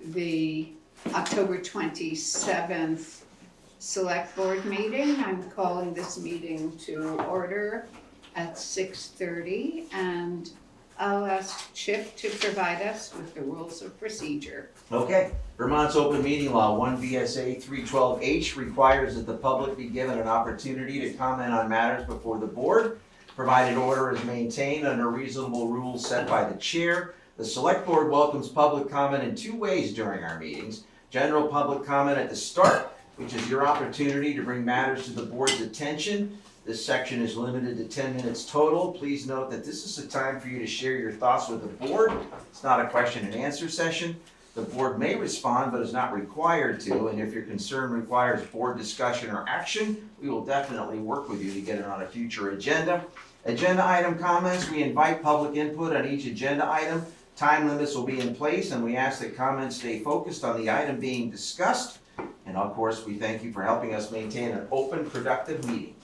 the October 27th Select Board meeting. I'm calling this meeting to order at 6:30, and I'll ask Chip to provide us with the rules of procedure. Okay, Vermont's open meeting law 1 VSA 312H requires that the public be given an opportunity to comment on matters before the board, provided order is maintained under reasonable rules set by the chair. The select board welcomes public comment in two ways during our meetings. General public comment at the start, which is your opportunity to bring matters to the board's attention. This section is limited to 10 minutes total. Please note that this is a time for you to share your thoughts with the board. It's not a question and answer session. The board may respond, but is not required to, and if your concern requires board discussion or action, we will definitely work with you to get it on a future agenda. Agenda item comments, we invite public input on each agenda item. Time limits will be in place, and we ask that comments stay focused on the item being discussed. And of course, we thank you for helping us maintain an open, productive meeting.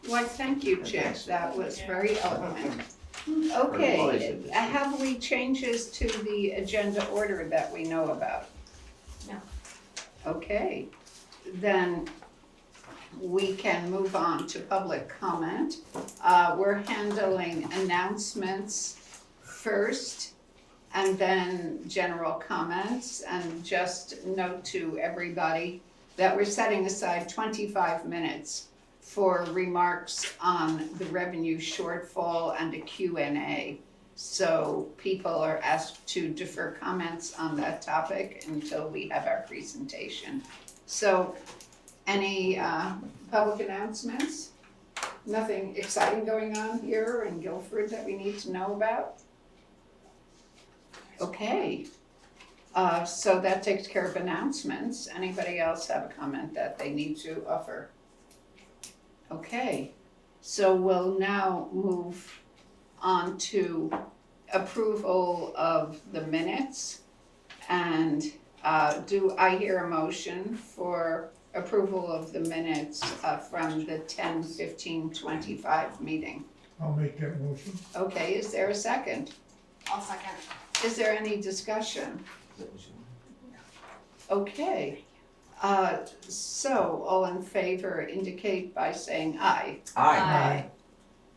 Well, thank you, Chip. That was very eloquent. Okay, have we changes to the agenda order that we know about? No. Okay, then we can move on to public comment. We're handling announcements first, and then general comments. And just note to everybody that we're setting aside 25 minutes for remarks on the revenue shortfall and a Q&A. So people are asked to defer comments on that topic until we have our presentation. So any public announcements? Nothing exciting going on here in Guilford that we need to know about? Okay, so that takes care of announcements. Anybody else have a comment that they need to offer? Okay, so we'll now move on to approval of the minutes. And do I hear a motion for approval of the minutes from the 10/15/25 meeting? I'll make that motion. Okay, is there a second? I'll second. Is there any discussion? Okay, so all in favor indicate by saying aye. Aye.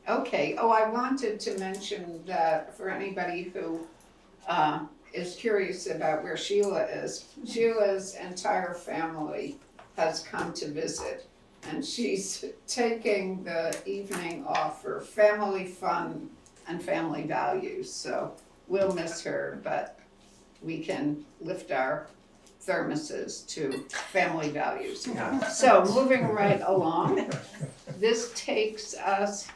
Okay, I wanted to mention that for anybody who is curious about where Sheila is, Sheila's entire family has come to visit, and she's taking the evening off for family fun and family values. So we'll miss her, but we can lift our thermoses to family values. So moving right along, this takes us,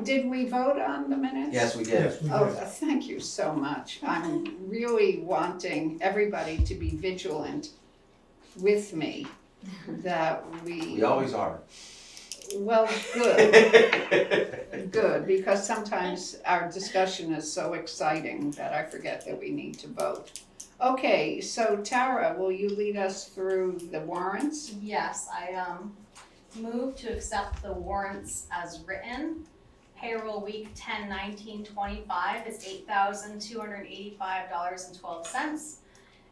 did we vote on the minutes? Yes, we did. Yes, we Oh, did. thank you so much. I'm really wanting everybody to be vigilant with me that We always are. well, good. Good, because sometimes our discussion is so exciting that I forget that we need to vote. Okay, so Tara, will you lead us through the warrants? Yes, I move to accept the warrants as written. Payroll week 10/19/25 is $8,285.12.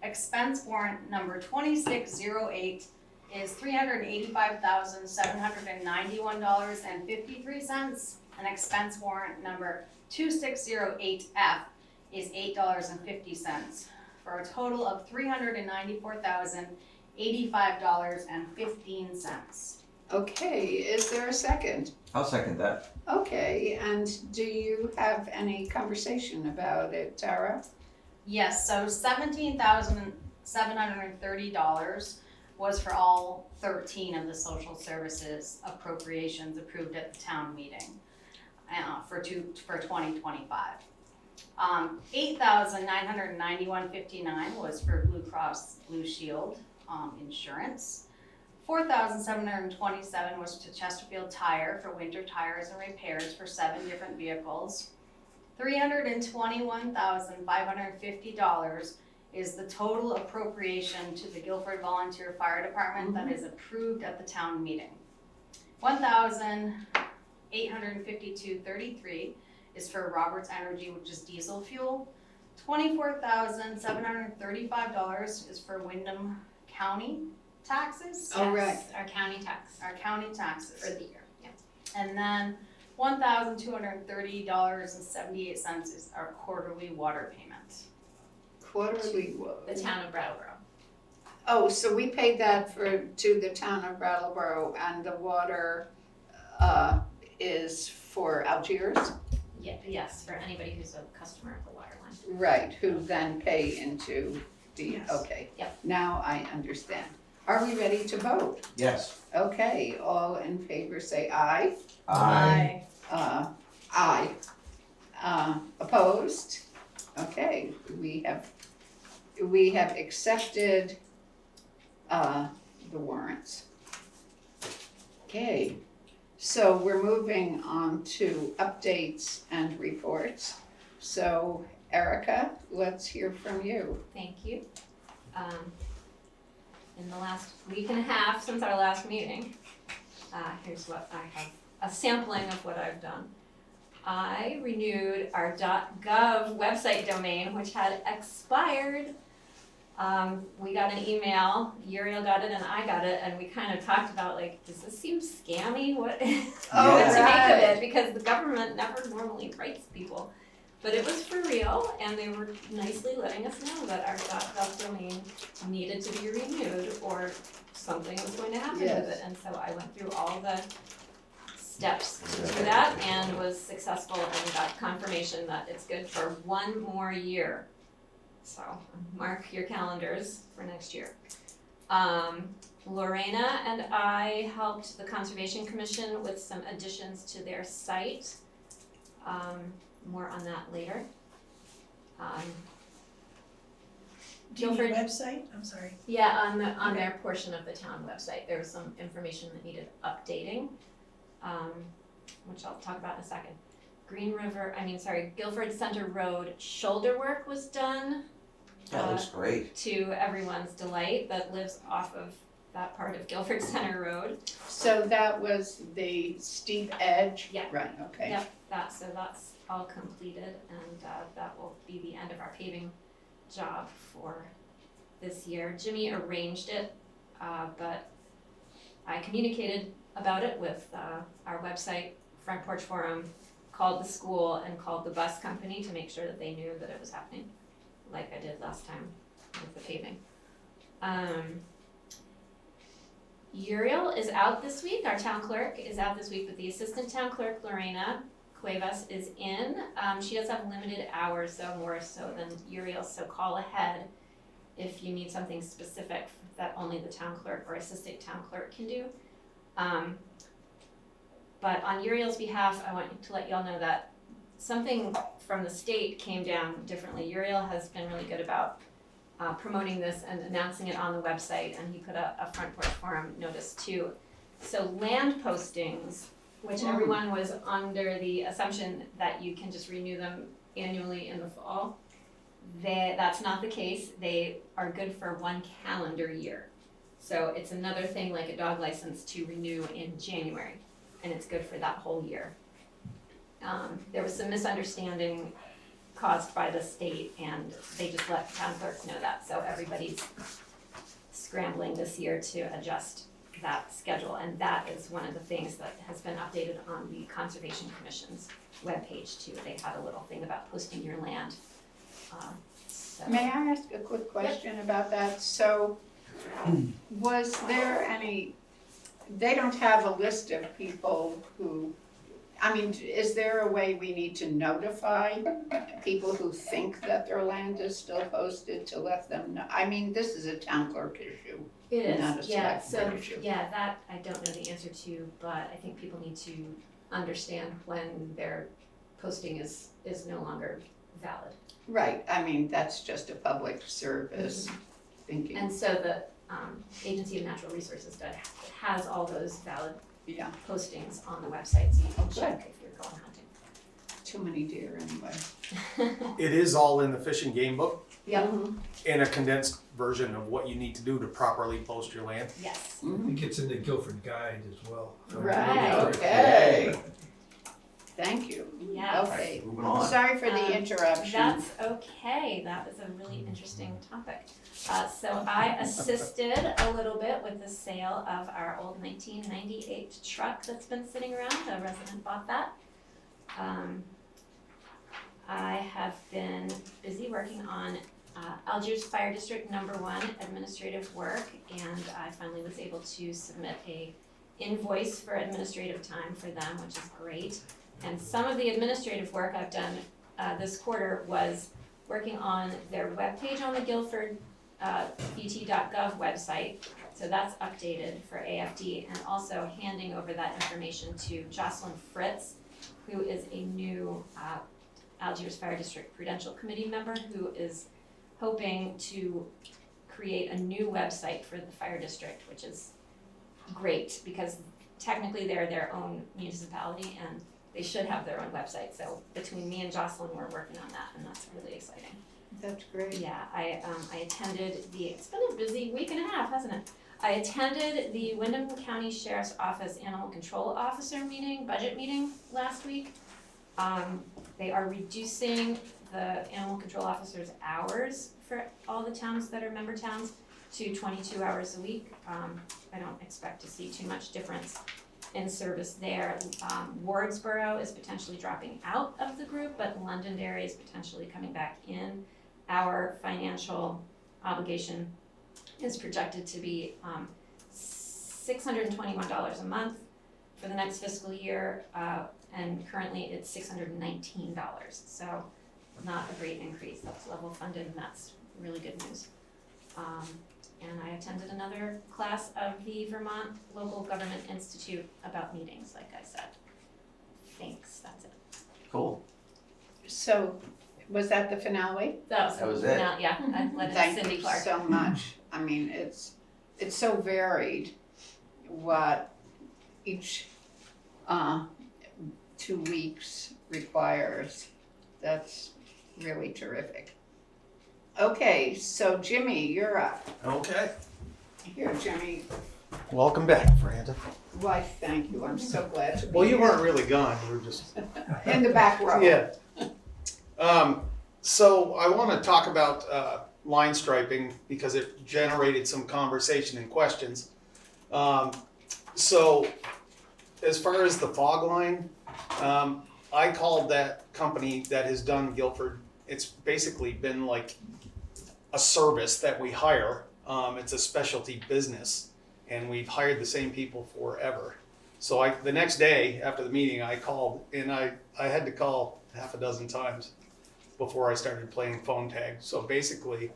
Expense warrant number 2608 is $385,791.53. And expense warrant number 2608F is $8.50, for a total of $394,085.15. Okay, is there a second? I'll second that. Okay, and do you have any conversation about it, Tara? Yes, so $17,730 was for all 13 of the social services appropriations approved at the town meeting for 2025. $8,991.59 was for Blue Cross Blue Shield insurance. $4,727 was to Chesterfield Tire for winter tires and repairs for 7 different vehicles. $321,550 is the total appropriation to the Guilford Volunteer Fire Department that is approved at the town meeting. $1,852.33 is for Roberts Energy, which is diesel fuel. $24,735 is for Wyndham County taxes. Oh, right. Yes, our county tax Our county taxes. for the year, yeah. And then $1,230.78 is our quarterly water payment. Quarterly, The town of Brattleboro. oh, so we paid that to the town of Brattleboro, and the water, is for Algiers? Yeah, yes, for anybody who's a customer of the water line. Right, who then pay into the, Yes. okay. Yep. Now I understand. Are we ready to vote? Yes. Okay, all in favor say aye. Aye. Aye. Opposed? Okay, we have accepted, the warrants. Okay, so we're moving on to updates and reports. So Erica, let's hear from you. Thank you. In the last week and a half since our last meeting, here's what I have, a sampling of what I've done. I renewed our .gov website domain, which had expired. We got an email, Uriel got it and I got it, and we kind of talked about like, does this seem scammy? What, Oh, what to make of right. it? Because the government never normally writes people. But it was for real, and they were nicely letting us know that our .gov domain needed to be renewed or something was going to happen with Yes. it. And so I went through all the steps to do that and was successful and got confirmation that it's good for one more year. So mark your calendars for next year. Lorena and I helped the Conservation Commission with some additions to their site. More on that later. Do you need a Guilford, website? I'm sorry. yeah, on their portion of the town website, there was some information that needed updating, which I'll talk about in a second. Guilford Center Road shoulder work was done. That looks great. To everyone's delight that lives off of that part of Guilford Center Road. So that was the steep edge? Yeah. Right, okay. Yep, that's all completed, and that will be the end of our paving job for this year. Jimmy arranged it, but I communicated about it with our website, Front Porch Forum, called the school and called the bus company to make sure that they knew that it was happening, like I did last time with the paving. Uriel is out this week, our town clerk is out this week, but the assistant town clerk, Lorena Cuevas, is in. She does have limited hours, so more so than Uriel, so call ahead if you need something specific that only the town clerk or assistant town clerk can do. But on Uriel's behalf, I want to let y'all know that something from the state came down differently. Uriel has been really good about promoting this and announcing it on the website, and he put a Front Porch Forum notice too. So land postings, which everyone was under the assumption that you can just renew them annually in the fall, that's not the case. They are good for one calendar year. So it's another thing like a dog license to renew in January, and it's good for that whole year. There was some misunderstanding caused by the state, and they just let town clerks know that, so everybody's scrambling this year to adjust that schedule, and that is one of the things that has been updated on the Conservation Commission's webpage too. They had a little thing about posting your land. So. May I ask a quick question about that? So, was there any, they don't have a list of people who, I mean, is there a way we need to notify people who think that their land is still posted to let them know? I mean, this is a town clerk issue. It Not a is, yeah, select so, board issue. yeah, that I don't know the answer to, but I think people need to understand when their posting is no longer valid. Right, I mean, that's just a public service thinking, And so the Agency of Natural Resources has all those valid yeah, postings on the website, so you can Oh, check if you're going hunting. too many deer anyway. It is all in the Fish and Game Book Yep, in a condensed version of what you need to do to properly post your land. yes. Mhm. It gets in the Guilford Guide as well. Right, Right. okay. Thank you. Yes. Okay, Moving on. sorry for the interruption. That's okay. That was a really interesting topic. So I assisted a little bit with the sale of our old 1998 truck that's been sitting around. A resident bought that. I have been busy working on Algiers Fire District #1 administrative work, and I finally was able to submit a invoice for administrative time for them, which is great. And some of the administrative work I've done this quarter was working on their webpage on the Guilford et.gov website. So that's updated for AFD, and also handing over that information to Jocelyn Fritz, who is a new Algiers Fire District Prudential Committee member who is hoping to create a new website for the fire district, which is great because technically they're their own municipality and they should have their own website. So between me and Jocelyn, we're working on that, and that's really exciting. That's great. Yeah, I attended it's been a busy week and a half, hasn't it? I attended the Windham County Sheriff's Office Animal Control Officer budget meeting last week. They are reducing the animal control officers' hours for all the towns that are member towns to 22 hours a week. I don't expect to see too much difference in service there. Wardsboro is potentially dropping out of the group, but Londonderry is potentially coming back in. Our financial obligation is projected to be $621 a month for the next fiscal year, and currently it's $619. So not a great increase. That's level funded, and that's really good news. And I attended another class of the Vermont Local Government Institute about meetings, like I said. Thanks, that's it. Cool. So, was that the finale? That was it. Yeah, I let it to Thank Cindy you Clark. so much. I mean, it's so varied what each 2 weeks requires. That's really terrific. Okay, so Jimmy, you're up. Okay. Here, Jimmy. Welcome back, Miranda. Why, thank you. I'm so glad to be Well, you here. weren't really gone. You were just In the back row. yeah. So I want to talk about line striping because it generated some conversation and questions. So as far as the fog line, I called that company that has done Guilford. It's basically been like a service that we hire. It's a specialty business, and we've hired the same people forever. So the next day after the meeting, I called, and I had to call half a dozen times before I started playing phone tag. So basically,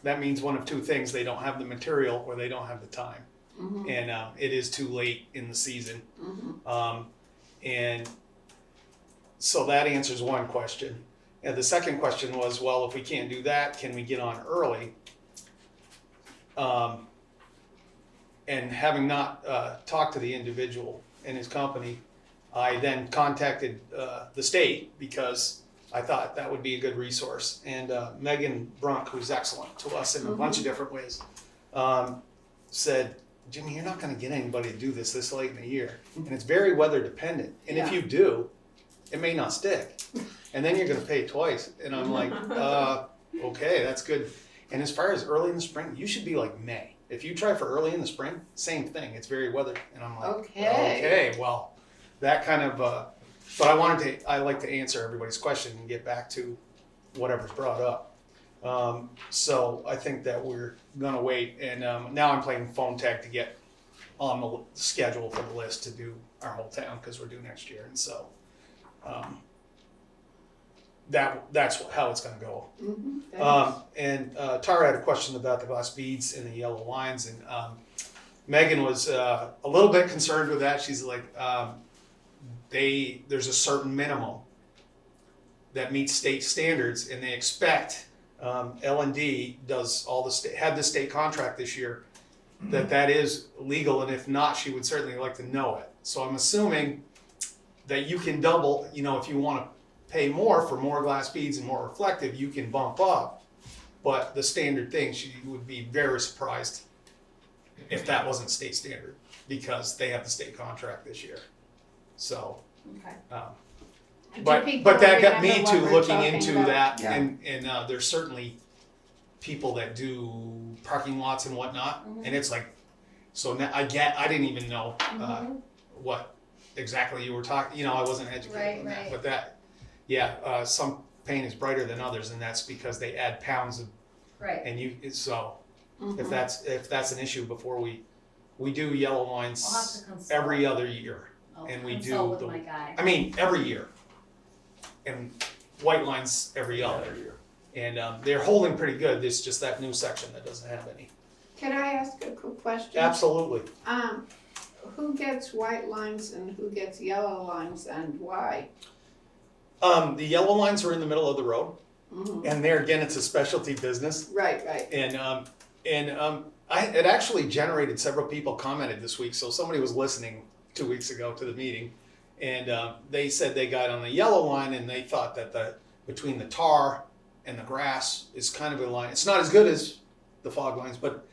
that means one of two things: they don't have the material, or they don't have the time, and it is too late in the season. And so that answers one question. And the second question was, well, if we can't do that, can we get on early? And having not talked to the individual and his company, I then contacted the state because I thought that would be a good resource. And Megan Brunk, who's excellent to us in a bunch of different ways, said, Jimmy, you're not going to get anybody to do this late in the year. And it's very weather dependent. And if you do, it may not stick. And then you're going to pay twice. And I'm like, okay, that's good. And as far as early in the spring, you should be like May. If you try for early in the spring, same thing. It's very weather. And I'm like, okay, well, that kind of, but I like to answer everybody's question and get back to whatever's brought up. So I think that we're going to wait. And now I'm playing phone tag to get on the schedule for the list to do our whole town because we're due next year. And so that's how it's going to go. And Tara had a question about the glass beads and the yellow lines, and Megan was a little bit concerned with that. She's like, there's a certain minimum that meets state standards, and they expect L&D does all the had the state contract this year that is legal, and if not, she would certainly like to know it. So I'm assuming that you can double, if you want to pay more for more glass beads and more reflective, you can bump up. But the standard thing, she would be very surprised if that wasn't state standard because they have the state contract this year. So, Okay. but that got me remember to what we're looking talking into about? that, Yeah. and there's certainly people that do parking lots and whatnot, and it's like, so now I didn't even know what exactly you were talking. I wasn't educated on that, Right. but that, yeah, some paint is brighter than others, and that's because they add pounds of, Right. and so Mhm. if that's an issue, before we do yellow lines I'll have to consult. every other year. I'll and we consult do with the- my guy. I mean, every year. And white lines every other year. And they're holding pretty good. It's just that new section that doesn't have any. Can I ask a quick question? Absolutely. Who gets white lines and who gets yellow lines and why? The yellow lines are in the middle of the road. Mhm. And there again, it's a specialty business. Right. And it actually generated several people commented this week. So somebody was listening 2 weeks ago to the meeting. And they said they got on the yellow line and they thought that between the tar and the grass is kind of a line. It's not as good as the fog lines, but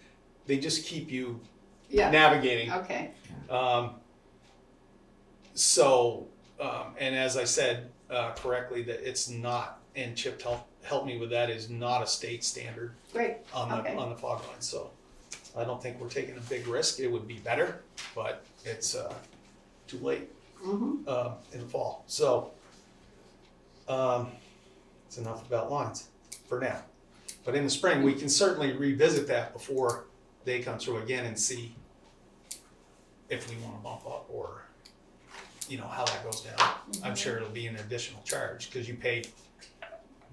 they just keep you Yeah, navigating. okay, And as I said correctly, that it's not, and Chip helped me with that, is not a state standard great, on Okay. the fog line. So I don't think we're taking a big risk. It would be better, but it's too late mhm, in the fall. So it's enough about lines for now. But in the spring, we can certainly revisit that before they come through again and see if we want to bump up or, how that goes down. I'm sure it'll be an additional charge because you pay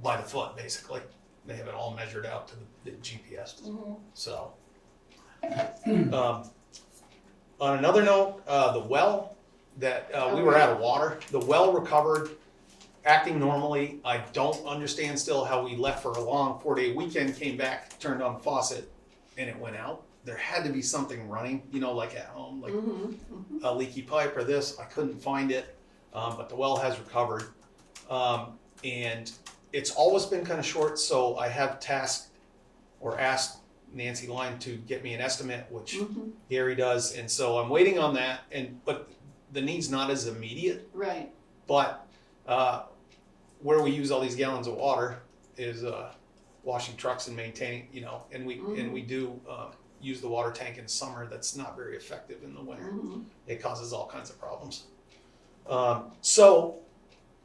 by the foot, basically. They have it all measured out to the GPS. So, on another note, the well that we were out of water, the well recovered, acting normally. I don't understand still how we left for a long 4-day weekend, came back, turned on the faucet, and it went out. There had to be something running, like at home, like mhm, mhm. a leaky pipe or this. I couldn't find it, but the well has recovered. And it's always been kind of short, so I have asked Nancy Line to get me an estimate, which Mhm. Gary does, and so I'm waiting on that. But the need's not as immediate. Right, But where we use all these gallons of water is washing trucks and maintaining, and we do use the water tank in the summer. That's not very effective in the winter. mhm, It causes all kinds of problems. So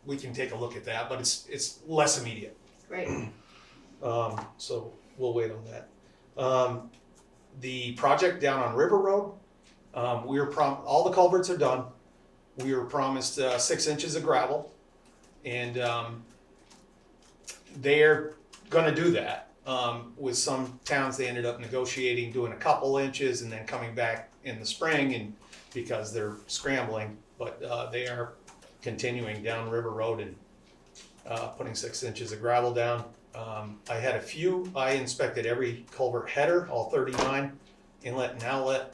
we can take a look at that, but it's less immediate. great, So we'll wait on that. The project down on River Road, we were all the culverts are done. We were promised 6 inches of gravel, and they're going to do that. With some towns, they ended up negotiating doing a couple inches and then coming back in the spring, and because they're scrambling. But they are continuing down River Road and putting 6 inches of gravel down. I had I inspected every culvert header, all 39, inlet and outlet,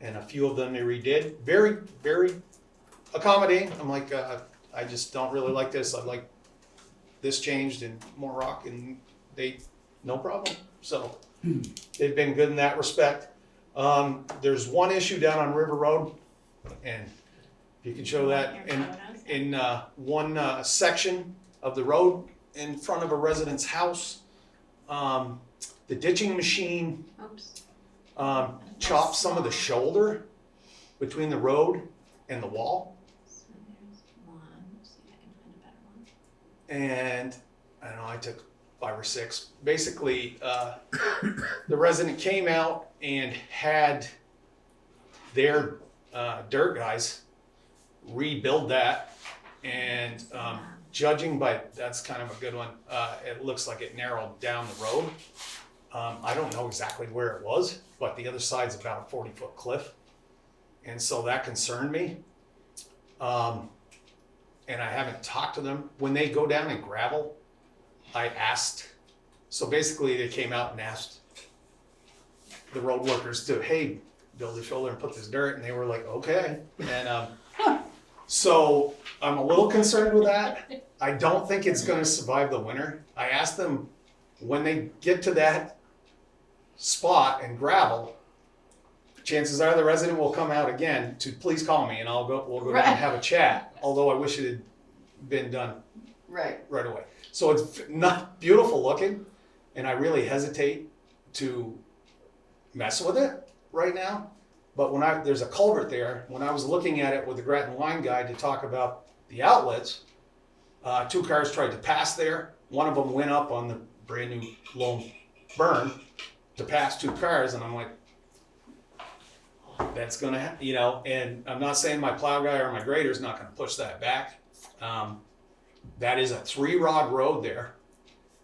and a few of them they redid. Very, very accommodating. I'm like, I just don't really like this. I'd like this changed and more rock, and no problem. So they've been good in that respect. There's one issue down on River Road, and if you can show that in one section of the road in front of a resident's house, the ditching machine Oops. chopped some of the shoulder between the road and the wall. So there's one. Let's see if I can find a better one. And I don't know, I took 5 or 6. Basically, the resident came out and had their dirt guys rebuild that. And judging by, that's kind of a good one, it looks like it narrowed down the road. I don't know exactly where it was, but the other side's about a 40-foot cliff. And so that concerned me. And I haven't talked to them. When they go down and gravel, I asked. So basically they came out and asked the road workers to, hey, build a shoulder and put this dirt. And they were like, okay. And so I'm a little concerned with that. I don't think it's going to survive the winter. I asked them when they get to that spot and gravel, chances are the resident will come out again to please call me and we'll go down and have a chat. Although I wish it had been done Right. right away. So it's not beautiful looking, and I really hesitate to mess with it right now. But there's a culvert there, when I was looking at it with the Grattan Line Guy to talk about the outlets, 2 cars tried to pass there. One of them went up on the brand new loam burn to pass 2 cars, and I'm like, that's gonna happen, and I'm not saying my plow guy or my grader's not gonna push that back. That is a 3-rod road there.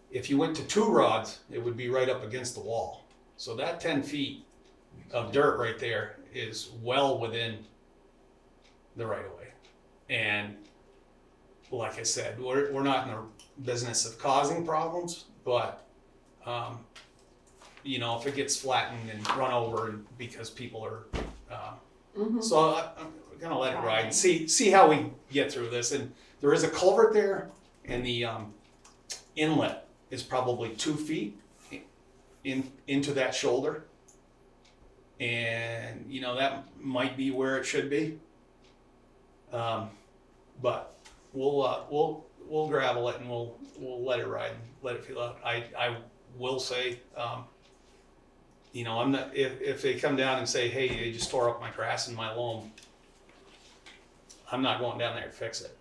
If you went to 2 rods, it would be right up against the wall. So that 10 feet of dirt right there is well within the right of way. And like I said, we're not in the business of causing problems, but if it gets flattened and run over because people are, so I'm gonna let it ride and see how we get through this. And there is a culvert there, and the inlet is probably 2 feet into that shoulder. And that might be where it should be. But we'll gravel it and we'll let it ride and let it feel out. I will say, I'm not, if they come down and say, hey, they just tore up my grass and my loam, I'm not going down there to fix it.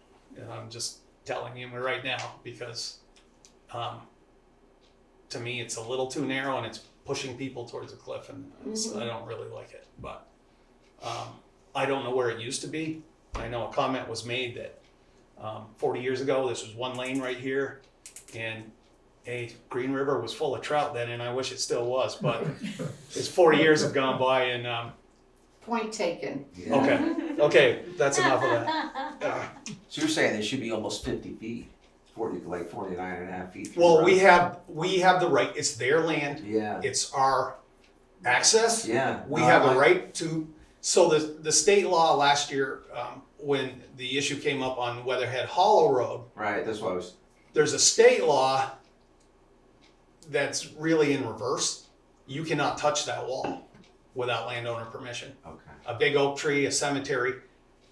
I'm just telling you right now, because to me it's a little too narrow and it's pushing people towards a cliff, and so I don't really like it. But I don't know where it used to be. I know a comment was made that 40 years ago this was 1 lane right here, and Green River was full of trout then, and I wish it still was, but it's 40 years have gone by, and Point taken. okay, that's enough of that. So you're saying they should be almost 50 feet, 49 and a half feet? Well, we have the right, it's their land, Yeah. it's our access. Yeah. We have the right to, so the state law last year, when the issue came up on Weatherhead Hollow Road, Right, that's what I was. there's a state law that's really in reverse. You cannot touch that wall without landowner permission. Okay. A big oak tree, a cemetery,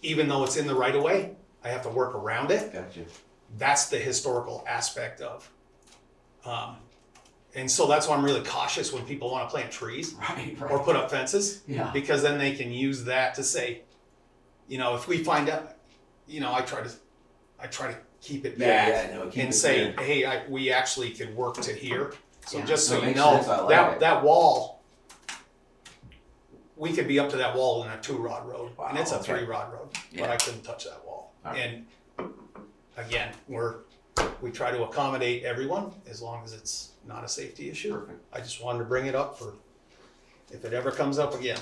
even though it's in the right of way, I have to work around it. Gotcha. That's the historical aspect of. And so that's why I'm really cautious when people want to plant trees Right. or put up fences, Yeah. because then they can use that to say, if we find out, I try to keep it back and say, hey, we actually could work to here. So Yeah. just so That you makes know, sense. I like it. that wall, we could be up to that wall in a 2-rod road, Wow, and it's a okay. 3-rod road, but Yeah. I couldn't touch that wall. All right. And again, we try to accommodate everyone as long as it's not a safety issue. Perfect. I just wanted to bring it up for if it ever comes up again.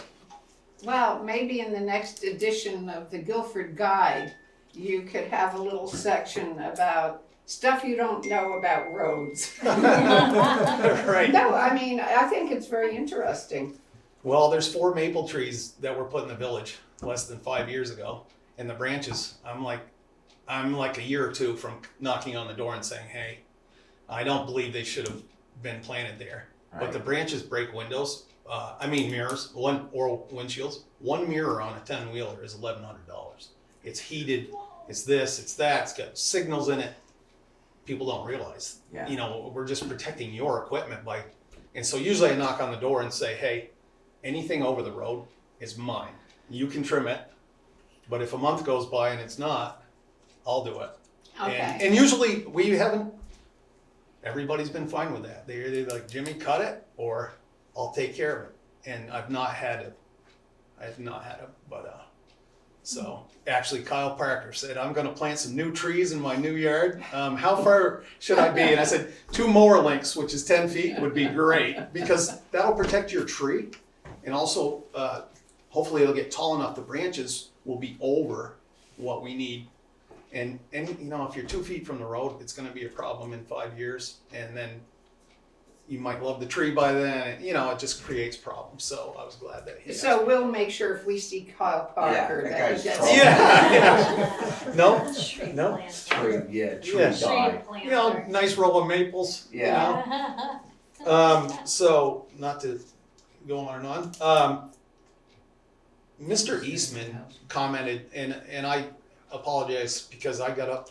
Well, maybe in the next edition of the Guilford Guide, you could have a little section about stuff you don't know about roads. Right. No, I mean, I think it's very interesting. Well, there's 4 maple trees that were put in the village less than 5 years ago, and the branches, I'm like a year or 2 from knocking on the door and saying, hey, I don't believe they should have been planted there. Right. But the branches break windows, mirrors, or windshields. 1 mirror on a 10-wheeler is $1,100. It's heated, it's this, it's that, it's got signals in it. People don't realize, Yeah. We're just protecting your equipment and so usually I knock on the door and say, hey, anything over the road is mine. You can trim it, but if a month goes by and it's not, I'll do it. Okay. And usually everybody's been fine with that. They're either like, Jimmy, cut it, or I'll take care of it. And I've not had it, so actually Kyle Parker said, I'm gonna plant some new trees in my new yard. How far should I be? And I said, 2 mower links, which is 10 feet, would be great, because that'll protect your tree. And also, hopefully it'll get tall enough, the branches will be over what we need. And if you're 2 feet from the road, it's gonna be a problem in 5 years. And then you might love the tree by then, it just creates problems. So I was glad that he asked. So we'll make sure if we see Kyle Parker that that guy's he does. trouble. Yeah. No, Tree no. planter. Tree, yeah, tree Yeah. die. Tree Nice row of maples. Yeah. So not to go on and on. Mr. Eastman commented, and I apologize because I got up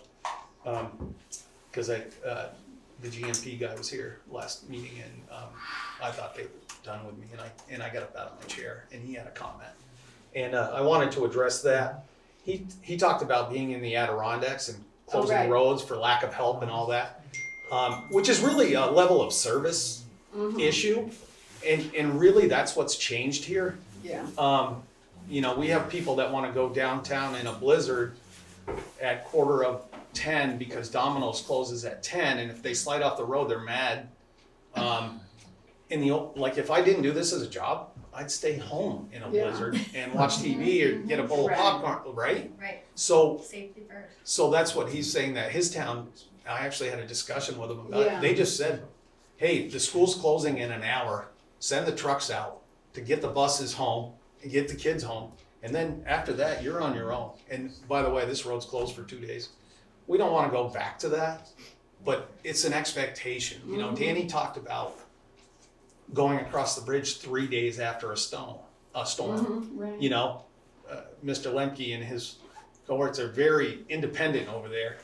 Cause the GMP guy was here last meeting and, I thought they were done with me and I got up out of my chair and he had a comment. And, I wanted to address that. He talked about being in the Adirondacks and closing right. roads for lack of help and all that. Which is really a level of service issue. And really that's what's changed here. Yeah, You know, we have people that wanna go downtown in a blizzard at 9:45 because Domino's closes at 10, and if they slide off the road, they're mad. Like if I didn't do this as a job, I'd stay home in a Yeah. blizzard and watch TV or get a bowl of Right. popcorn, right? Right, So safety first. so that's what he's saying, that his town, I actually had a discussion with him about Yeah. it. They just said, hey, the school's closing in an hour, send the trucks out to get the buses home and get the kids home. And then after that, you're on your own. And by the way, this road's closed for 2 days. We don't wanna go back to that, but it's an expectation. You know, Danny talked about going across the bridge 3 days after a storm. right. You know, Mr. Lemke and his cohorts are very independent over there.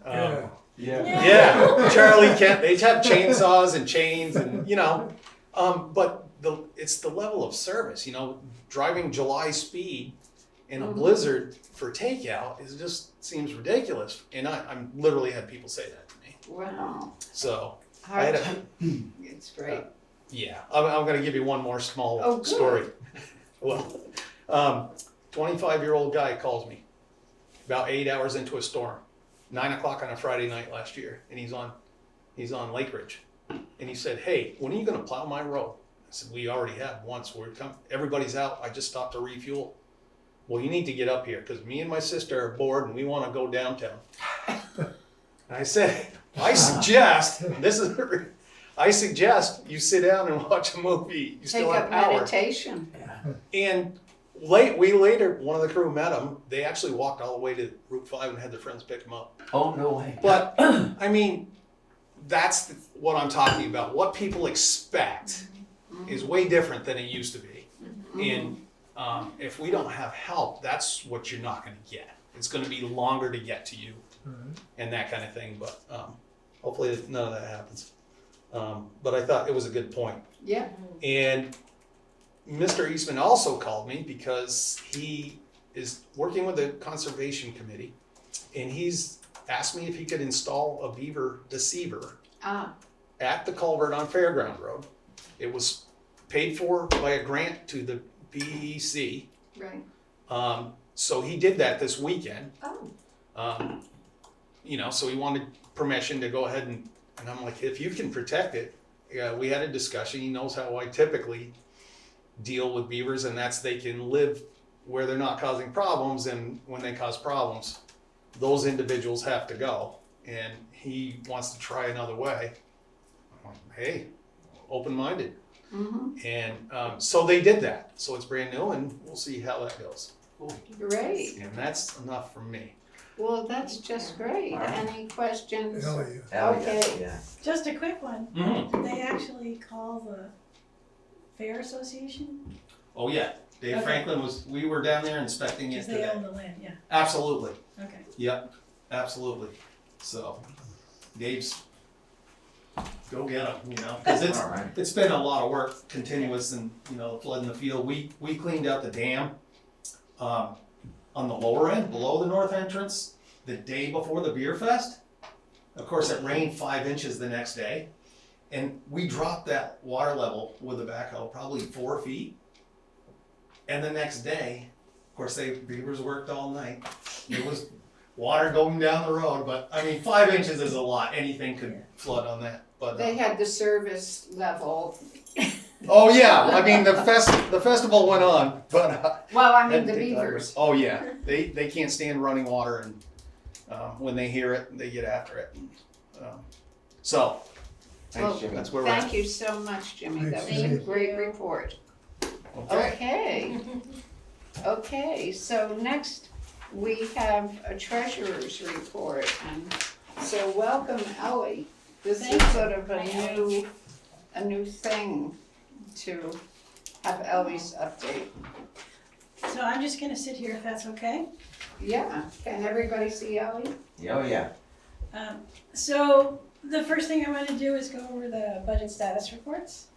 Yeah. Yeah, Charlie Kent, they have chainsaws and chains and, you know, but it's the level of service, you know, driving July speed in a blizzard for takeout is just seems ridiculous. And I'm literally had people say that to me. Wow, So I had it's great. yeah, I'm gonna give you one more small Oh, good. story. Well, 25-year-old guy calls me about 8 hours into a storm, 9 o'clock on a Friday night last year, and he's on Lake Ridge, and he said, "Hey, when are you gonna plow my road?" I said, "We already have once. Everybody's out. I just stopped to refuel." "Well, you need to get up here because me and my sister are bored and we want to go downtown." And I said, I suggest you sit down and watch a movie. You Take still have up power. meditation. And later, one of the crew met him. They actually walked all the way to Route 5 and had their friends pick them up. Oh, no way. But, I mean, that's what I'm talking about. What people expect is way different than it used to be. And if we don't have help, that's what you're not going to get. It's going to be longer to get to you and that kind of thing. But hopefully none of that happens. But I thought it was a good point. Yeah, And Mr. Eastman also called me because he is working with the Conservation Committee, and he's asked me if he could install a beaver deceiver at the culvert on Fairground Road. It was paid for by a grant to the BEC. right. So he did that this weekend. Oh, You know, so he wanted permission to go ahead and I'm like, if you can protect it, we had a discussion. He knows how I typically deal with beavers, and that's they can live where they're not causing problems, and when they cause problems, those individuals have to go. And he wants to try another way. I'm like, hey, open-minded. And so they did that. So it's brand new, and we'll see how that goes. great. And that's enough from me. Well, that's just great. Any questions? Hell yeah. Hell Okay. yeah. Just a quick one. Mm-hmm. Did they actually call the Fair Association? Oh yeah, Dave Okay. Franklin we were down there inspecting it Because they today. own the land, yeah. Absolutely. Okay. Yep, absolutely. So, Dave's, go get him, you know, because All right. it's been a lot of work, continuous, and you know, flooding the field. We cleaned out the dam on the lower end, below the north entrance, the day before the beer fest. Of course, it rained 5 inches the next day, and we dropped that water level with the backhoe probably 4 feet. And the next day, of course, beavers worked all night. There was water going down the road, but I mean, 5 inches is a lot. Anything could flood on that. But They had the service level. oh yeah, I mean the festival went on, but Well, I mean, had the to take beavers. divers. Oh yeah, they can't stand running water, and when they hear it, they get after it. So Thanks, Jimmy. that's where we're at. Thank you so much, Jimmy. That was a Thank great report. Okay. Okay, so next we have a treasurer's report, and so welcome, Ellie. This is sort of a new thing to have Ellie's update. So I'm just gonna sit here if that's okay. Yeah, can everybody see Ellie? Oh, yeah. So the first thing I want to do is go over the budget status reports.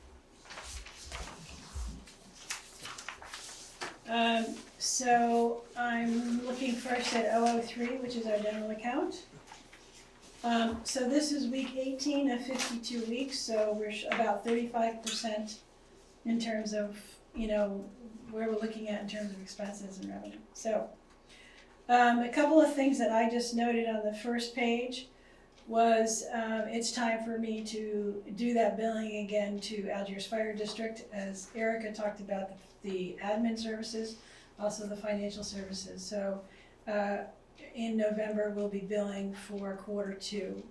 So I'm looking first at 003, which is our general account. So this is week 18 of 52 weeks, so we're about 35% in terms of, where we're looking at in terms of expenses and revenue. So a couple of things that I just noted on the first page was it's time for me to do that billing again to Algiers Fire District, as Erica talked about the admin services, also the financial services. So in November, we'll be billing for Q2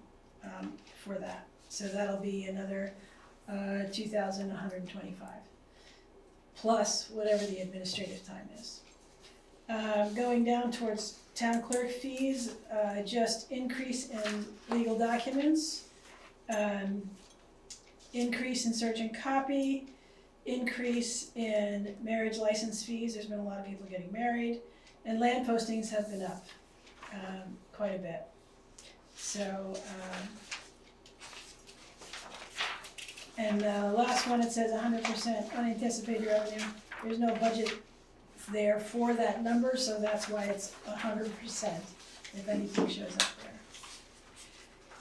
for that. So that'll be another $2,125 plus whatever the administrative time is. Going down towards town clerk fees, just increase in legal documents, increase in search and copy, increase in marriage license fees. There's been a lot of people getting married, and land postings have been up quite a bit. So, and the last one, it says 100% unanticipated revenue. There's no budget there for that number, so that's why it's 100% if anything shows up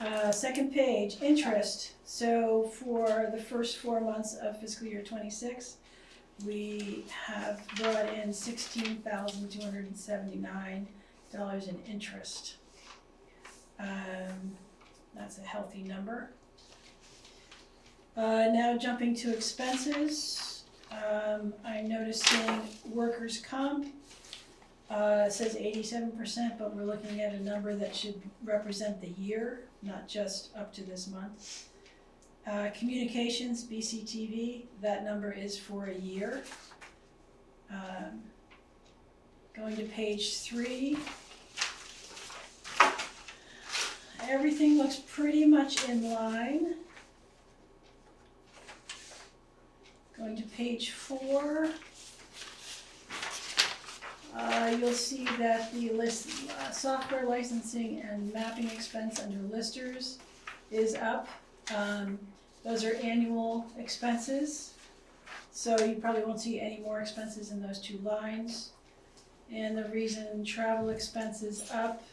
there. Second page, interest. So for the first 4 months of fiscal year 26, we have brought in $16,279 in interest. That's a healthy number. Now jumping to expenses. I'm noticing workers' comp says 87%, but we're looking at a number that should represent the year, not just up to this month. Communications, BCTV, that number is for a year. Going to page 3. Everything looks pretty much in line. Going to page 4, you'll see that the software licensing and mapping expense under listers is up. Those are annual expenses, so you probably won't see any more expenses in those two lines. And the reason travel expense is up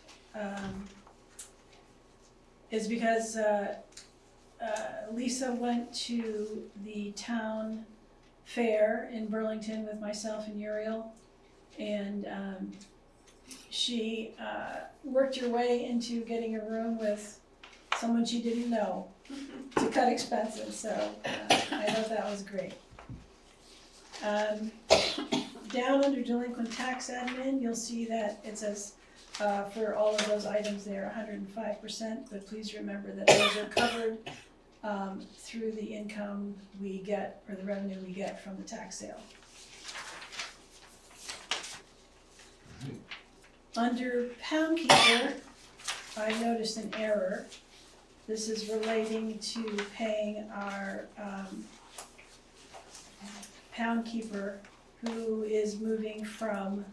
is because Lisa went to the town fair in Burlington with myself and Uriel, and she worked her way into getting a room with someone she didn't know to cut expenses, so I thought that was great. Down under delinquent tax admin, you'll see that it says for all of those items there 105%, but please remember that those are covered through the income we get, or the revenue we get from the tax sale. Under Pound Keeper, I noticed an error. This is relating to paying our Pound Keeper, who is moving from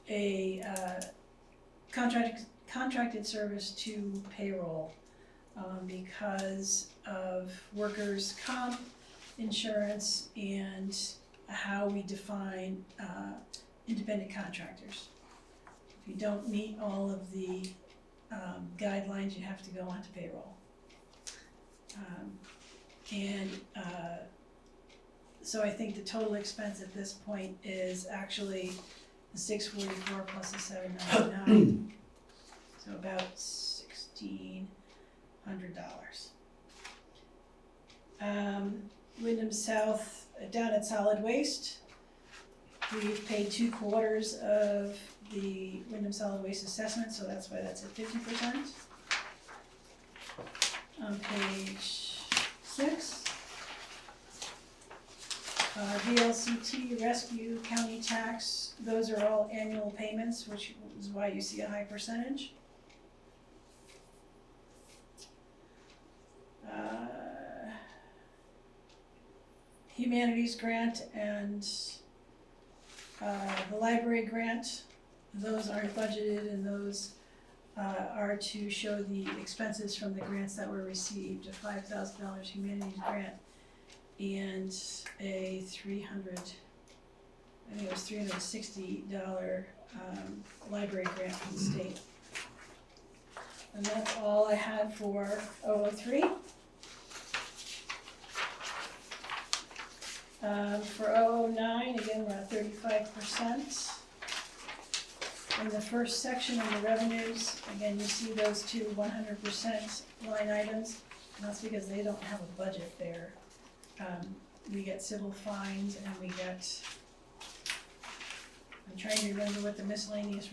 a contracted service to payroll. Because of workers' comp insurance and how we define independent contractors. If you don't meet all of the guidelines, you have to go onto payroll. So I think the total expense at this point is actually the $644 plus the $799, so about $1,600. Wyndham South, down at solid waste, we've paid 2 quarters of the Wyndham Solid Waste assessment, so that's why that's at 50%. On page 6, VLCT, rescue, county tax, those are all annual payments, which is why you see a high percentage. Humanities grant and the library grant, those aren't budgeted, and those are to show the expenses from the grants that were received, a $5,000 humanities grant and a $360 library grant from the state. And that's all I had for 003. For 009, again, we're at 35%. In the first section on the revenues, again, you see those two 100% line items. And that's because they don't have a budget there. We get civil fines and we get, I'm trying to remember what the miscellaneous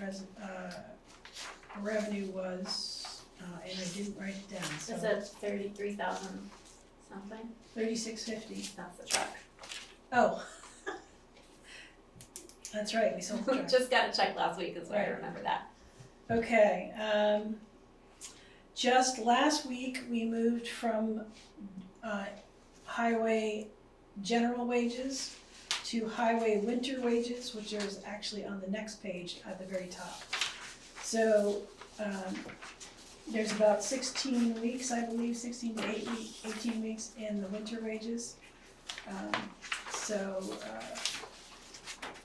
revenue was, and I didn't write it down, so. Is it 33,000 something? 3650. That's the truck. Oh. That's right, we sold the truck. Just got a check last week, is why I Right. remember that. Okay, just last week, we moved from, highway general wages to highway winter wages, which is actually on the next page at the very top. So, there's about 16 weeks, I believe, 16 to 18 weeks in the winter wages.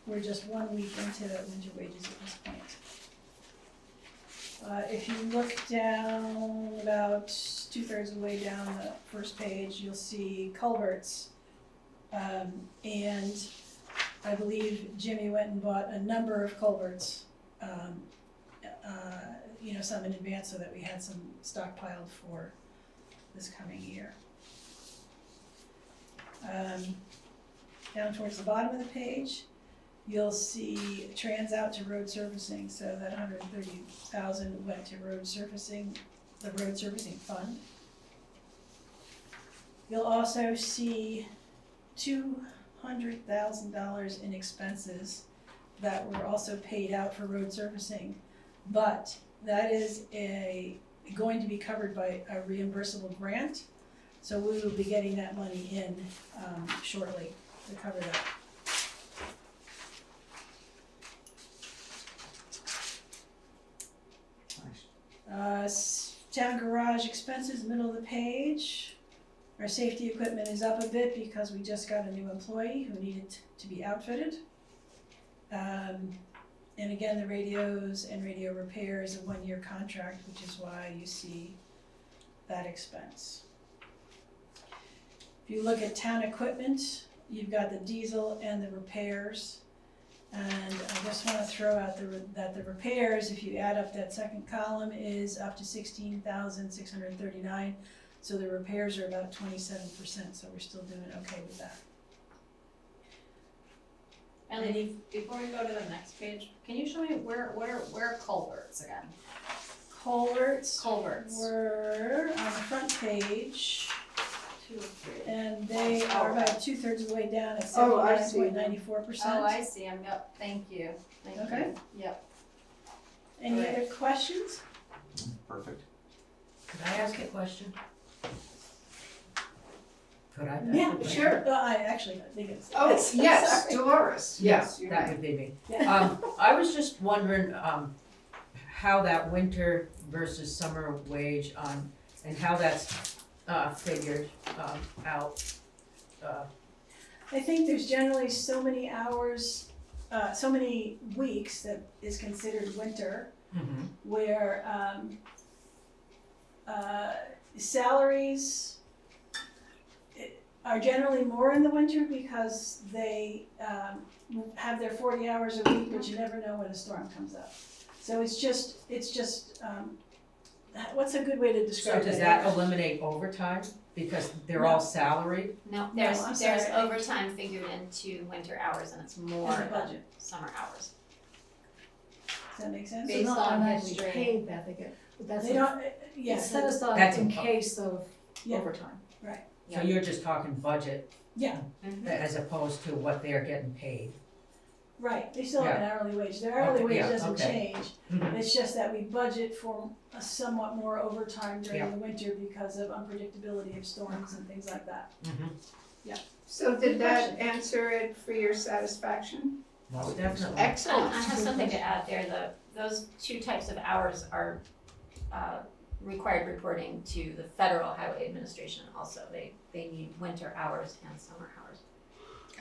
We're just 1 week into winter wages at this point. If you look down about 2/3 of the way down the first page, you'll see culverts. And I believe Jimmy went and bought a number of culverts, some in advance so that we had some stockpiled for this coming year. Down towards the bottom of the page, you'll see trans out to road surfacing, so that 130,000 went to road surfacing, the road surfacing fund. You'll also see $200,000 in expenses that were also paid out for road surfacing, but that is going to be covered by a reimbursable grant, so we will be getting that money in shortly to cover that. Town garage expenses, middle of the page. Our safety equipment is up a bit because we just got a new employee who needed to be outfitted. And again, the radios and radio repair is a 1-year contract, which is why you see that expense. If you look at town equipment, you've got the diesel and the repairs. And I just want to throw out that the repairs, if you add up that second column, is up to $16,639. So the repairs are about 27%, so we're still doing okay with that. Ellie, before we go to the next page, can you show me where are culverts again? Culverts Culverts. were on the front page, 2 or 3. and they are about 2/3 of the way down at Oh, I see. 79.94%. Oh, I see 'em. Yep, thank you. Thank Okay. you. Yep. Any Right. other questions? Perfect. Could I ask a question? Could I? Yeah, sure. I think it's. Oh, yes, Sorry. Doris, yes, you're That right. would be me. Yeah. I was just wondering, how that winter versus summer wage, and how that's, figured, out. I think there's generally so many hours, so many weeks that is considered winter, where salaries are generally more in the winter because they have their 40 hours a week, but you never know when a storm comes up. So it's just, what's a good way to So describe does that? that eliminate overtime, because they're all salaried? No, No, there's I'm there's sorry. overtime figured into winter hours and it's more In the than budget. summer hours. Does that make sense? Based not on automatically history. paid that they get, but that's, They don't, it's yes, set aside That's in a- case of Yeah. overtime. So you're just talking budget yeah, as opposed to what they're getting paid? right, they still have an hourly wage, their hourly Okay, wage yeah, doesn't okay. change. Mhm. It's just that we budget for a somewhat more overtime during Yeah. the winter because of unpredictability of storms and things like that. So did that answer it for your satisfaction? Most definitely. Excellent. I have something to add there, those two types of hours are required reporting to the Federal Highway Administration also. They need winter hours and summer hours.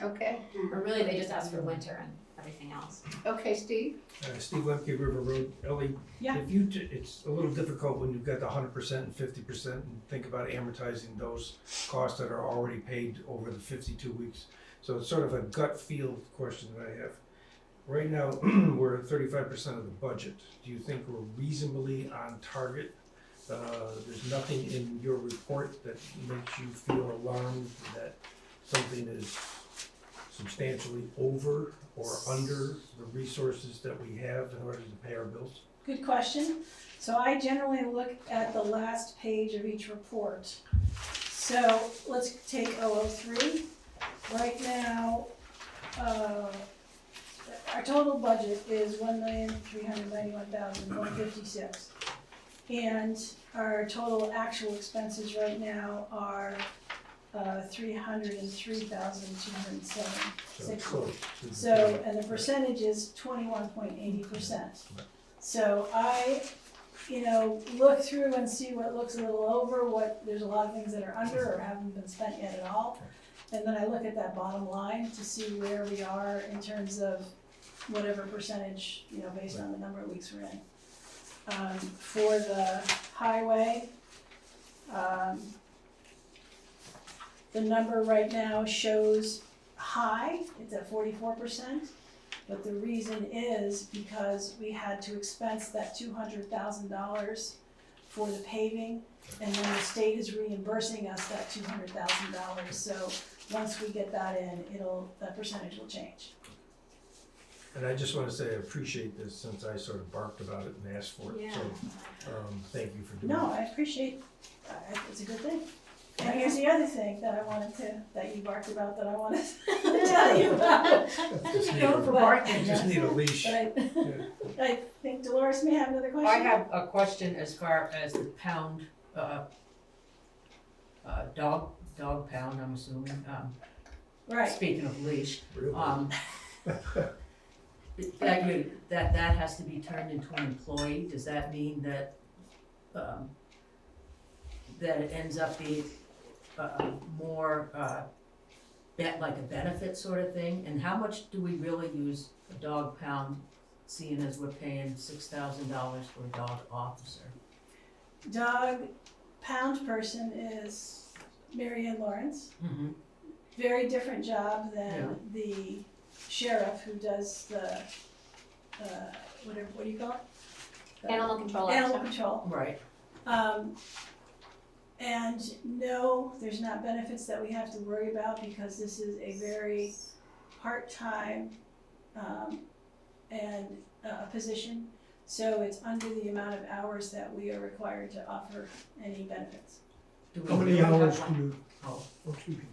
Okay, Or really, they just ask for winter and everything else. okay, Steve? Steve Lemke, River Road, Ellie. Yeah. If you, it's a little difficult when you've got the 100% and 50% and think about amortizing those costs that are already paid over the 52 weeks. So it's sort of a gut feel question that I have. Right now, we're at 35% of the budget. Do you think we're reasonably on target? There's nothing in your report that makes you feel alarmed that something is substantially over or under the resources that we have in order to pay our bills? Good question. So I generally look at the last page of each report. So let's take 003. Right now, our total budget is $1,391,156. And our total actual expenses right now are $303,207. So, and the percentage is 21.80%. So I, look through and see what looks a little over, there's a lot of things that are under or haven't been spent yet at all. And then I look at that bottom line to see where we are in terms of whatever percentage, based on the number of weeks we're in. For the highway, the number right now shows high, it's at 44%, but the reason is because we had to expense that $200,000 for the paving, and then the state is reimbursing us that $200,000, so once we get that in, that percentage will change. And I just want to say I appreciate this since I sort of barked about it and asked for it. Yeah. So thank you for doing No, it. I appreciate, it's a good thing. And here's the other thing that that you barked about that I wanted to tell you about. Just need Go for a, barking. just need a leash. But Yeah. I think Dolores may have another question. I have a question as far as the pound, dog pound, I'm assuming, Right, speaking of leash. Really? That has to be turned into an employee, does that mean that, that it ends up being, more, like a benefit sort of thing? And how much do we really use a dog pound, seeing as we're paying $6,000 for a dog officer? dog pound person is Mary Ann Lawrence. Mm-hmm. Very different job Yeah. than the sheriff who does the, what do you call it? The Animal control Animal officer. control. Right. And no, there's not benefits that we have to worry about because this is a very part-time, position. So it's under the amount of hours that we are required to offer any benefits. Do we How many really have hours one? do you, Oh, oh, excuse me,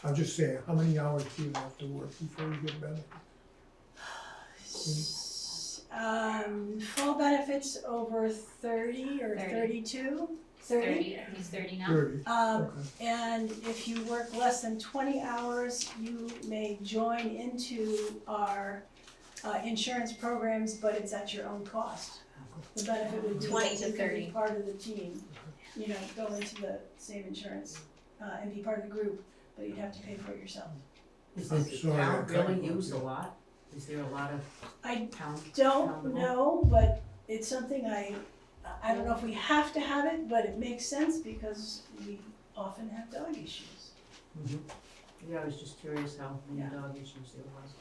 I'm just saying, how many hours do you have to work before you get benefits? Full benefits over 30 or 30. 32? 30, I think he's 30 now. 30, okay. And if you work less than 20 hours, you may join into our insurance programs, but it's at your own cost. The benefit would be 20 to that you could 30. be part of the team, go into the same insurance and be part of the group, but you'd have to pay for it yourself. is I'm the sorry, I town cut really you off, used a yeah. lot? Is there a lot of I town? don't Poundable. know, but it's something I don't know if we have to have it, but it makes sense because we often have dog issues. Mhm. Yeah, I was just curious how many Yeah. dog issues there was.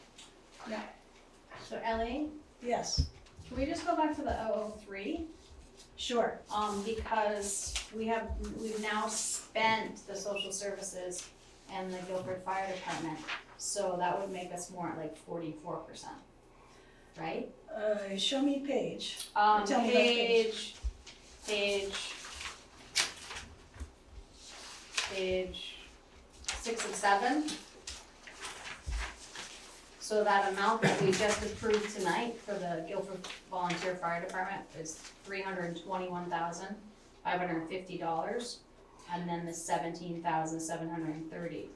So Ellie, Yes, can we just go back to the 003? sure. Because we've now spent the social services and the Guilford Fire Department, so that would make us more at like 44%, right? Show me a page. Tell me about page. Page 6 and 7. So that amount that we just approved tonight for the Guilford Volunteer Fire Department is $321,550, and then the $17,730.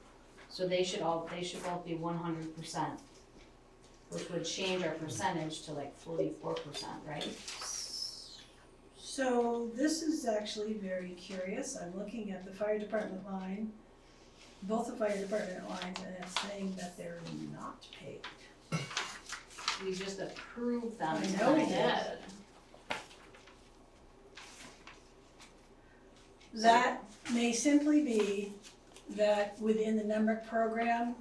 So they should both be 100%, which would change our percentage to like 44%, right? So this is actually very curious. I'm looking at the fire department line, both the fire department lines, and it's saying that they're not paid. We just approved them I know we tonight. did. That may simply be that within the NEMRIC program,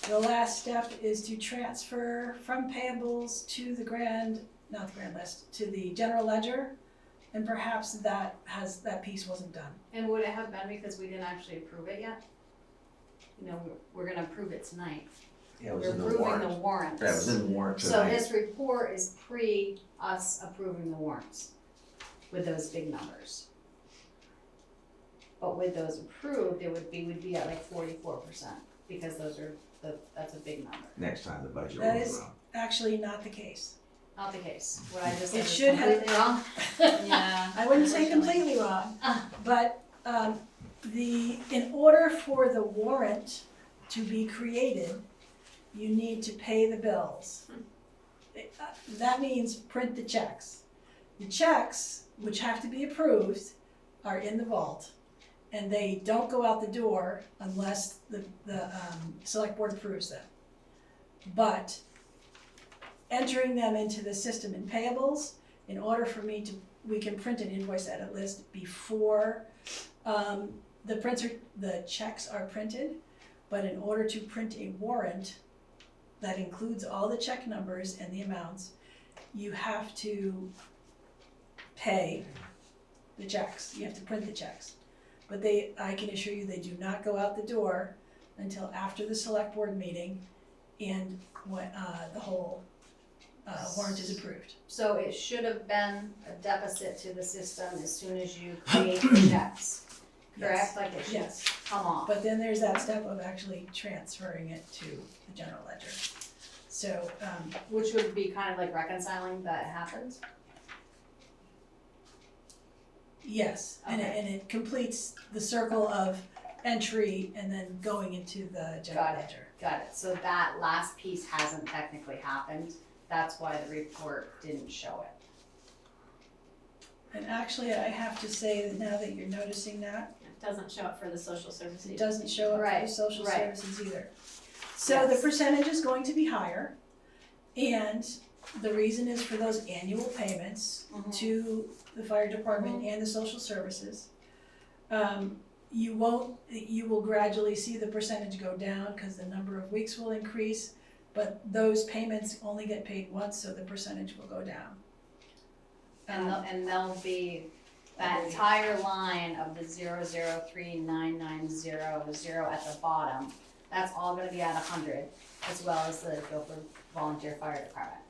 the last step is to transfer from payables to the not the grand list, to the general ledger, and perhaps that piece wasn't done. And would it have been because we didn't actually approve it yet? You know, we're gonna approve it tonight. Yeah, it was We're in the approving warrant. the warrants. Yeah, it was in the warrant So tonight. this report is pre us approving the warrants with those big numbers. But with those approved, we'd be at like 44%, because that's a big number. Next time the budget That rolls is- around. Actually, not the case. Not the case. What I just It said was should have- completely wrong. Yeah. I wouldn't say Unfortunately. completely wrong, but in order for the warrant to be created, you need to pay the bills. That means print the checks. The checks, which have to be approved, are in the vault, and they don't go out the door unless the select board approves them. But entering them into the system in payables, in order for we can print an invoice edit list before the checks are printed, but in order to print a warrant that includes all the check numbers and the amounts, you have to pay the checks, you have to print the checks. But I can assure you, they do not go out the door until after the select board meeting and when the whole warrant is approved. So it should have been a deficit to the system as soon as you create the checks, correct? Like it should Yes, come off. but then there's that step of actually transferring it to the general ledger. So, Which would be kind of like reconciling that happened. yes, and Okay. it completes the circle of entry and then going into the general Got it. ledger. Got it. So that last piece hasn't technically happened. That's why the report didn't show it. And actually, I have to say that now that you're noticing that, It doesn't show up for the social services. it doesn't show up for the Right, social right. services either. So the Yes. percentage is going to be higher, and the reason is for those annual payments to the fire department and the social services. You will gradually see the percentage go down because the number of weeks will increase, but those payments only get paid once, so the percentage will go down. And they'll be, that entire line of the 0039900 at the bottom, that's all gonna be at 100, as well as the Guilford Volunteer Fire Department.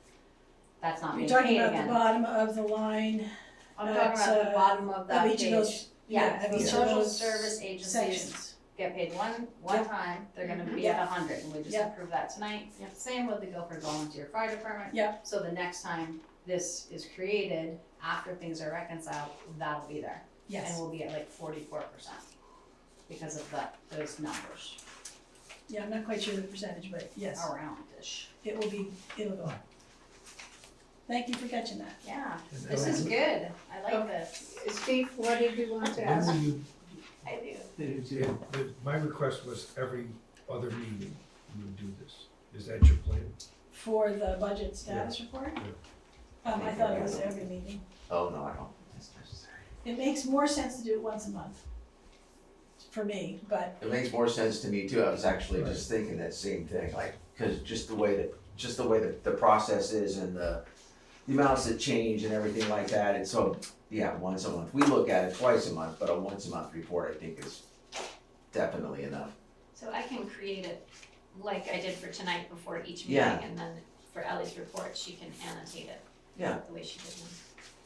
That's not You're being talking paid about the again. bottom of the line I'm talking about the bottom of that of each page. of those, Yeah, of the each of social those service agencies sections. get paid one Yep. time, they're gonna be Yep. at 100, and we just Yep. approved that tonight. Same with the Guilford Volunteer Fire Department. Yep. So the next time this is created, after things are reconciled, that'll be there. And Yes, we'll be at like 44% because of those numbers, yeah, I'm not quite sure the percentage, but yes, around-ish. it'll go up. Thank you for catching that. Yeah, And this is good, I like this. Steve, what did you want to When ask? will you, I do. my request was every other meeting you would do this. Is that your plan? For the budget status report? I thought it was every meeting. Oh, no, I don't think that's necessary. It makes more sense to do it once a month, for me, but It makes more sense to me too. I was actually just thinking that same thing, like, cause just the way that the process is and the amounts that change and everything like that, and so, yeah, once a month. We look at it twice a month, but a once a month report I think is definitely enough. So I can create it like I did for tonight before each Yeah. meeting, and then for Ellie's report, she can annotate it. Yeah. The way she did them.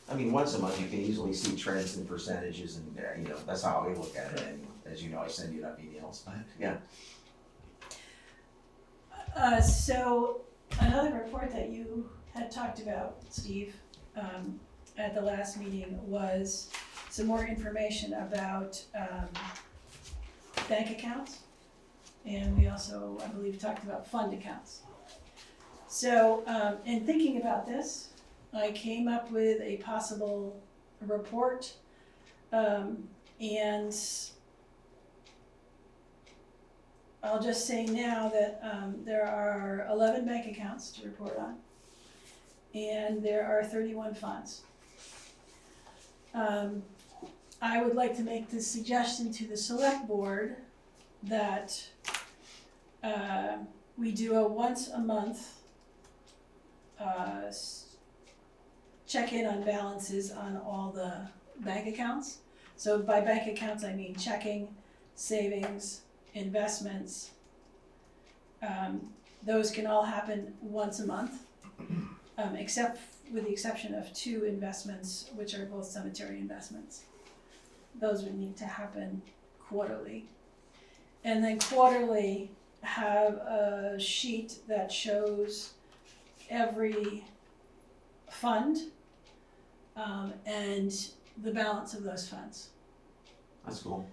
I mean, once a month, you can easily see trends and percentages and, you know, that's how we look at it, and as you know, I send you enough emails, but, yeah. So another report that you had talked about, Steve, at the last meeting was some more information about bank accounts. And we also, I believe, talked about fund accounts. So in thinking about this, I came up with a possible report. And I'll just say now that there are 11 bank accounts to report on, and there are 31 funds. I would like to make the suggestion to the select board that we do a once a month check in on balances on all the bank accounts. So by bank accounts, I mean checking, savings, investments. Those can all happen once a month, except with the exception of 2 investments, which are both cemetery investments. Those would need to happen quarterly. And then quarterly have a sheet that shows every fund and the balance of those funds. That's cool.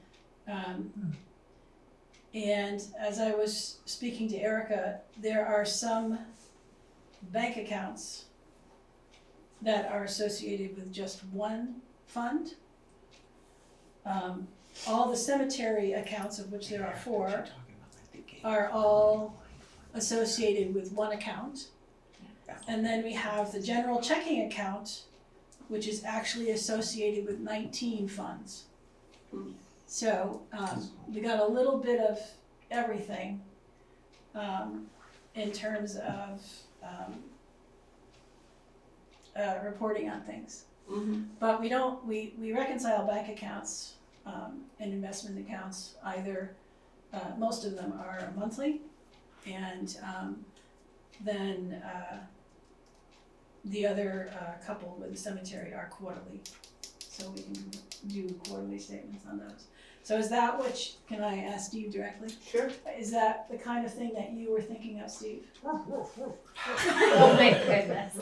And as I was speaking to Erica, there are some bank accounts that are associated with just one fund. All the cemetery accounts, of which there are 4, are all associated with one account. And then we have the general checking account, which is actually associated with 19 funds. So we got a little bit of everything in terms of reporting on things. Mhm. But we reconcile bank accounts and investment accounts either, most of them are monthly, and then the other couple with the cemetery are quarterly. So we can do quarterly statements on those. So is that can I ask Steve directly? Sure. Is that the kind of thing that you were thinking of, Steve? Oh my goodness.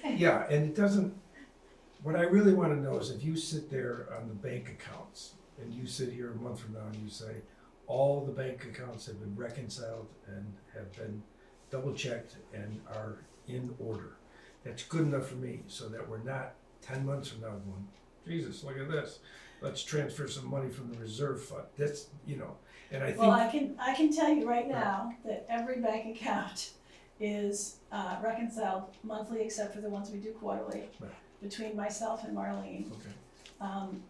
Yeah, and it doesn't, what I really wanna know is if you sit there on the bank accounts, and you sit here a month from now and you say, all the bank accounts have been reconciled and have been double checked and are in order. That's good enough for me, so that we're not 10 months from now going, Jesus, look at this. Let's transfer some money from the reserve fund. That's, and I think. Well, I can tell you right now that every bank account is reconciled monthly, except for the ones we do quarterly, Right. between myself and Marlene. Okay.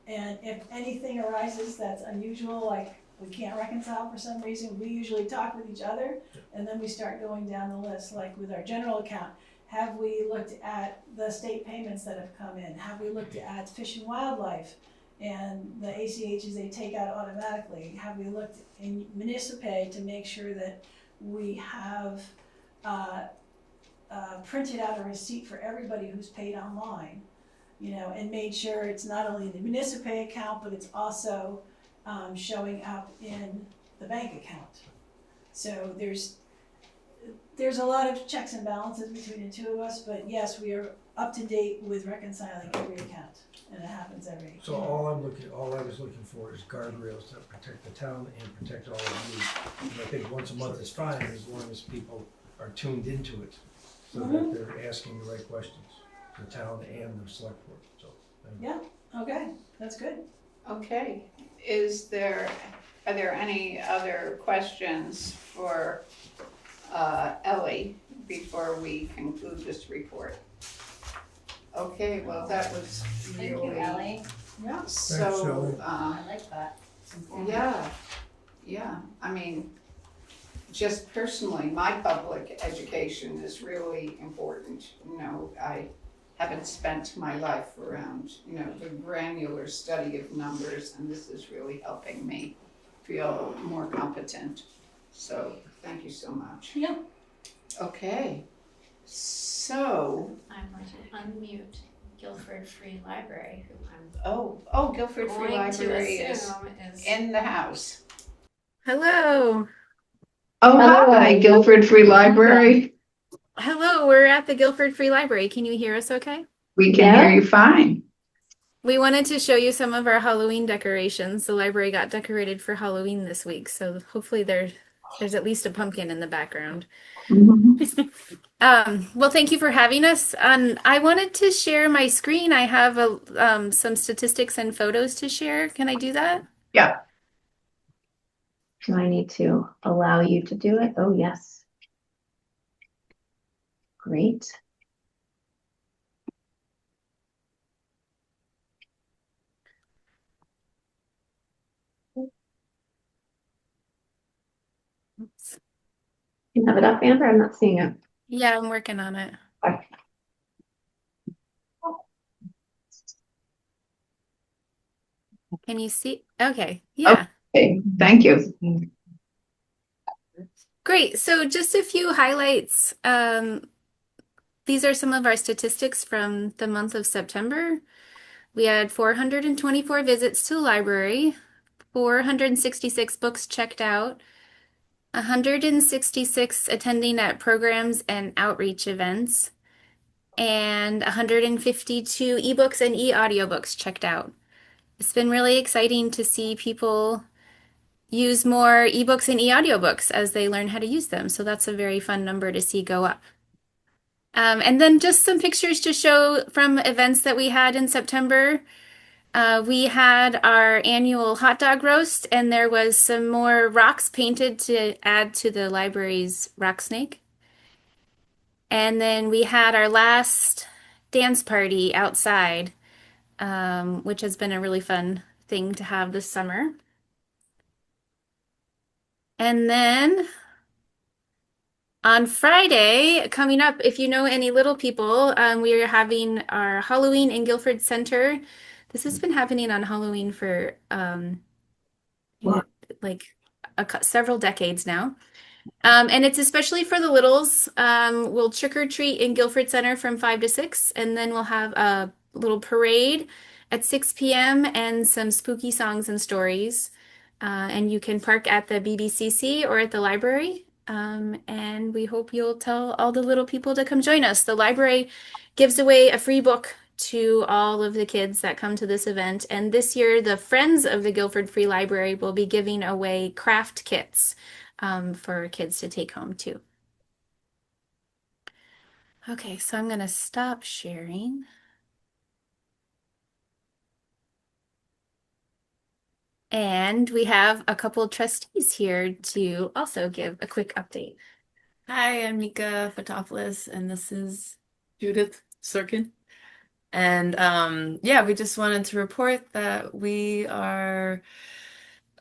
And if anything arises that's unusual, like we can't reconcile for some reason, we usually talk with each other, and then we start going down the list, like with our general account. Have we looked at the state payments that have come in? Have we looked at Fish and Wildlife and the ACHs they take out automatically? Have we looked in Municipay to make sure that we have printed out a receipt for everybody who's paid online? And made sure it's not only in the Municipay account, but it's also showing up in the bank account. So there's a lot of checks and balances between the 2 of us, but yes, we are up to date with reconciling every account, and it happens every. So all I was looking for is guardrails to protect the town and protect all of you. And I think once a month is fine, as long as people are tuned into it, so that they're asking the right questions, the town and the select board, so. Yeah, okay, that's good. Okay, are there any other questions for Ellie before we conclude this report? Okay, well, that was Thank really. you, Ellie. Yeah. So, I like that. It's informative. yeah, I mean, just personally, my public education is really important. I haven't spent my life around, the granular study of numbers, and this is really helping me feel more competent. So, thank you so much. Yeah. Okay, so, I'm going to unmute Guilford Free Library, who I'm Guilford Free going to Library is assume is. in the house. Hello. Oh, hi, Guilford Free Library. Hello, we're at the Guilford Free Library. Can you hear us okay? We can hear you fine. We wanted to show you some of our Halloween decorations. The library got decorated for Halloween this week, so hopefully they're There's at least a pumpkin in the background. Mhm. Well, thank you for having us. I wanted to share my screen. I have some statistics and photos to share. Can I do that? Yeah. Do I need to allow you to do it? Oh, yes. Great. Oops. You have it up, Amber? I'm not seeing it. Yeah, I'm working on it. Okay. Can you see? Okay. Yeah. Okay, thank you. Great. So just a few highlights. These are some of our statistics from the month of September. We had 424 visits to the library, 466 books checked out, 166 attending at programs and outreach events, and 152 ebooks and e-audiobooks checked out. It's been really exciting to see people use more ebooks and e-audiobooks as they learn how to use them. So that's a very fun number to see go up. And then just some pictures to show from events that we had in September. We had our annual hot dog roast, and there was some more rocks painted to add to the library's rock snake. And then we had our last dance party outside, which has been a really fun thing to have this summer. And then on Friday, coming up, if you know any little people, we are having our Halloween in Guilford Center. This has been happening on Halloween for like several decades now. And it's especially for the littles. We'll trick or treat in Guilford Center from 5 to 6, and then we'll have a little parade at 6 p.m. and some spooky songs and stories. And you can park at the BBCC or at the library. And we hope you'll tell all the little people to come join us. The library gives away a free book to all of the kids that come to this event. And this year, the Friends of the Guilford Free Library will be giving away craft kits for kids to take home too. Okay, so I'm going to stop sharing. And we have a couple of trustees here to also give a quick update. Hi, I'm Nika Fotopoulos, and this is Judith Sirkin. And yeah, we just wanted to report that we are,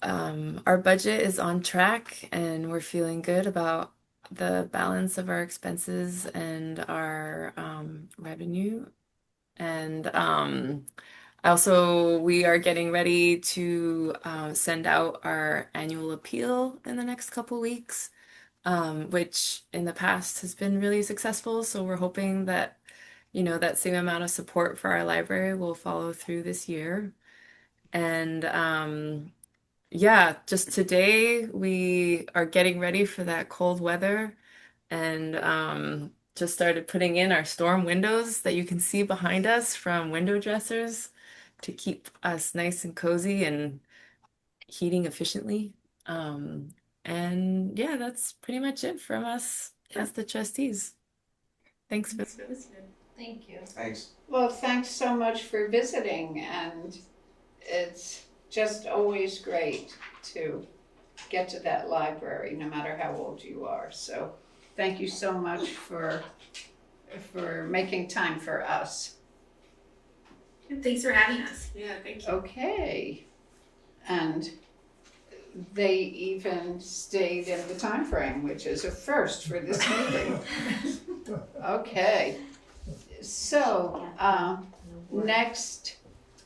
our budget is on track, and we're feeling good about the balance of our expenses and our revenue. And also, we are getting ready to send out our annual appeal in the next couple weeks, which in the past has been really successful. So we're hoping that, you know, that same amount of support for our library will follow through this year. And yeah, just today we are getting ready for that cold weather, and just started putting in our storm windows that you can see behind us from window dressers to keep us nice and cozy and heating efficiently. And yeah, that's pretty much it from us as the trustees. Thanks for listening. Thank you. Thanks. Well, thanks so much for visiting, and it's just always great to get to that library, no matter how old you are. So thank you so much for making time for us. Thanks for having us. Yeah, thank you. Okay. And they even stayed in the time frame, which is a first for this meeting. Okay. So, next,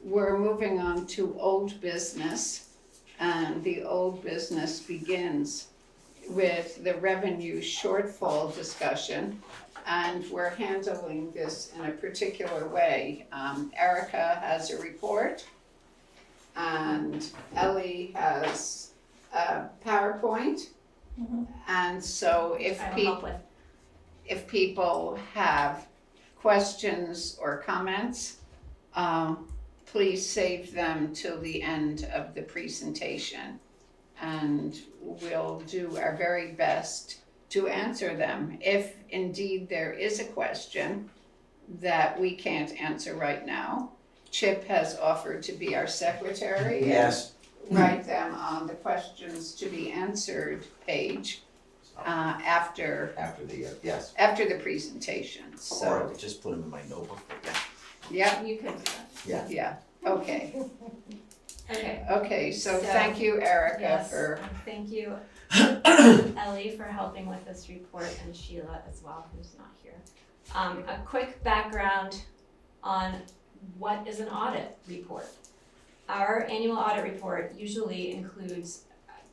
we're moving on to old business. And the old business begins with the revenue shortfall discussion. And we're handling this in a particular way. Erica has a report, and Ellie has a PowerPoint. And so if people have questions or comments, please save them till the end of the presentation. and we'll do our very best to answer them. If indeed there is a question that we can't answer right now, Chip has offered to be our secretary. and Yes. Write them on the questions to be answered page after After the, yes. the presentation, Or I so, could just put them in my notebook, but yeah, You could do that. yeah, okay. Okay. Okay, so So, thank you, Erica, Yes, for, and thank you, Ellie, for helping with this report, and Sheila as well, who's not here. A quick background on what is an audit report. Our annual audit report usually includes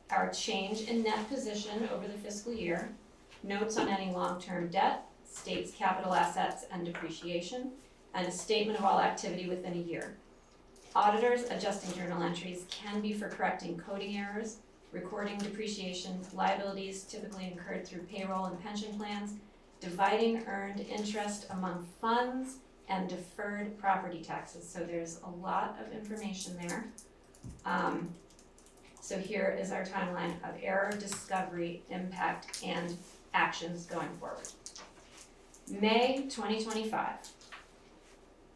our change in net position over the fiscal year, notes on any long-term debt, states capital assets and depreciation, and a statement of all activity within a year. Auditors adjusting journal entries can be for correcting coding errors, recording depreciation, liabilities typically incurred through payroll and pension plans, dividing earned interest among funds, and deferred property taxes. So there's a lot of information there. So here is our timeline of error, discovery, impact, and actions going forward. May 2025.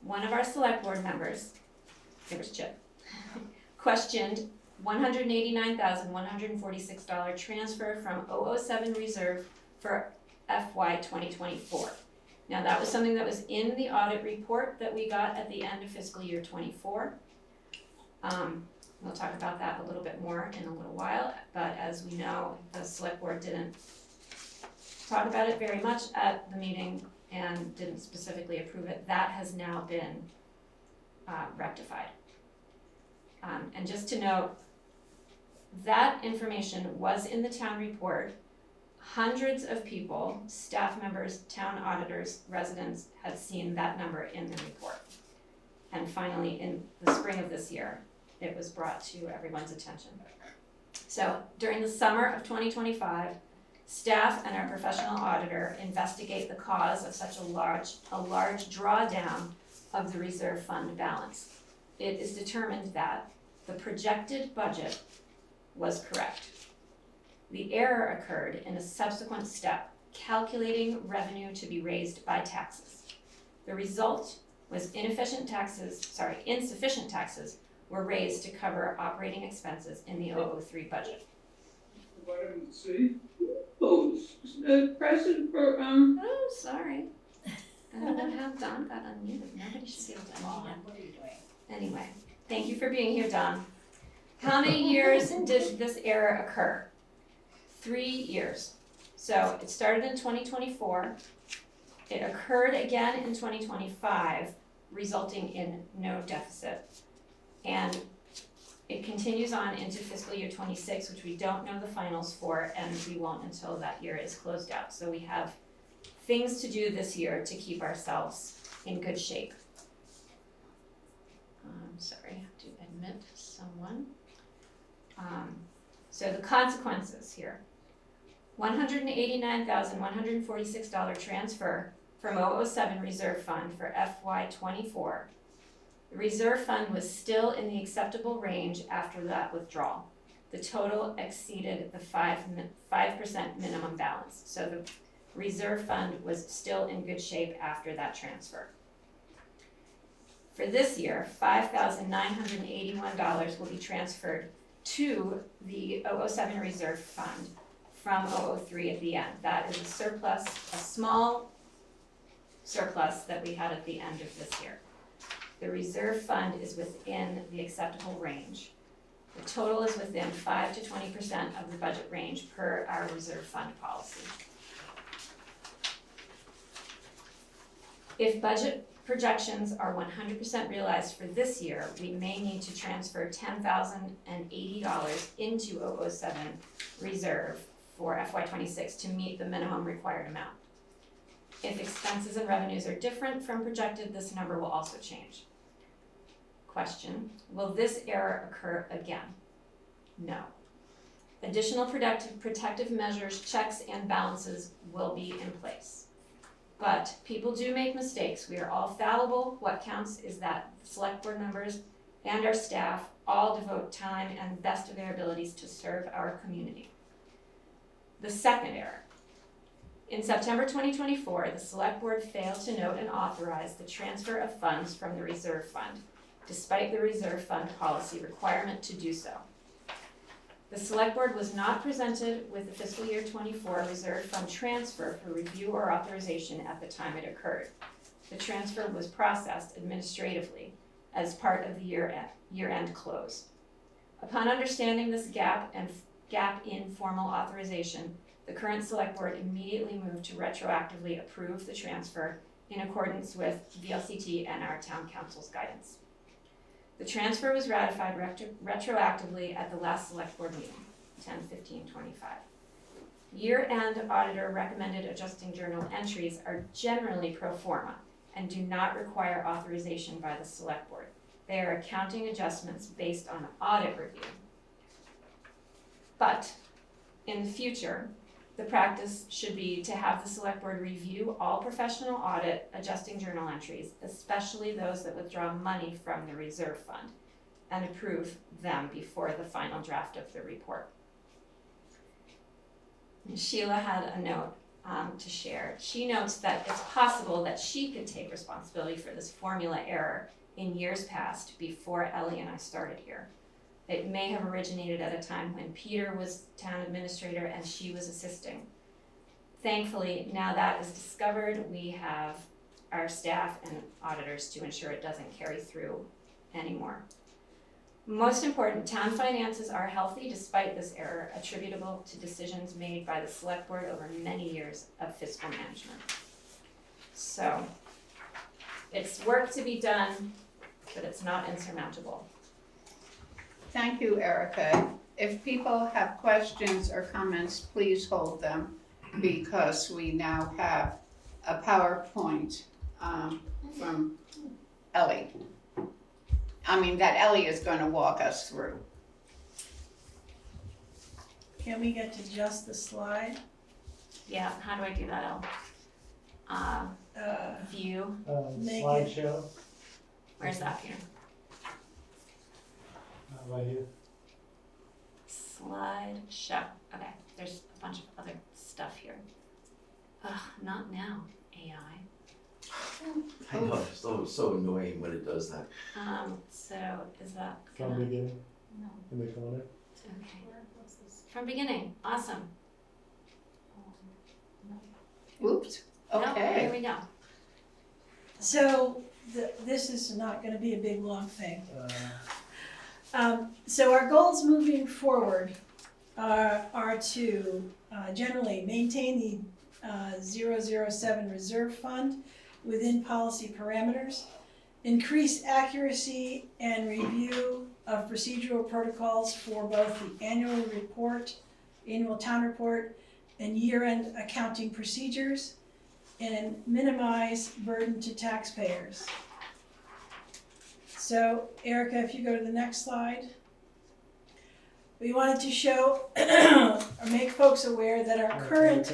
One of our select board members, there was Chip, questioned $189,146 transfer from 007 reserve for FY 2024. Now that was something that was in the audit report that we got at the end of fiscal year 24. We'll talk about that a little bit more in a little while, but as we know, the select board didn't talk about it very much at the meeting and didn't specifically approve it. That has now been rectified. And just to note, that information was in the town report. Hundreds of people, staff members, town auditors, residents had seen that number in the report. And finally, in the spring of this year, it was brought to everyone's attention. So during the summer of 2025, staff and our professional auditor investigate the cause of such a large drawdown of the reserve fund balance. It is determined that the projected budget was correct. The error occurred in a subsequent step, calculating revenue to be raised by taxes. The result was insufficient taxes were raised to cover operating expenses in the 003 budget. Vitamin C. Present for Oh, sorry. I don't know how Don got unmuted. Nobody should be able to unmute him. What are you doing? Anyway, thank you for being here, Don. How many years did this error occur? 3 years. So it started in 2024. It occurred again in 2025, resulting in no deficit. And it continues on into fiscal year 26, which we don't know the finals for, and we won't until that year is closed out. So we have things to do this year to keep ourselves in good shape. Sorry, I have to admit someone. So the consequences here. $189,146 transfer from 007 reserve fund for FY 24. The reserve fund was still in the acceptable range after that withdrawal. The total exceeded the 5% minimum balance. So the reserve fund was still in good shape after that transfer. For this year, $5,981 will be transferred to the 007 reserve fund from 003 at the end. That is a surplus, a small surplus that we had at the end of this year. The reserve fund is within the acceptable range. The total is within 5 to 20% of the budget range per our reserve fund policy. If budget projections are 100% realized for this year, we may need to transfer $10,080 into 007 reserve for FY26 to meet the minimum required amount. If expenses and revenues are different from projected, this number will also change. Question, will this error occur again? No. Additional protective measures, checks, and balances will be in place. But people do make mistakes. We are all fallible. What counts is that select board members and our staff all devote time and best of their abilities to serve our community. The second error. In September 2024, the Select Board failed to note and authorize the transfer of funds from the Reserve Fund, despite the Reserve Fund policy requirement to do so. The Select Board was not presented with the fiscal year 24 Reserve Fund transfer for review or authorization at the time it occurred. The transfer was processed administratively as part of the year-end close. Upon understanding this gap in formal authorization, the current Select Board immediately moved to retroactively approve the transfer in accordance with VLCT and our Town Council's guidance. The transfer was ratified retroactively at the last Select Board meeting, 10/15/25. Year-end auditor recommended adjusting journal entries are generally pro forma and do not require authorization by the Select Board. They are accounting adjustments based on audit review. But in the future, the practice should be to have the Select Board review all professional audit adjusting journal entries, especially those that withdraw money from the Reserve Fund, and approve them before the final draft of the report. And Sheila had a note to share. She notes that it's possible that she could take responsibility for this formula error in years past before Ellie and I started here. It may have originated at a time when Peter was town administrator and she was assisting. Thankfully, now that is discovered, we have our staff and auditors to ensure it doesn't carry through anymore. Most important, town finances are healthy despite this error, attributable to decisions made by the Select Board over many years of fiscal management. So, it's work to be done, but it's not insurmountable. Thank you, Erica. If people have questions or comments, please hold them, because we now have a PowerPoint from Ellie. That Ellie is going to walk us through. Can we get to just the slide? Yeah, how do I do that, Elle? View, Make it- Slideshow, where's that here? right here. Slideshow. Okay, there's a bunch of other stuff here. Ugh, not now, AI. I know, it's so annoying when it does that. So is that From gonna, beginning, no, in the corner. okay. From beginning, awesome. Oops, No, here okay. we go. So this is not gonna be a big, long thing. So our goals moving forward are to generally maintain the 007 reserve fund within policy parameters, increase accuracy and review of procedural protocols for both the annual town report, and year-end accounting procedures, and minimize burden to taxpayers. So, Erica, if you go to the next slide. We wanted to show or make folks aware that our current,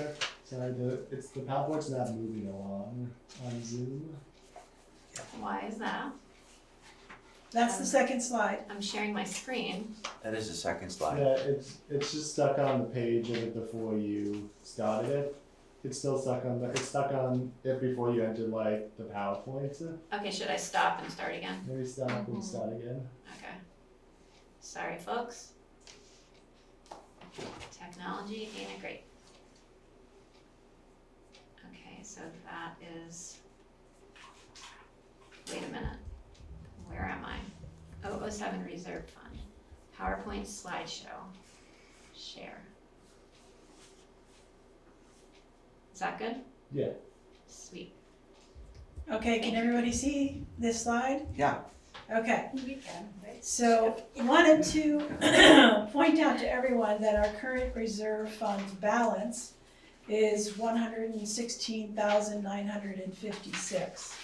Sorry, the PowerPoint's not moving along on Zoom. Why is that? that's the second slide. I'm sharing my screen. That is the second slide. Yeah, it's just stuck on the page of it before you started it. It's still stuck on it before you entered like the PowerPoint. Okay, should I stop and start again? Maybe stop and start again. Okay. Sorry, folks. Technology ain't it great. Okay, so that is, wait a minute, where am I? 007 Reserve Fund, PowerPoint slideshow, share. Is that good? Yeah. Sweet. Okay, can everybody see this slide? Yeah. Okay, We can, right? so wanted to point out to everyone that our current reserve fund balance is $116,956.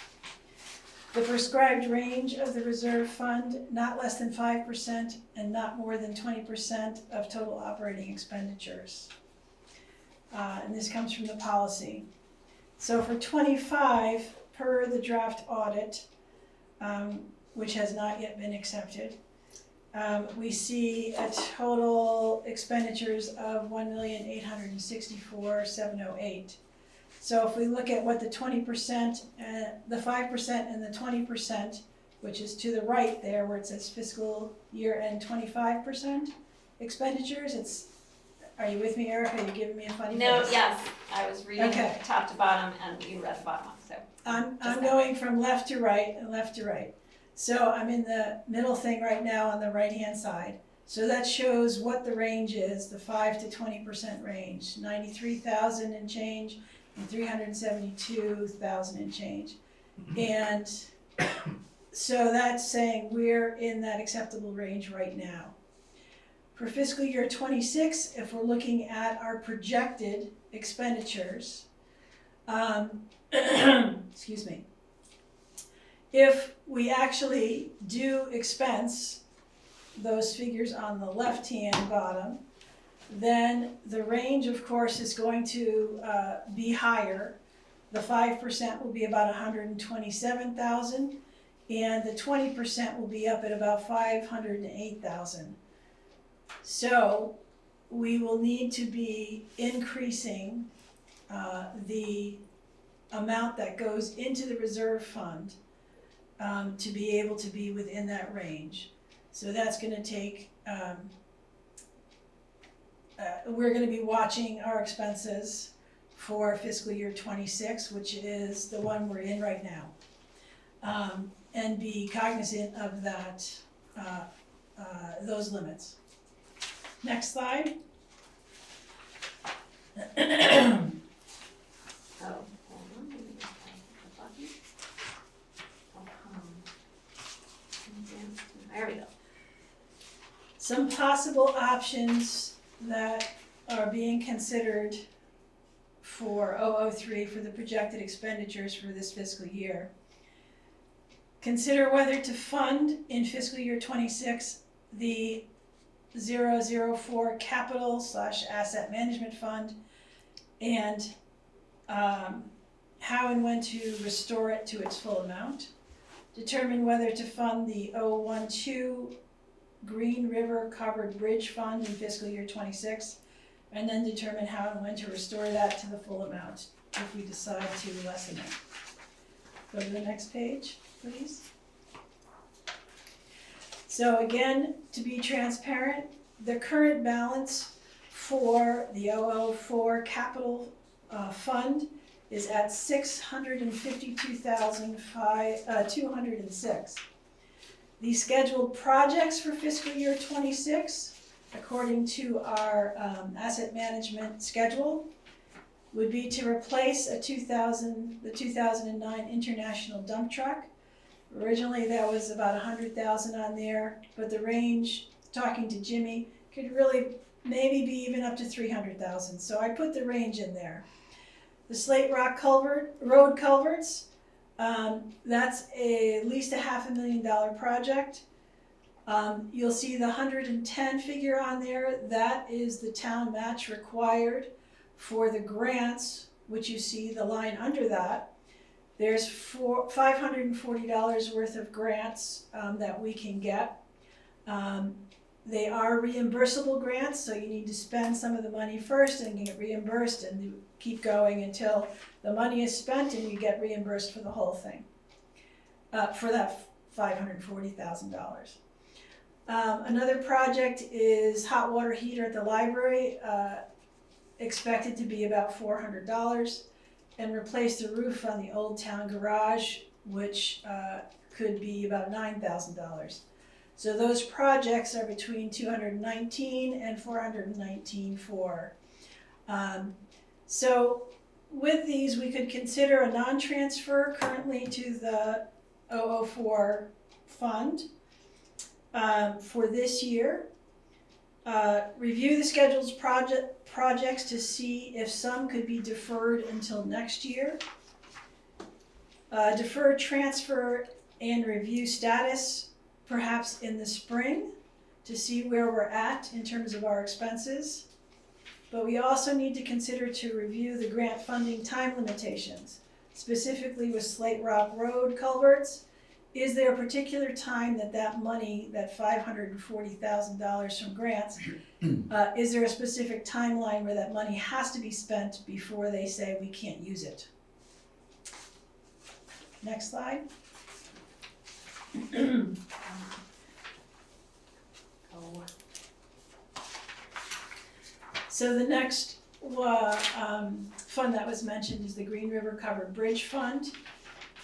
The prescribed range of the reserve fund, not less than 5% and not more than 20% of total operating expenditures. And this comes from the policy. So for 25, per the draft audit, which has not yet been accepted. We see a total expenditures of $1,864,708. So if we look at what the 20%, the 5% and the 20%, which is to the right there where it says fiscal year end 25% expenditures, are you with me, Erica? Are you giving me a funny No, face? yes, I was reading Okay. top to bottom and you read the bottom one, so. I'm Just going from left to right and left to right. So I'm in the middle thing right now on the right-hand side. So that shows what the range is, the 5 to 20% range, 93,000 and change and 372,000 and change. And so that's saying we're in that acceptable range right now. For fiscal year 26, if we're looking at our projected expenditures, excuse me, if we actually do expense those figures on the left-hand bottom, then the range, of course, is going to be higher. The 5% will be about 127,000, and the 20% will be up at about 508,000. So we will need to be increasing the amount that goes into the reserve fund to be able to be within that range. So that's going to take, we're going to be watching our expenses for fiscal year 26, which is the one we're in right now, and be cognizant of that, those limits. Next slide. Oh, hold on, let me just press the button. There we go. Some possible options that are being considered for 003 for the projected expenditures for this fiscal year. Consider whether to fund in fiscal year 26 the 004 capital / asset management fund, and how and when to restore it to its full amount. Determine whether to fund the 012 Green River Covered Bridge Fund in fiscal year 26, and then determine how and when to restore that to the full amount if we decide to lessen it. Go to the next page, please. So again, to be transparent, the current balance for the 004 capital fund is at $652,206. The scheduled projects for fiscal year 26, according to our asset management schedule, would be to replace the 2009 International dump truck. Originally, that was about 100,000 on there, but the range, talking to Jimmy, could really maybe be even up to 300,000. So I put the range in there. The Slate Rock road culverts, that's at least a $500,000 project. You'll see the 110 figure on there. That is the town match required for the grants, which you see the line under that. There's $540 worth of grants that we can get. They are reimbursable grants, so you need to spend some of the money first and get reimbursed, and you keep going until the money is spent and you get reimbursed for the whole thing, for that $540,000. Another project is hot water heater at the library, expected to be about $400, and replace the roof on the Old Town Garage, which could be about $9,000. So those projects are between $219 and $419 for. So with these, we could consider a non-transfer currently to the 004 fund for this year. Review the scheduled projects to see if some could be deferred until next year. Defer transfer and review status perhaps in the spring to see where we're at in terms of our expenses. But we also need to consider to review the grant funding time limitations, specifically with Slate Rock Road culverts is there a particular time that money, that $540,000 from grants, is there a specific timeline where that money has to be spent before they say we can't use it? Next slide. So the next fund that was mentioned is the Green River Covered Bridge Fund.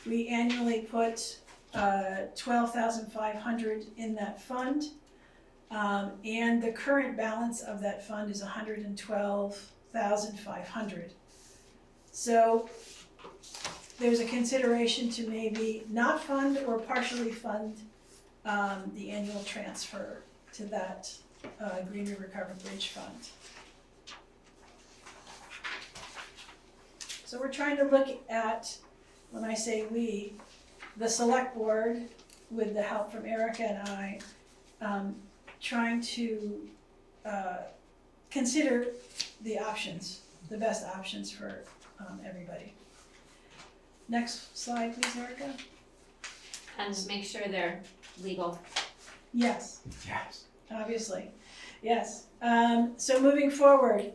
We annually put $12,500 in that fund, and the current balance of that fund is $112,500. So there's a consideration to maybe not fund or partially fund the annual transfer to that Green River Covered Bridge Fund. So we're trying to look at, when I say we, the select board, with the help from Erica and I, trying to consider the options, the best options for everybody. Next slide, please, Erica. And make sure they're legal. Yes, Yes. obviously, yes. So moving forward,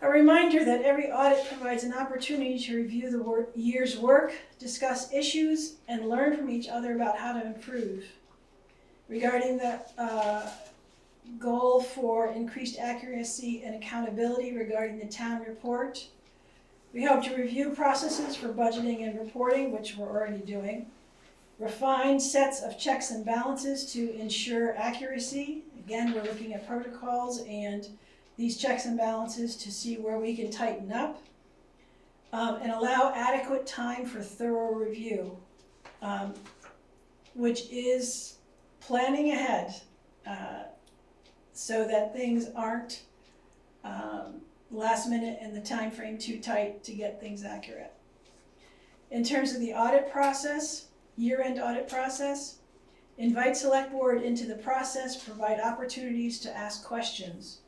a reminder that every audit provides an opportunity to review the year's work, discuss issues, and learn from each other about how to improve. Regarding the goal for increased accuracy and accountability regarding the town report, we hope to review processes for budgeting and reporting, which we're already doing. Refine sets of checks and balances to ensure accuracy. Again, we're looking at protocols and these checks and balances to see where we can tighten up, and allow adequate time for thorough review, which is planning ahead so that things aren't last minute and the time frame too tight to get things accurate. In terms of the audit process, year-end audit process, invite select board into the process, provide opportunities to ask questions.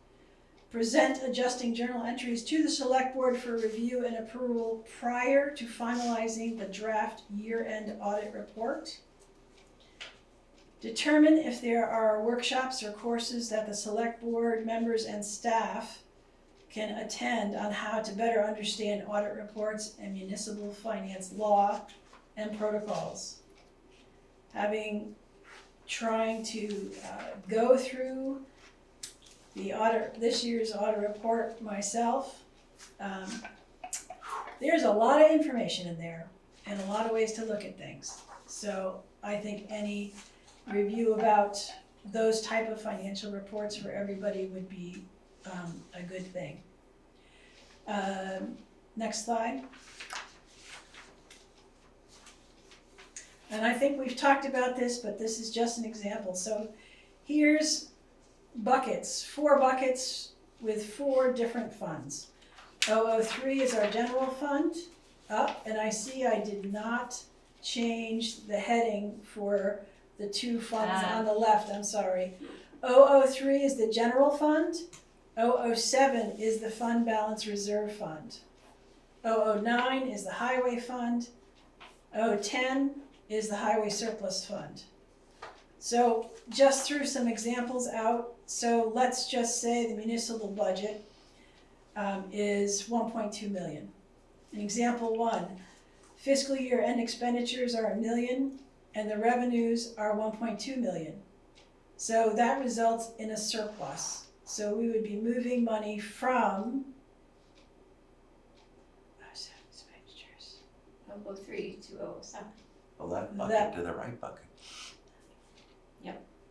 Present adjusting journal entries to the select board for review and approval prior to finalizing the draft year-end audit report. Determine if there are workshops or courses that the select board members and staff can attend on how to better understand audit reports and municipal finance law and protocols. Trying to go through this year's audit report myself, there's a lot of information in there and a lot of ways to look at things. So I think any review about those type of financial reports for everybody would be a good thing. Next slide. And I think we've talked about this, but this is just an example. So here's buckets, 4 buckets with 4 different funds. 003 is our general fund, up, and I see I did not change the heading for the 2 funds on the left, I'm sorry. 003 is the general fund, 007 is the fund balance reserve fund. 009 is the highway fund, 010 is the highway surplus fund. So just threw some examples out. So let's just say the municipal budget is 1.2 million. In example 1, fiscal year end expenditures are $1 million and the revenues are 1.2 million. So that results in a surplus. So we would be moving money from 003 to 007. Well, that bucket to the right bucket.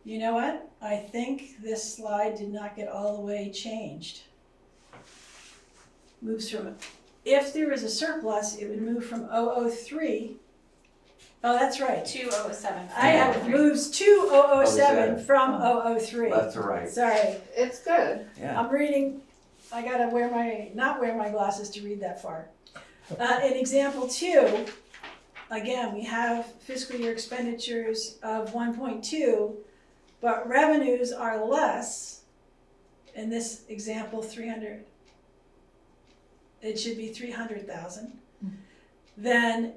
You know what? I think this slide did not get all the way changed. Moves from, if there is a surplus, it would move from 003. Oh, that's right. To 007. I have moves to 007 from 003. Left to right. Sorry. It's good. Yeah. I'm reading, I gotta not wear my glasses to read that far. In example 2, again, we have fiscal year expenditures of 1.2, but revenues are less. In this example, 300, it should be 300,000. Then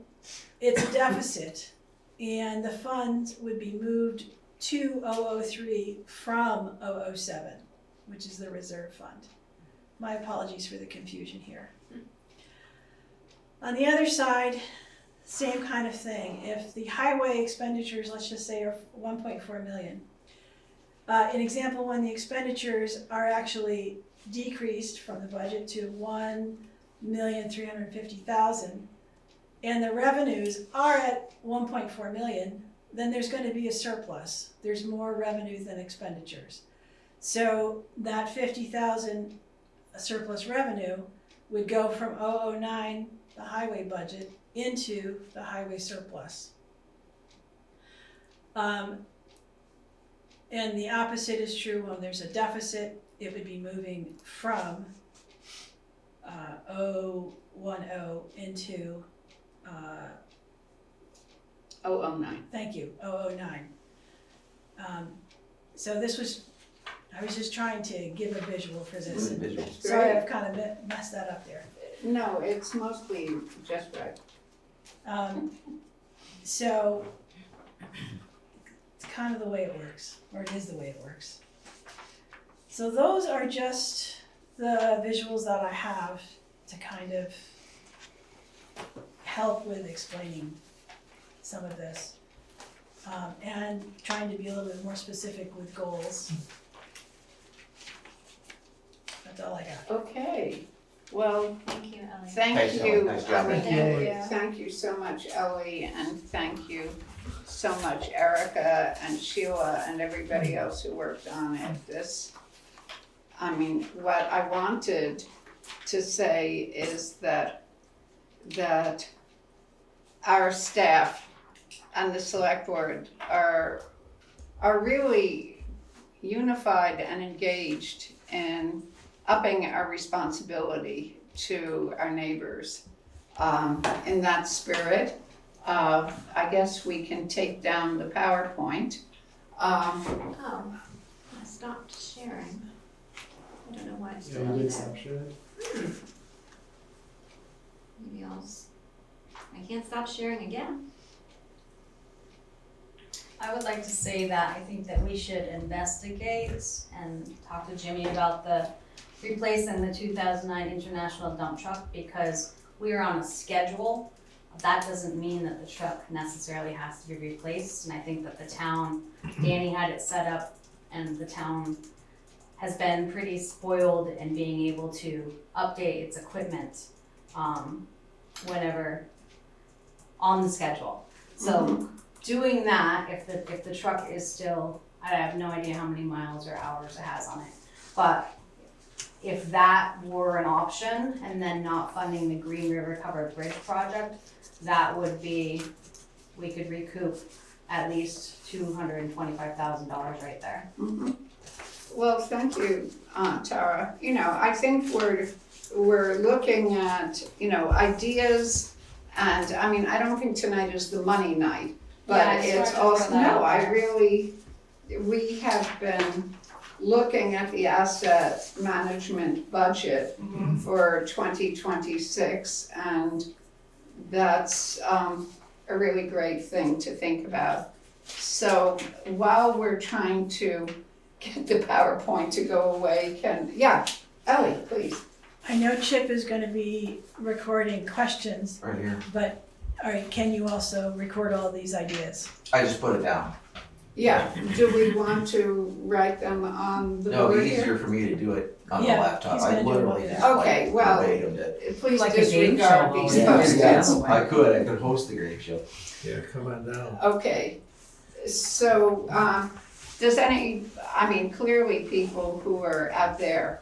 it's a deficit. And the funds would be moved to 003 from 007, which is the reserve fund. My apologies for the confusion here. On the other side, same kind of thing. If the highway expenditures, let's just say, are 1.4 million, in example one, the expenditures are actually decreased from the budget to 1,350,000, and the revenues are at 1.4 million, then there's going to be a surplus. There's more revenue than expenditures. So that 50,000 surplus revenue would go from 009, the highway budget, into the highway surplus. And the opposite is true when there's a deficit. It would be moving from 010 into 009. thank you, 009. So this was, I was just trying to give a visual for this. Really visual. That's Sorry, great. I've kind of messed that up there. No, it's mostly just right. So it's kind of the way it works, or it is the way it works. So those are just the visuals that I have to kind of help with explaining some of this. And trying to be a little bit more specific with goals. That's all I got. Okay, well, Thank you, Ellie. thank Thanks, you, Ellie. Nice job. Ellie. Thank you, Ellie. Thank you so much, Ellie, and thank you so much, Erica and Sheila and everybody else who worked on it. This, I mean, what I wanted to say is that our staff and the select board are really unified and engaged in upping our responsibility to our neighbors. In that spirit, I guess we can take down the PowerPoint. Oh, I stopped sharing. I don't know why it's Yeah, still you on did there. stop sharing. Maybe I can't stop sharing again. I would like to say that I think that we should investigate and talk to Jimmy about replacing the 2009 International dump truck, because we are on a schedule. That doesn't mean that the truck necessarily has to be replaced, and I think that the town, Danny had it set up, and the town has been pretty spoiled in being able to update its equipment whenever on the schedule. So doing that, if the truck is still, I have no idea how many miles or hours it has on it, but if that were an option, and then not funding the Green River Covered Bridge project, that would be, we could recoup at least $225,000 right there. Mhm. Well, thank you, Tara. You know, I think we're looking at, you know, ideas, and I mean, I don't think tonight is the money night, but Yeah, I it's started to also, throw that no, out there. we have been looking at the asset management budget for 2026, and that's a really great thing to think about. So while we're trying to get the PowerPoint to go away, Ellie, please. I know Chip is going to be recording questions, Right here. but all right, can you also record all these ideas? I just put it down. Yeah, do we want to write them on the No, board it'd be easier here? for me to do it on the Yeah, laptop. he's I gonna do literally it. just Okay, like well, verbatim it. Please Like a game disregard show these almost. post-its. I could host the great show. Yeah, come on down. Okay, so, clearly people who are out there,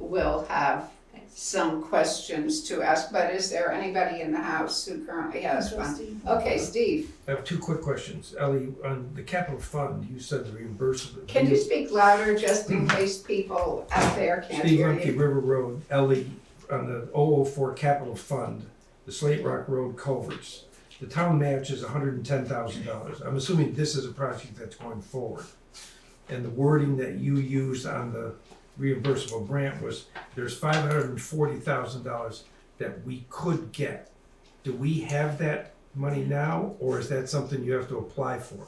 will have some questions to ask, but is there anybody in the house who currently has one? Okay, Steve, I have two quick questions. Ellie, on the capital fund, you said the reimbursement. can you speak louder just in case people out there can't Steve hear Rumpke, you? River Road, Ellie, on the 004 capital fund, the Slate Rock Road culverts. The town match is $110,000. I'm assuming this is a project that's going forward. And the wording that you used on the reimbursable grant was, there's $540,000 that we could get. Do we have that money now, or is that something you have to apply for?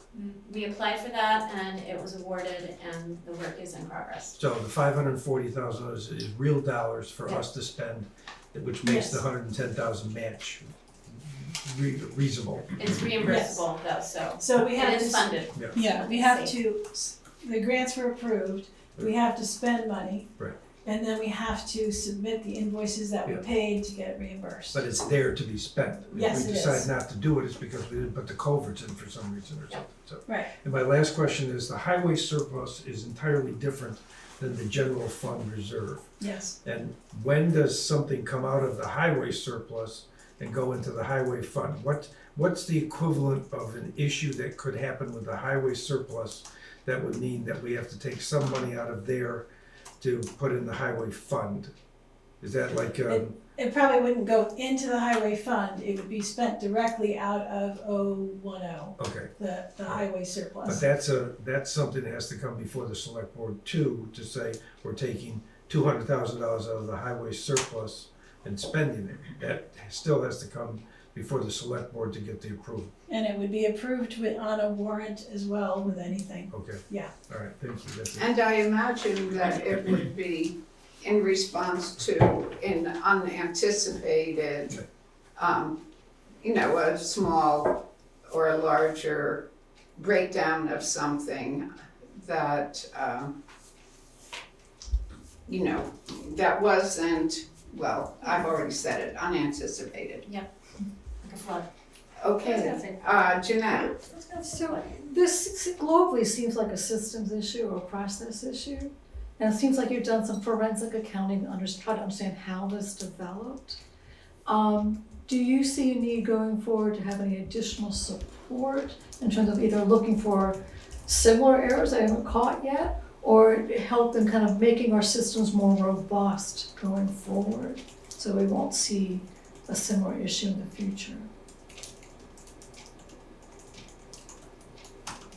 We applied for that and it was awarded and the work is in progress. So the $540,000 is real dollars for us to spend, which makes the 110,000 match reasonable. It's reimbursable though, so So we have it is to, funded. yeah, we have to, the grants were approved, we have to spend money. Right. And then we have to submit the invoices that we Yeah. paid to get reimbursed. But it's there to be spent. Yes, If we it decide is. not to do it, it's because we didn't put the culverts in for some reason or something, so. Right. And my last question is, the highway surplus is entirely different than the general fund reserve. Yes. And when does something come out of the highway surplus and go into the highway fund? What's the equivalent of an issue that could happen with the highway surplus that would mean that we have to take some money out of there to put in the highway fund? Is that like, It probably wouldn't go into the highway fund, it would be spent directly out of 010, okay, the highway but surplus. that's something that has to come before the select board too, to say we're taking $200,000 out of the highway surplus and spending it. That still has to come before the select board to get the approval. And it would be approved on a warrant as well with anything. Okay. Yeah. All right, thank you, that's it. And I imagine that it would be in response to an unanticipated, a small or a larger breakdown of something that, that wasn't, well, I've already said it, unanticipated. Like a flood. Okay, Jeanette, So this globally seems like a systems issue or a process issue. And it seems like you've done some forensic accounting to try to understand how this developed. Do you see a need going forward to have any additional support in terms of either looking for similar errors I haven't caught yet, or help in kind of making our systems more robust going forward so we won't see a similar issue in the future?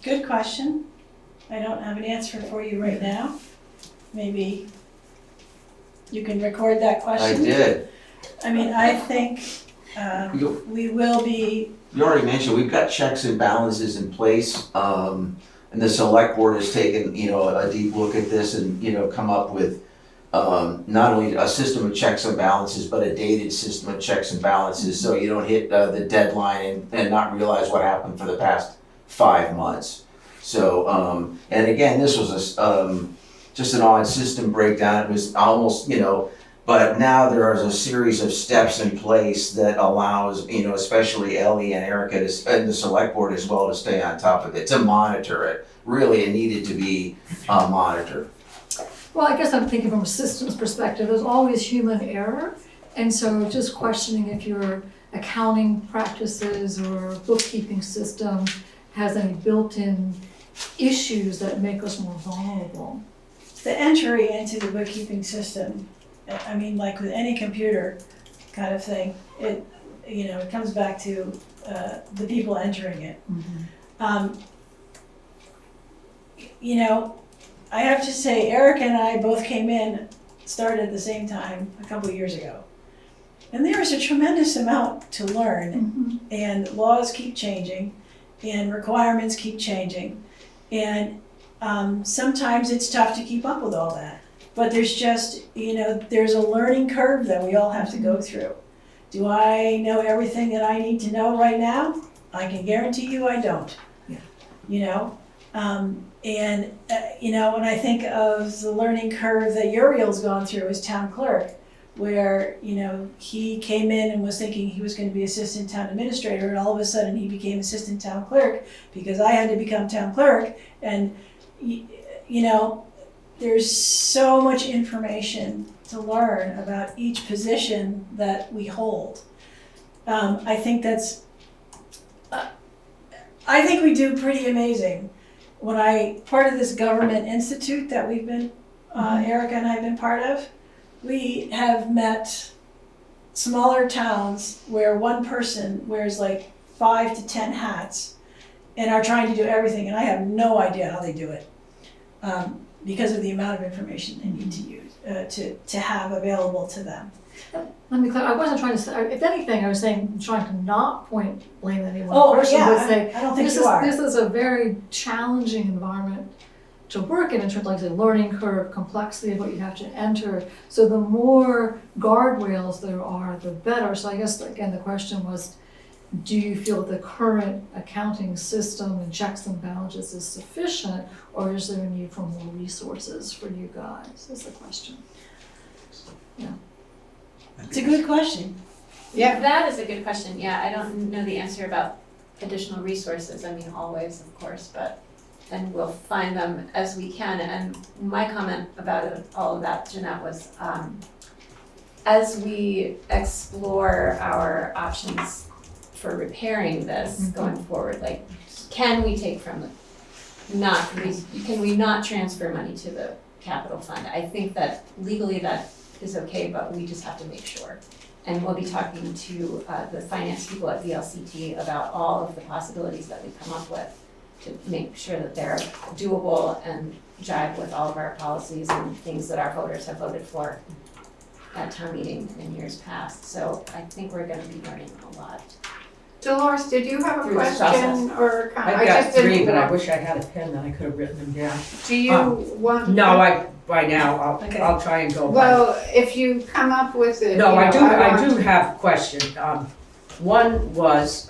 Good question. I don't have an answer for you right now. Maybe you can record that I question. did. I mean, I think we will be, You already mentioned, we've got checks and balances in place, and the select board has taken, a deep look at this and, come up with not only a system of checks and balances, but a dated system of checks and balances, so you don't hit the deadline and not realize what happened for the past 5 months. So, and again, this was just an odd system breakdown. It was almost, but now there is a series of steps in place that allows, especially Ellie and Erica and the select board as well to stay on top of it, to monitor it. Really, it needed to be monitored. Well, I guess I'm thinking from a systems perspective, there's always human error. And so just questioning if your accounting practices or bookkeeping system has any built-in issues that make us more vulnerable. the entry into the bookkeeping system, I mean, like with any computer kind of thing, it comes back to the people entering it. I have to say, Eric and I both came in, started at the same time a couple of years ago. And there is a tremendous amount to learn, and laws keep changing, and requirements keep changing. And sometimes it's tough to keep up with all that. But there's just, there's a learning curve that we all have to go through. Do I know everything that I need to know right now? I can guarantee you I don't. When I think of the learning curve that Uriel's gone through as town clerk, where, he came in and was thinking he was going to be assistant town administrator, and all of a sudden he became assistant town clerk because I had to become town clerk. And, there's so much information to learn about each position that we hold. I think we do pretty amazing. Part of this government institute that we've been, Erica and I have been part of, we have met smaller towns where one person wears like 5 to 10 hats and are trying to do everything, and I have no idea how they do it. because of the amount of information they need to use, to have available to them. Let me clarify, I wasn't trying to say, if anything, I was saying, trying to not blame any one Oh, person, yeah, but say, I don't think this you is, are. this is a very challenging environment to work in terms of, like, the learning curve, complexity of what you have to enter. So the more guardrails there are, the better. So I guess, again, the question was, do you feel the current accounting system and checks and balances is sufficient, or is there a need for more resources for you guys, is the question. It's a good question. Yeah. That is a good question, yeah, I don't know the answer about additional resources, I mean, always, of course, but, and we'll find them as we can, and my comment about it, all of that, Jeanette, was, as we explore our options for repairing this going forward, like, can we take from can we not transfer money to the capital fund? I think that legally that is okay, but we just have to make sure. And we'll be talking to the finance people at VLCT about all of the possibilities that we come up with to make sure that they're doable and jive with all of our policies and things that our voters have voted for at town meeting in years past. So I think we're gonna be learning a lot. Dolores, did you have a Through this question or comment? I've got just didn't three, but I want- wish I had a pen that I could have written them down. Do you want? No, by now, Okay. I'll try and go. by- Well, if you come up with it. No, you I know, do want- have questions. One was,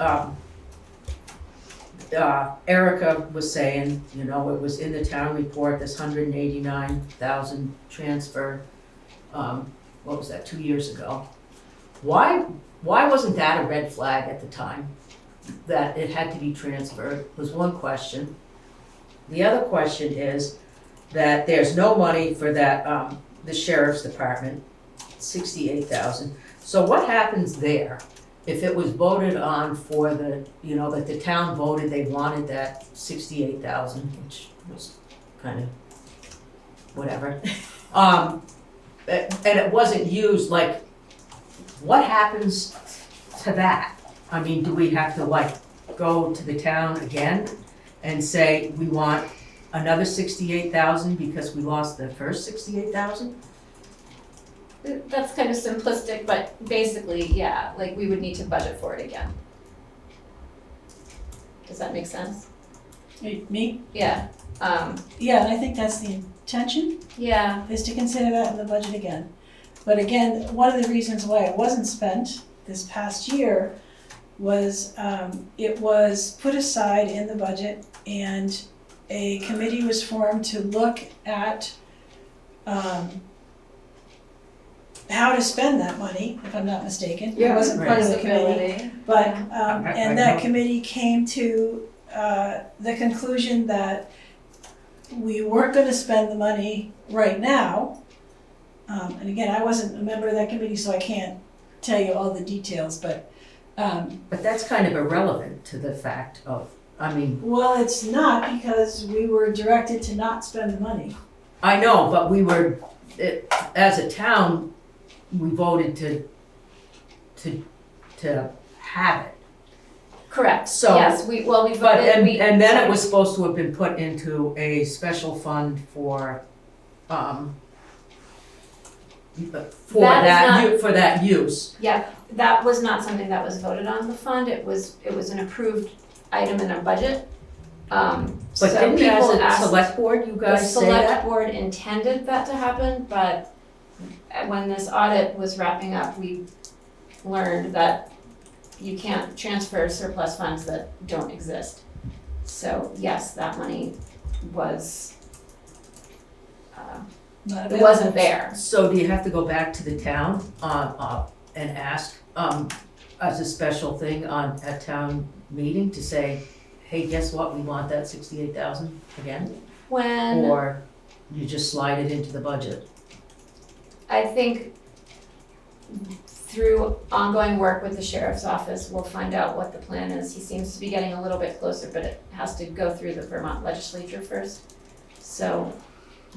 Erica was saying, you know, it was in the town report, this 189,000 transfer, what was that, 2 years ago? Why wasn't that a red flag at the time, that it had to be transferred, was one question. The other question is that there's no money for that, the sheriff's department, 68,000. So what happens there if it was voted on for the, you know, that the town voted they wanted that 68,000, which was kind of whatever. And it wasn't used, like, what happens to that? I mean, do we have to, like, go to the town again and say we want another 68,000 because we lost the first 68,000? That's kind of simplistic, but basically, yeah, like we would need to budget for it again. Does that make sense? Me? Yeah, Yeah, and I think that's the intention, yeah, is to consider that in the budget again. But again, one of the reasons why it wasn't spent this past year was, it was put aside in the budget, and a committee was formed to look at, how to spend that money, if I'm not mistaken. It wasn't part of the committee. But, and that committee came to the conclusion that we weren't gonna spend the money right now. And again, I wasn't a member of that committee, so I can't tell you all the details, but. But that's kind of irrelevant to the fact of, I mean. Well, it's not, because we were directed to not spend the money. I know, but we were, as a town, we voted to have it. correct, So- yes, we voted, But, and then it was supposed to have been put into a special fund for for that use. Yeah, that was not something that was voted on the fund, it was an approved item in our budget. But So didn't as people a asked, select board, you the guys say select that? board intended that to happen, but when this audit was wrapping up, we learned that you can't transfer surplus funds that don't exist. So yes, that money was, Not it available. wasn't there. So do you have to go back to the town and ask as a special thing at town meeting to say, hey, guess what, we want that 68,000 again? When, Or you just slide it into the budget? I think through ongoing work with the sheriff's office, we'll find out what the plan is. He seems to be getting a little bit closer, but it has to go through the Vermont legislature first. So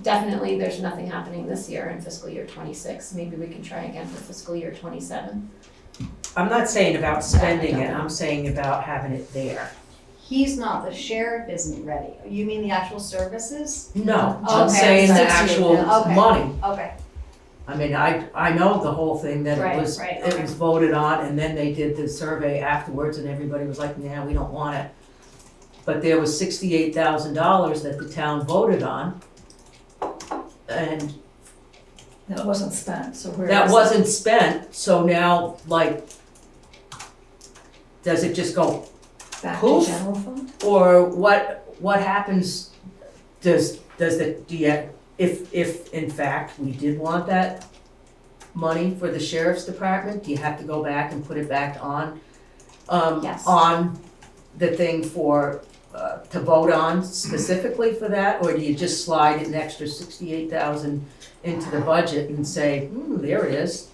definitely, there's nothing happening this year in fiscal year 26. Maybe we can try again for fiscal year 27. I'm not saying about spending it, I'm saying about having it there. He's not, the sheriff isn't ready. You mean the actual services? No, I'm Okay, saying the 68, actual okay. money. Okay, I mean, I know the whole thing that Right, it was, right, it okay. was voted on, and then they did the survey afterwards, and everybody was like, nah, we don't want it. But there was $68,000 that the town voted on, and That wasn't spent, so where that is wasn't spent, so now, like, does it just go, it? Back to poof. general fund? or what happens, do you, if in fact we did want that money for the sheriff's department, do you have to go back and put it back on? Yes. On the thing for, to vote on specifically for that, or do you just slide an extra 68,000 into the budget and say, there it is?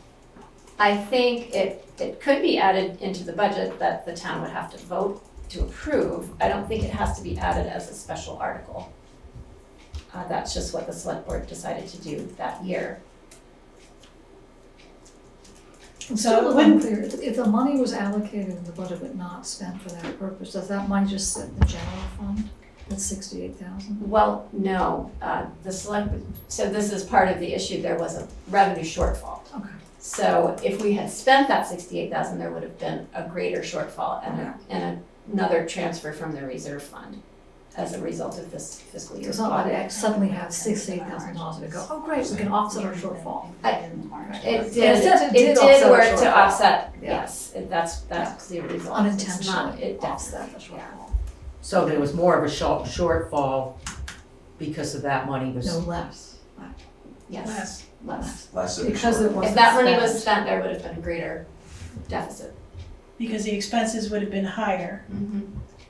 I think it could be added into the budget that the town would have to vote to approve. I don't think it has to be added as a special article. That's just what the select board decided to do that year. I'm So still a when- little unclear, if the money was allocated in the budget but not spent for that purpose, does that money just sit in the general fund? That's 68,000? Well, no, so this is part of the issue, there was a revenue shortfall. Okay. So if we had spent that 68,000, there would have been a greater shortfall and another transfer from the reserve fund as a result of this fiscal year. It's not like I suddenly have $68,000 to go, oh great, we can offset our shortfall. It It did offset our work to shortfall. offset, Yeah. yes, that's the result. It's not- Unintentionally it def- offset the shortfall. So there was more of a shortfall because of that money was. No less. Yes, less. Less of a Because it wasn't If that money spent. was spent, there would have been a greater deficit. Because the expenses would have been higher.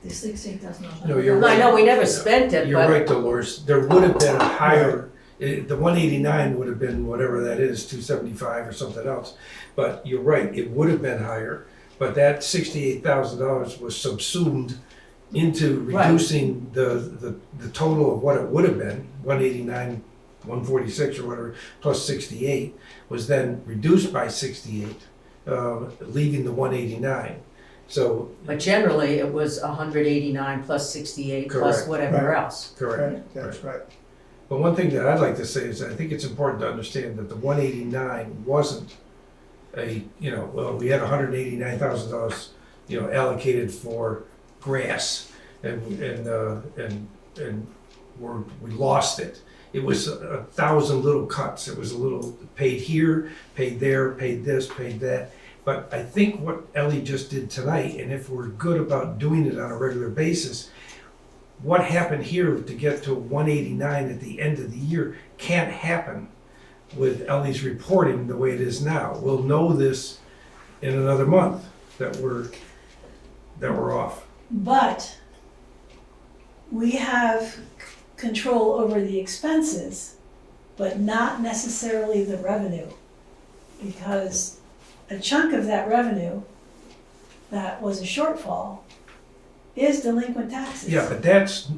The $68,000. No, you're I right. know we never spent it, You're but right, Dolores, there would have been a higher, the 189 would have been whatever that is, 275 or something else. But you're right, it would have been higher, but that $68,000 was subsumed into Right. reducing the total of what it would have been, 189, 146 or whatever, plus 68, was then reduced by 68, leaving the 189. So, but generally it was 189 plus 68 plus Correct. whatever Right. else. correct. That's right. But one thing that I'd like to say is I think it's important to understand that the 189 wasn't we had $189,000, allocated for grass, and we lost it. It was 1,000 little cuts. It was a little paid here, paid there, paid this, paid that. But I think what Ellie just did tonight, and if we're good about doing it on a regular basis, what happened here to get to 189 at the end of the year can't happen with Ellie's reporting the way it is now. We'll know this in another month that we're off. But we have control over the expenses, but not necessarily the revenue. Because a chunk of that revenue that was a shortfall is delinquent taxes. Yeah, but that's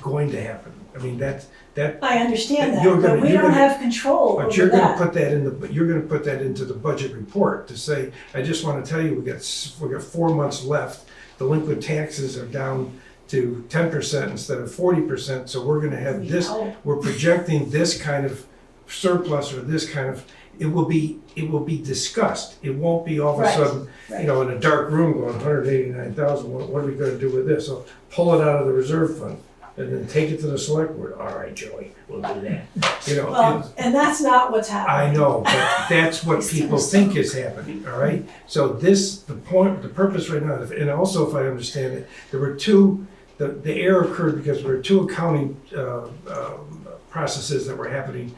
going to happen. I mean, I understand that, You're gonna- but we you're don't gonna- have control but over you're gonna that. put that into the budget report to say, I just wanna tell you, we got 4 months left. Delinquent taxes are down to 10% instead of 40%, so we're gonna have this, we're projecting this kind of surplus or this kind of, it will be discussed. It won't be all of a Right, sudden, right. in a dark room going, 189,000, what are we gonna do with this? So pull it out of the reserve fund and then take it to the select board. All right, Joey, we'll do that. Well, and that's not what's happening. I know, but that's what people think is happening, all right? So the purpose right now, and also if I understand it, there were the error occurred because there were two accounting processes that were happening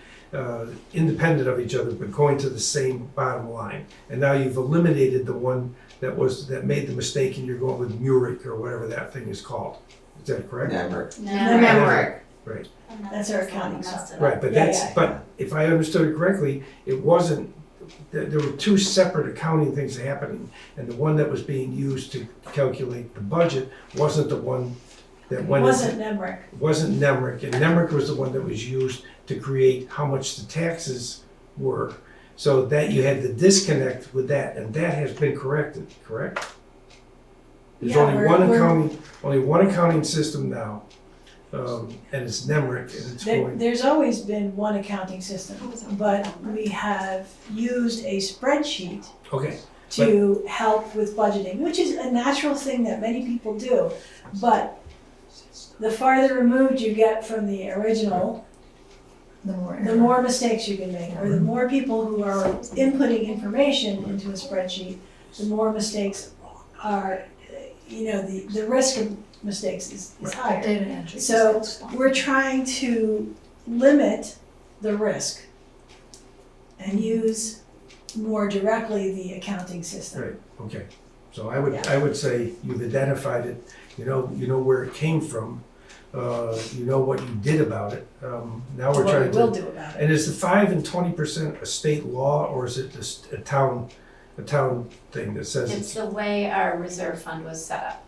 independent of each other, but going to the same bottom line. And now you've eliminated the one that made the mistake, and you're going with Muric or whatever that thing is called. Is that correct? Never. Right. That's our accounting software. Right, but but if I understood it correctly, it wasn't, there were two separate accounting things happening, and the one that was being used to calculate the budget wasn't the one that went into. Wasn't NEMRIC. Wasn't NEMRIC, and NEMRIC was the one that was used to create how much the taxes were. So that you had the disconnect with that, and that has been corrected, correct? There's Yeah, only one accounting system now, and it's NEMRIC, and it's going. There's always been one accounting system, but we have used a spreadsheet Okay, to help with budgeting, which is a natural thing that many people do. But the farther removed you get from the original, the more mistakes you can make, or the more people who are inputting information into a spreadsheet, the more mistakes are, the risk of mistakes is higher. Data entry. So we're trying to limit the risk and use more directly the accounting system. right, okay. So I would say you've identified it, you know where it came from, you know what you did about it. Now we're What trying we will to. do about it. And is the 5 and 20% a state law, or is it just a town thing that says It's it's the way our reserve fund was set up.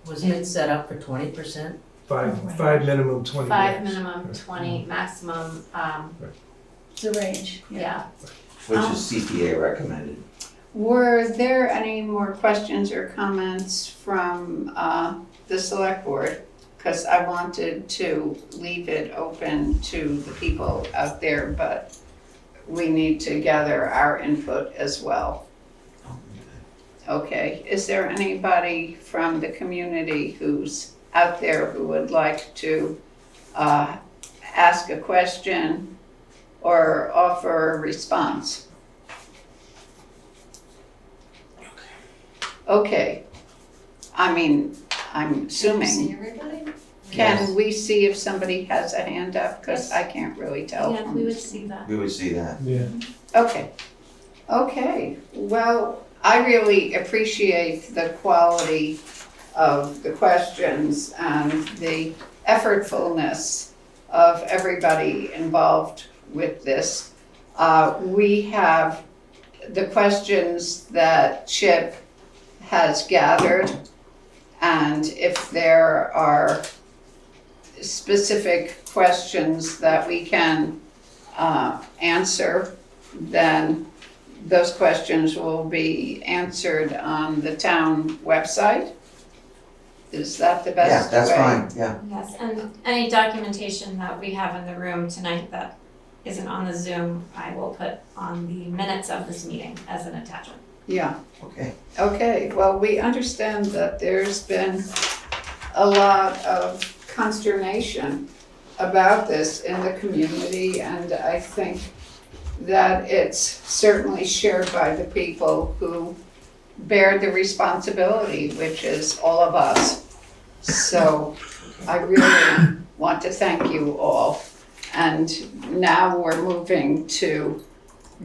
Was it set up for 20%? five minimum, 20 Five max? minimum, 20 maximum, It's a range, yeah. Which is CPA recommended. Were there any more questions or comments from the select board? Because I wanted to leave it open to the people out there, but we need to gather our input as well. Okay, is there anybody from the community who's out there who would like to ask a question or offer a response? Okay, I'm assuming, See everybody? can we see if somebody has a hand up? Because I can't really tell. Yeah, from we would this. see that. We would see that. Yeah. Okay, well, I really appreciate the quality of the questions and the effortfulness of everybody involved with this. We have the questions that Chip has gathered, and if there are specific questions that we can answer, then those questions will be answered on the town website. Is that the best way? Yeah, that's fine, yeah. Yes, and any documentation that we have in the room tonight that isn't on the Zoom, I will put on the minutes of this meeting as an attachment. Yeah, Okay. okay, well, we understand that there's been a lot of consternation about this in the community, and I think that it's certainly shared by the people who bear the responsibility, which is all of us. So I really want to thank you all. And now we're moving to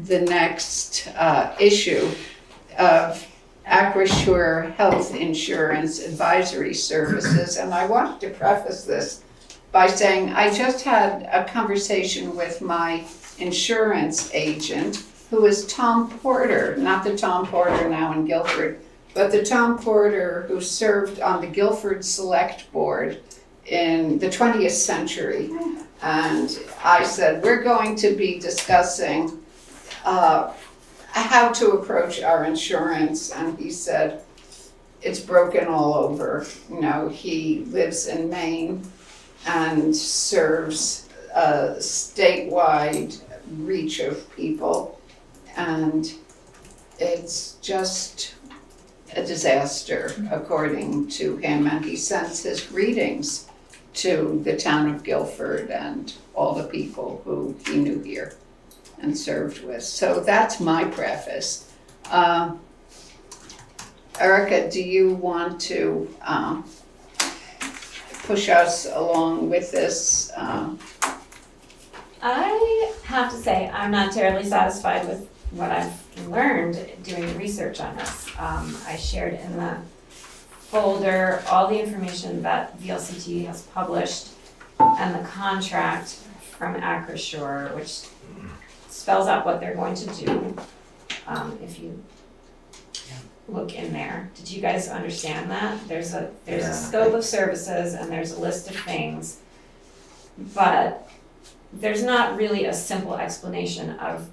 the next issue of Acrisure Health Insurance Advisory Services. And I wanted to preface this by saying I just had a conversation with my insurance agent, who is Tom Porter, not the Tom Porter now in Guilford, but the Tom Porter who served on the Guilford Selectboard in the 20th century. And I said, we're going to be discussing how to approach our insurance. And he said, it's broken all over. You know, he lives in Maine and serves a statewide reach of people, and it's just a disaster according to him, and he sends his greetings to the town of Guilford and all the people who he knew here and served with. So that's my preface. Erica, do you want to push us along with this? I have to say, I'm not terribly satisfied with what I've learned doing research on this. I shared in the folder all the information that VLCT has published and the contract from Acrisure, which spells out what they're going to do. If you look in there, did you guys understand that? There's a scope of services and there's a list of things, but there's not really a simple explanation of,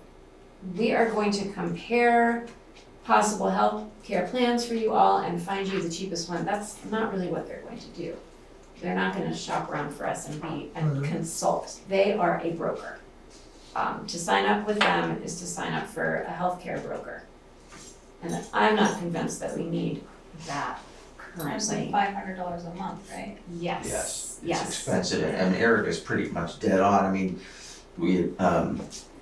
we are going to compare possible health care plans for you all and find you the cheapest one. That's not really what they're going to do. They're not gonna shop around for us and consult. They are a broker. To sign up with them is to sign up for a healthcare broker. And I'm not convinced that we need that It's like currently. $500 a month, right? Yes, It's yes. expensive, and Eric is pretty much dead on. I mean, we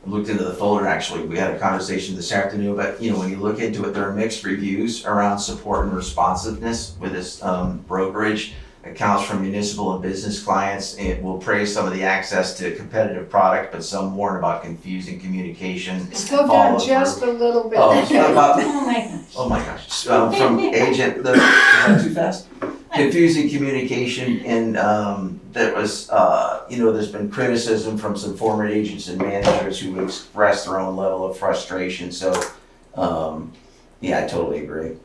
looked into the folder, actually, we had a conversation this afternoon, but when you look into it, there are mixed reviews around support and responsiveness with this brokerage. Accounts from municipal and business clients. It will praise some of the access to competitive product, but some warn about confusing communication. Slow follow down just through. a little bit. Oh, it's about Oh my gosh. Oh my gosh, from agent, is that too fast? Confusing communication, and there was, there's been criticism from some former agents and managers who expressed their own level of frustration, so, yeah, I totally agree,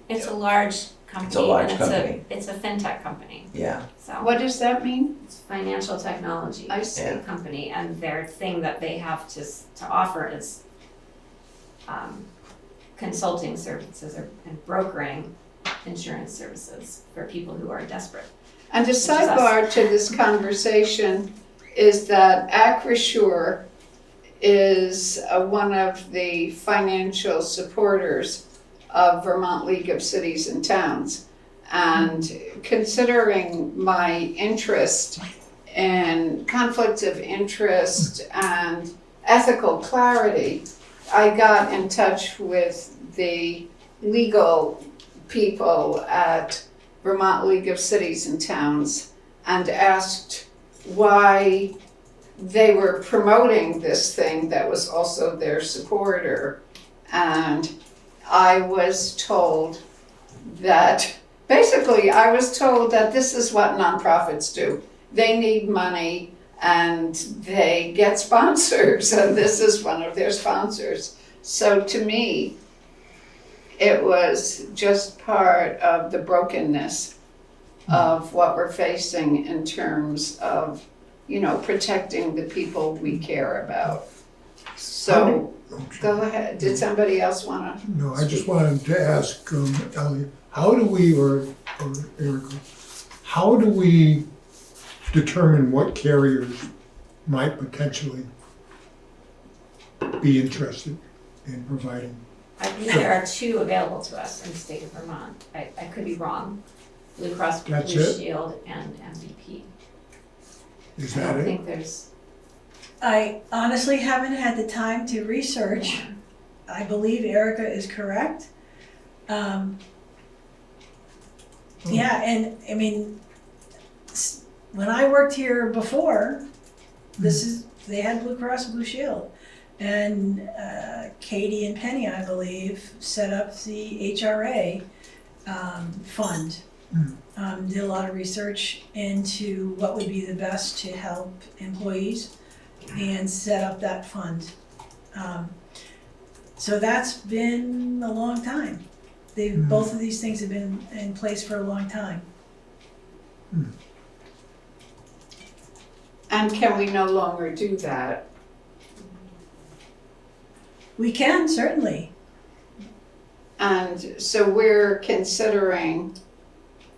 It's a large company. It's a large and company. It's a fintech company, yeah. so. What does that mean? It's financial technology. I see. Yeah. Company, and their thing that they have to offer is consulting services and brokering insurance services for people who are desperate. And a is us. sidebar to this conversation is that Acrisure is one of the financial supporters of Vermont League of Cities and Towns. And considering my interest in conflicts of interest and ethical clarity, I got in touch with the legal people at Vermont League of Cities and Towns and asked why they were promoting this thing that was also their supporter. And I was told that, basically I was told that this is what nonprofits do. They need money and they get sponsors, and this is one of their sponsors. So to me, it was just part of the brokenness of what we're facing in terms of, protecting the people we care about. So, go ahead. Did somebody else wanna? No, I just wanted to ask Elliot, how do we, or Erica, how do we determine what carriers might potentially be interested in providing? I believe there are 2 available to us in the state of Vermont. I could be wrong. Blue Cross Blue That's it? Shield and MVP. Is I that don't it? think there's I honestly haven't had the time to research. more. I believe Erica is correct. Yeah, and I mean, when I worked here before, they had Blue Cross Blue Shield. And Katie and Penny, I believe, set up the HRA fund. Did a lot of research into what would be the best to help employees and set up that fund. So that's been a long time. Both of these things have been in place for a long time. And can we no longer do that? We can, certainly. And so we're considering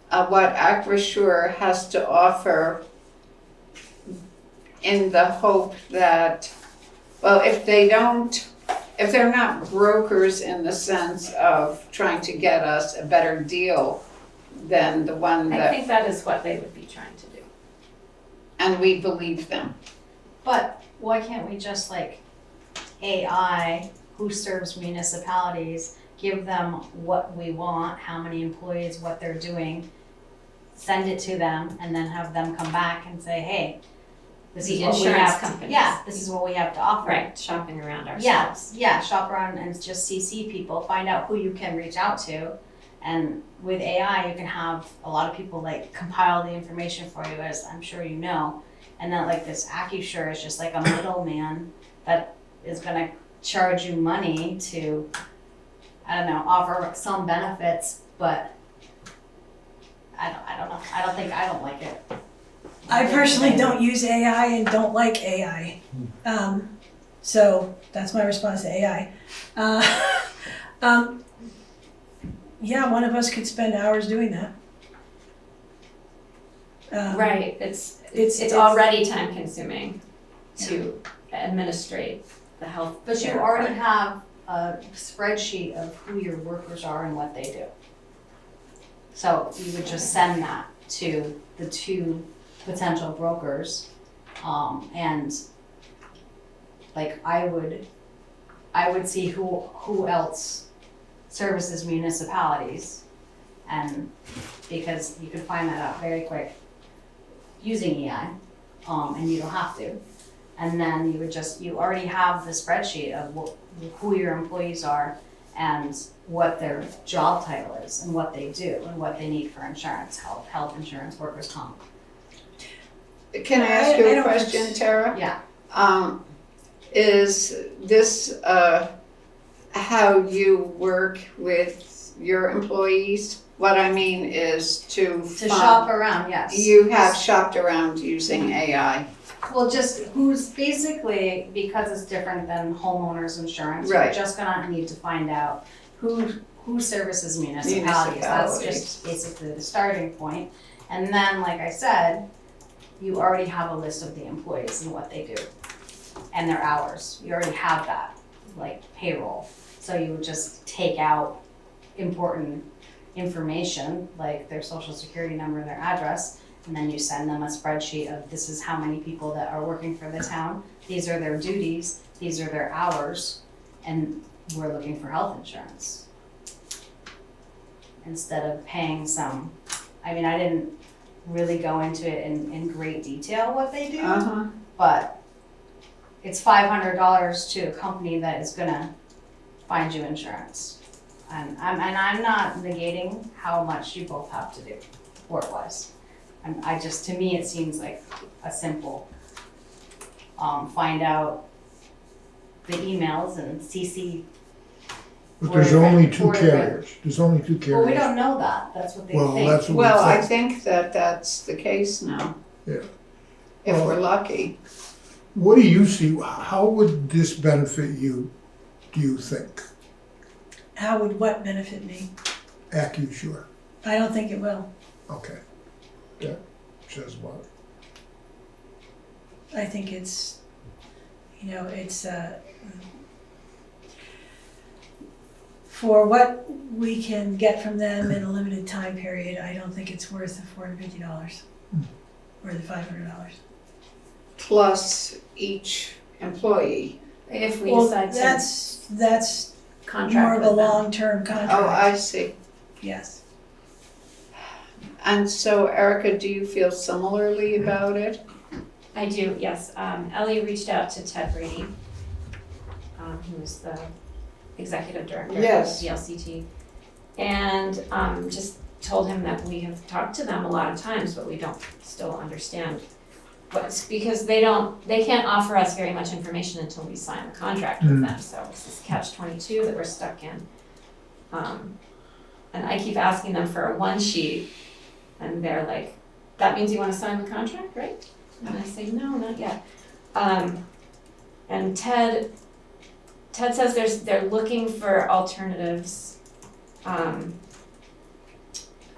what Acrisure has to offer in the hope that, well, if they're not brokers in the sense of trying to get us a better deal than the one I that, think that is what they would be trying to do. and we believe them. But why can't we just AI, who serves municipalities, give them what we want, how many employees, what they're doing, send it to them, and then have them come back and say, hey, this The is what we insurance have to, companies. yeah, this is what we have to offer. Right, shopping around Yeah, ourselves. yeah, shop around and just CC people, find out who you can reach out to. And with AI, you can have a lot of people compile the information for you, as I'm sure you know. And then this Acrisure is just a middleman that is gonna charge you money to, I don't know, offer some benefits, but I don't know. I don't like it. I personally don't use AI and don't like AI. So that's my response to AI. Yeah, one of us could spend hours doing that. Right, it's already time consuming to administrate the health. But you care already part. have a spreadsheet of who your workers are and what they do. So you would just send that to the two potential brokers, and like I would see who else services municipalities, and because you could find that out very quick using EI, and you don't have to. And then you already have the spreadsheet of who your employees are and what their job title is and what they do and what they need for insurance, health insurance, workers' comp. Can I ask you I a don't- question, Tara? Yeah. Is this, how you work with your employees? What I mean is to Shop around, yes. You have shopped around using AI. Well, just who's basically, because it's different than homeowners insurance, Right. you're just gonna need to find out who services municipalities. That's just basically the starting point. And then, like I said, you already have a list of the employees and what they do and their hours. You already have that, like payroll. So you would just take out important information, like their social security number and their address, and then you send them a spreadsheet of this is how many people that are working for the town, these are their duties, these are their hours, and we're looking for health insurance. Instead of paying some, I mean, I didn't really go into it in great detail what they do, but it's $500 to a company that is gonna find you insurance. And I'm not negating how much you both have to do work-wise. To me, it seems like a simple, find out the emails and CC. But there's only two carriers, there's only two carriers. Well, we don't know that, that's what they Well, think. that's what we Well, I think. think that that's the case now. Yeah. If Well- we're lucky. What do you see, how would this benefit you, do you think, How would what benefit me? Acrisure? I don't think it will. Okay. That says what? I think it's, it's, for what we can get from them in a limited time period, I don't think it's worth the $450 or the $500. Plus each employee. If we Well, decide to that's contract more of with a them. long-term contract. Oh, I see. Yes. And so Erica, do you feel similarly about it? I do, yes. Ellie reached out to Ted Brady, who's the executive director Yes. of VLCT, and just told him that we have talked to them a lot of times, but we don't still understand what's, because they can't offer us very much information until we sign the contract with them, so it's this catch-22 that we're stuck in. And I keep asking them for a one sheet, and they're like, that means you wanna sign the contract, right? And I say, no, not yet. And Ted says they're looking for alternatives,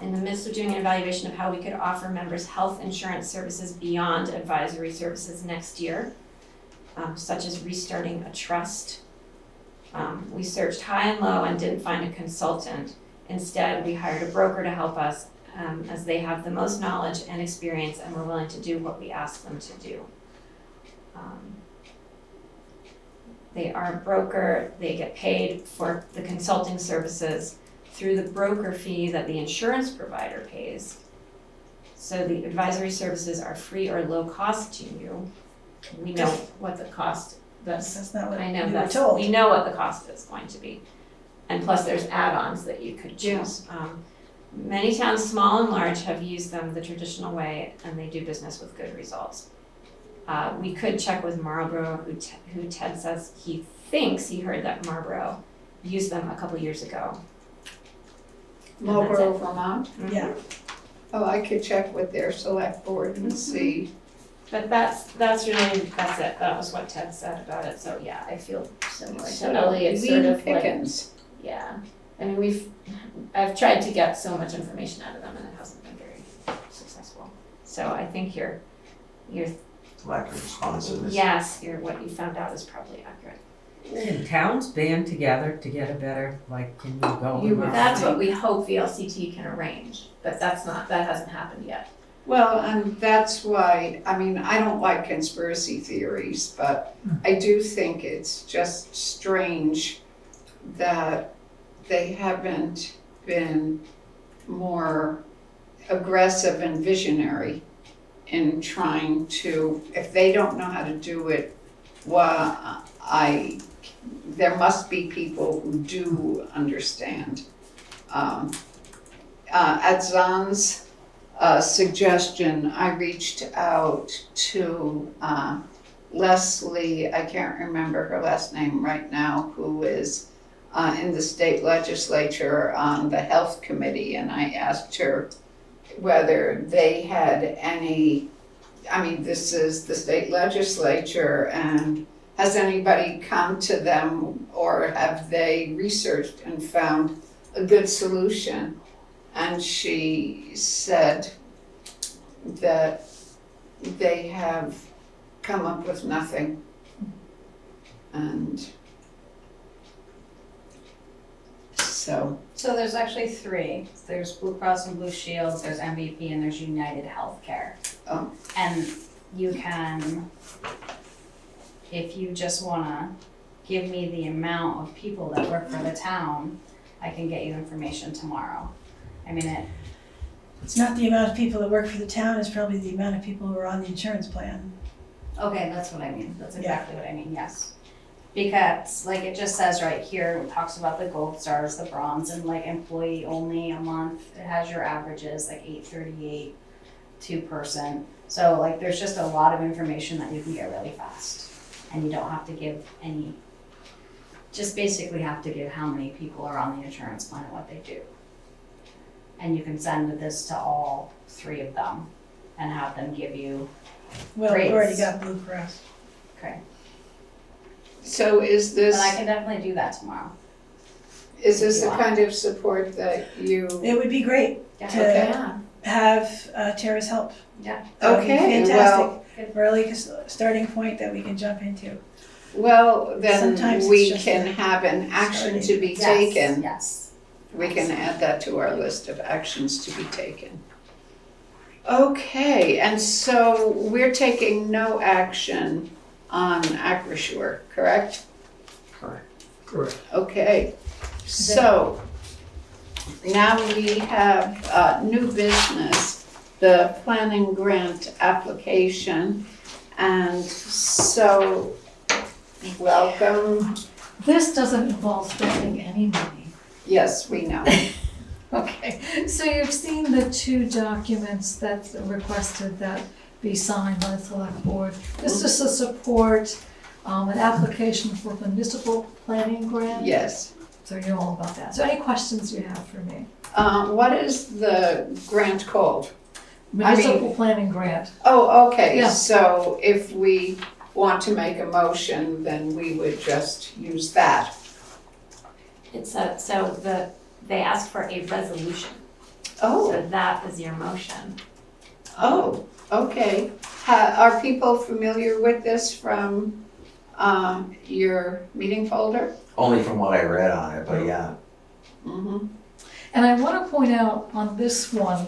in the midst of doing an evaluation of how we could offer members health insurance services beyond advisory services next year, such as restarting a trust. We searched high and low and didn't find a consultant. Instead, we hired a broker to help us, as they have the most knowledge and experience and were willing to do what we asked them to do. They are a broker, they get paid for the consulting services through the broker fee that the insurance provider pays. So the advisory services are free or low cost to you. We know what the cost, That's not what I know we were that's, told. we know what the cost is going to be. And plus there's add-ons that you could choose. Many towns, small and large, have used them the traditional way and they do business with good results. We could check with Marlboro, who Ted says he thinks he heard that Marlboro used them a couple years ago. Marlboro, Vermont? Yeah. Oh, I could check with their select board and see. But that's it. That was what Ted said about it. So yeah, I feel similar to Ellie. It's sort Lean of like, pickings. Yeah, I mean, I've tried to get so much information out of them and it hasn't been very successful. So I think your Lack of responsiveness. yes, what you found out is probably accurate. Can towns band together to get a better, like, can you go? That's what we hope VLCT can arrange, but that hasn't happened yet. Well, and that's why, I mean, I don't like conspiracy theories, but I do think it's just strange that they haven't been more aggressive and visionary in trying to, if they don't know how to do it, well, there must be people who do understand. At Zan's suggestion, I reached out to Leslie, I can't remember her last name right now, who is in the state legislature on the health committee, and I asked her whether they had any, I mean, this is the state legislature, and has anybody come to them or have they researched and found a good solution? And she said that they have come up with nothing. And so there's actually three. There's Blue Cross and Blue Shield, there's MVP, and there's United Healthcare. Oh. And you can, if you just wanna give me the amount of people that work for the town, I can get you information tomorrow. I mean, It's not the amount of people that work for the town, it's probably the amount of people who are on the insurance plan. okay, that's what I mean, that's exactly what I mean, yes. Because, like, it just says right here, it talks about the gold stars, the bronze, and like employee only a month, it has your averages, like 838, 2-person. So like, there's just a lot of information that you can get really fast, and you don't have to give any, just basically have to give how many people are on the insurance plan and what they do. And you can send this to all 3 of them and have them give you, Well, we've already Rates. got Blue Cross. okay, so is this, but I can definitely do that tomorrow. is this the kind of support that you? It would be great Yeah. to Yeah. have Tara's help. Yeah. That would be Okay, fantastic. Good. Early starting point that we can jump into. Well, then Sometimes it's we just can a have an action to starting. be Yes, taken. yes. We can add that to our list of actions to be taken. Okay, and so we're taking no action on Acrisure, correct? Correct. Okay, so now we have new business, the planning grant application. And so, welcome. This doesn't involve spending any money. Yes, we know. Okay, so you've seen the 2 documents that's requested that be signed by the select board. This is to support an application for municipal planning grant. Yes. So you know all about that. So any questions you have for me? What is the grant called? Municipal planning grant. Oh, okay, Yeah. so if we want to make a motion, then we would just use that. It's they asked for a resolution, Oh, so that is your motion. oh, okay. Are people familiar with this from your meeting folder? Only from what I read on it, but yeah. Mm-hmm. And I want to point out on this one,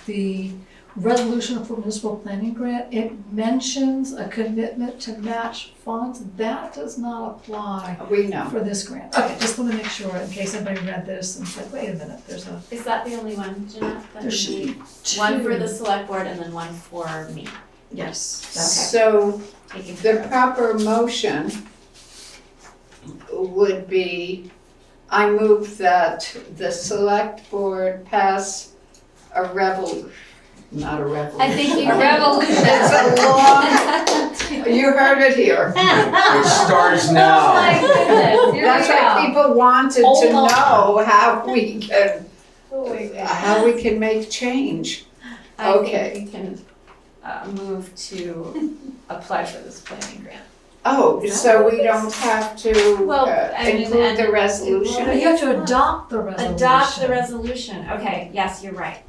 the resolution for municipal planning grant, it mentions a commitment to match funds. That does not apply We know. for this grant. Okay, just want to make sure in case anybody read this and said, wait a minute, there's a, Is that the only one, Jeanette? That there we should need? be 2. One for the select board and then one for me. Yes. So Taking the care of. proper motion would be, I move that the select board pass a not a revolution. I think you revolution. It's a long, you heard it here. It starts Oh now. my goodness, here That's we why go. people wanted Hold to on. know Oh how we can make change. I Okay. think we can move to apply for this planning grant. Oh, Is that so what we it is? don't have to Well, I mean, include the and- resolution? You have to adopt the resolution. Adopt the resolution. Okay, yes, you're right.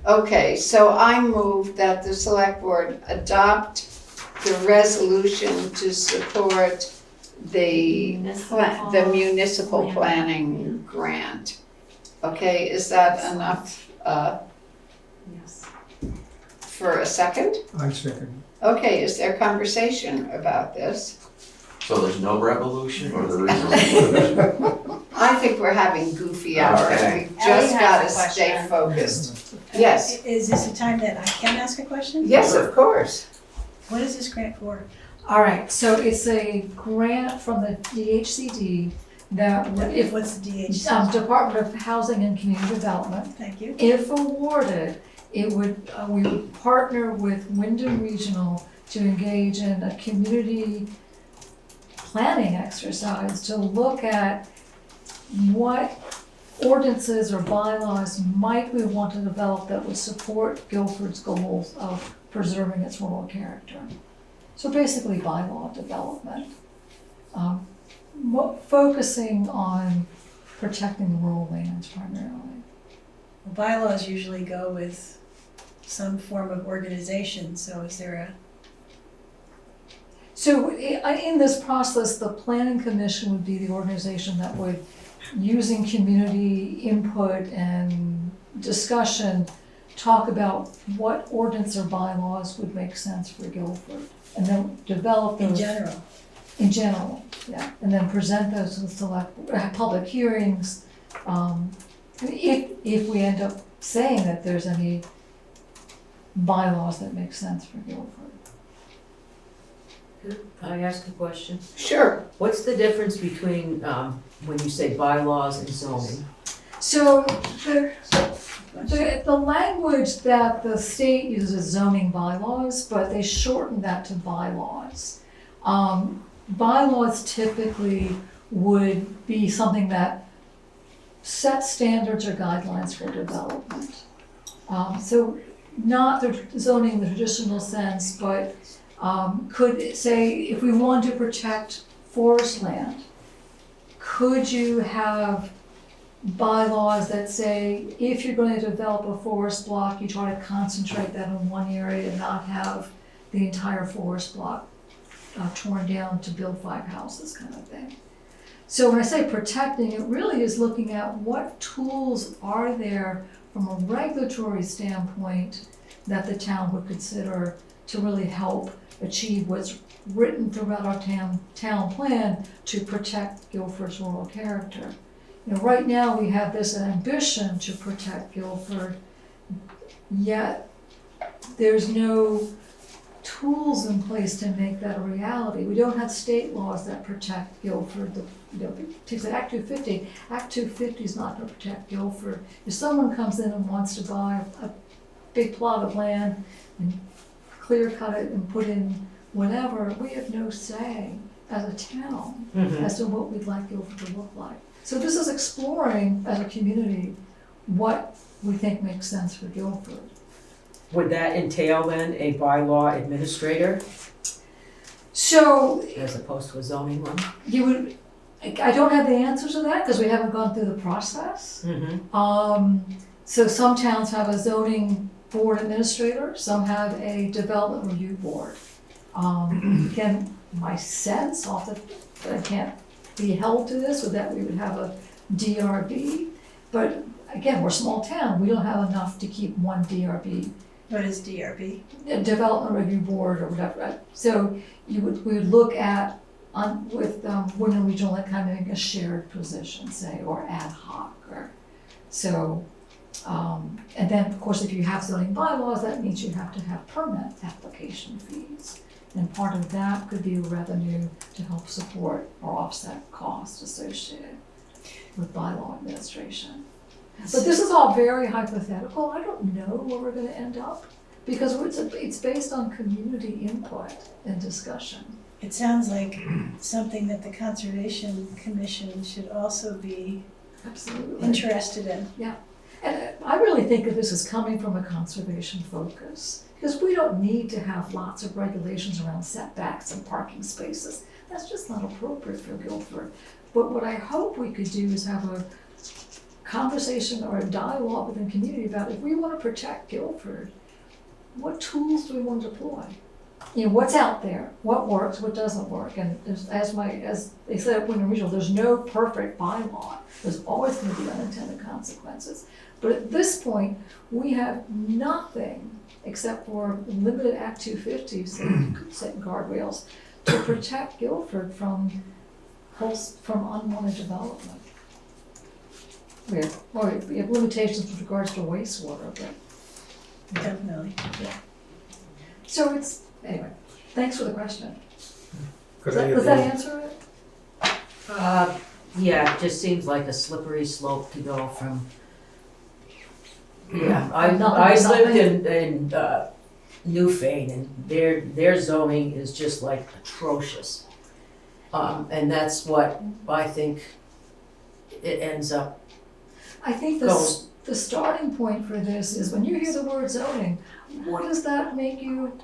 Okay, so I move that the select board adopt the resolution to support the the municipal planning grant. Okay, is that enough, Yes. for a second? I second. Okay, is there conversation about this? So there's no revolution or there is a revolution? I think we're having goofy hour and Okay. we just Ellie has gotta a stay question. focused. Yes, Is this a time that I can ask a question? yes, of course. What is this grant for? All right, so it's a grant from the DHCD that would, if, What's the DH? Department of Housing and Community Development. Thank you. If awarded, it would, we would partner with Wyndham Regional to engage in a community planning exercise to look at what ordinances or bylaws might we want to develop that would support Guilford's goals of preserving its rural character. So basically bylaw development, focusing on protecting rural lands primarily. Bylaws usually go with some form of organization, so is there a? So in this process, the planning commission would be the organization that would, using community input and discussion, talk about what ordinance or bylaws would make sense for Guilford. And then develop those. In general, yeah, and then present those to the public hearings. If we end up saying that there's any bylaws that make sense for Guilford. Can I ask a question? Sure. What's the difference between, when you say bylaws and zoning? So the language that the state uses is zoning bylaws, but they shorten that to bylaws. Bylaws typically would be something that sets standards or guidelines for development. So not the zoning in the traditional sense, but could say if we want to protect forest land, could you have bylaws that say if you're going to develop a forest block, you try to concentrate that in one area and not have the entire forest block torn down to build 5 houses kind of thing. So when I say protecting, it really is looking at what tools are there from a regulatory standpoint that the town would consider to really help achieve what's written throughout our town plan to protect Guilford's rural character. You know, right now we have this ambition to protect Guilford, yet there's no tools in place to make that a reality. We don't have state laws that protect Guilford. Takes Act 250. Act 250 is not going to protect Guilford. If someone comes in and wants to buy a big plot of land and clear cut it and put in whatever, we have no say as a town as to what we'd like Guilford to look like. So this is exploring as a community what we think makes sense for Guilford. Would that entail then a bylaw administrator So as opposed to a zoning one? you would, I don't have the answer to that because we haven't gone through the process. So some towns have a zoning board administrator, some have a development review board. Again, my sense that I can't be held to this, or that we would have a DRB, but again, we're a small town, we don't have enough to keep one DRB. What is DRB? A development review board or whatever. So we would look at with Wyndham Regional, like kind of a shared position, say, or ad hoc, or so. And then, of course, if you have zoning bylaws, that means you have to have permit application fees. And part of that could be revenue to help support or offset costs associated with bylaw administration. But this is all very hypothetical. I don't know where we're gonna end up because it's based on community input and discussion. It sounds like something that the Conservation Commission should also be Absolutely interested in. And I really think of this as coming from a conservation focus. Because we don't need to have lots of regulations around setbacks and parking spaces. That's just not appropriate for Guilford. But what I hope we could do is have a conversation or a dialogue within the community about, if we want to protect Guilford, what tools do we want to deploy? You know, what's out there, what works, what doesn't work, and as they said at Wyndham Regional, there's no perfect bylaw. There's always going to be unintended consequences. But at this point, we have nothing except for limited Act 250 setting guardrails to protect Guilford from unwanted development. We have limitations with regards to wastewater, but Definitely. so it's, anyway, thanks for the question. Could Does that answer it? Yeah, it just seems like a slippery slope to go from. Yeah, Nothing- I lived nothing. in Newfane, and their zoning is just like atrocious. And that's what I think it ends up. I think the starting point for this is, when you hear the word zoning, what does that make you,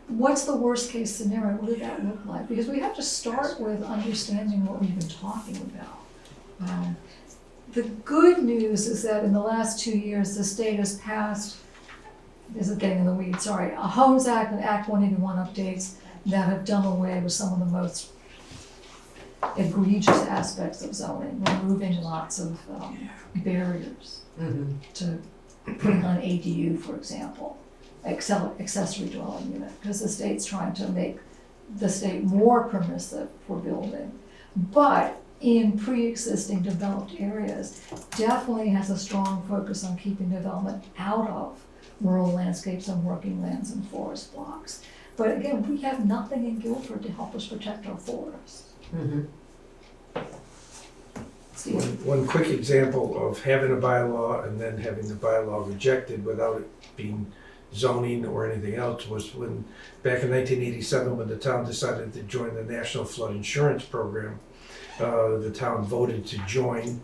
what's the worst case scenario? What did that look like? Because we have to start with understanding what we've been talking about. The good news is that in the last 2 years, the state has passed, this is getting in the weeds, sorry, a Homes Act and Act 181 updates that have done away with some of the most egregious aspects of zoning, removing lots of barriers to putting on ADU, for example, accessory dwelling unit, because the state's trying to make the state more permissive for building. But in pre-existing developed areas, definitely has a strong focus on keeping development out of rural landscapes and working lands and forest blocks. But again, we have nothing in Guilford to help us protect our forests. One quick example of having a bylaw and then having the bylaw rejected without it being zoning or anything else was when, back in 1987, when the town decided to join the National Flood Insurance Program, the town voted to join.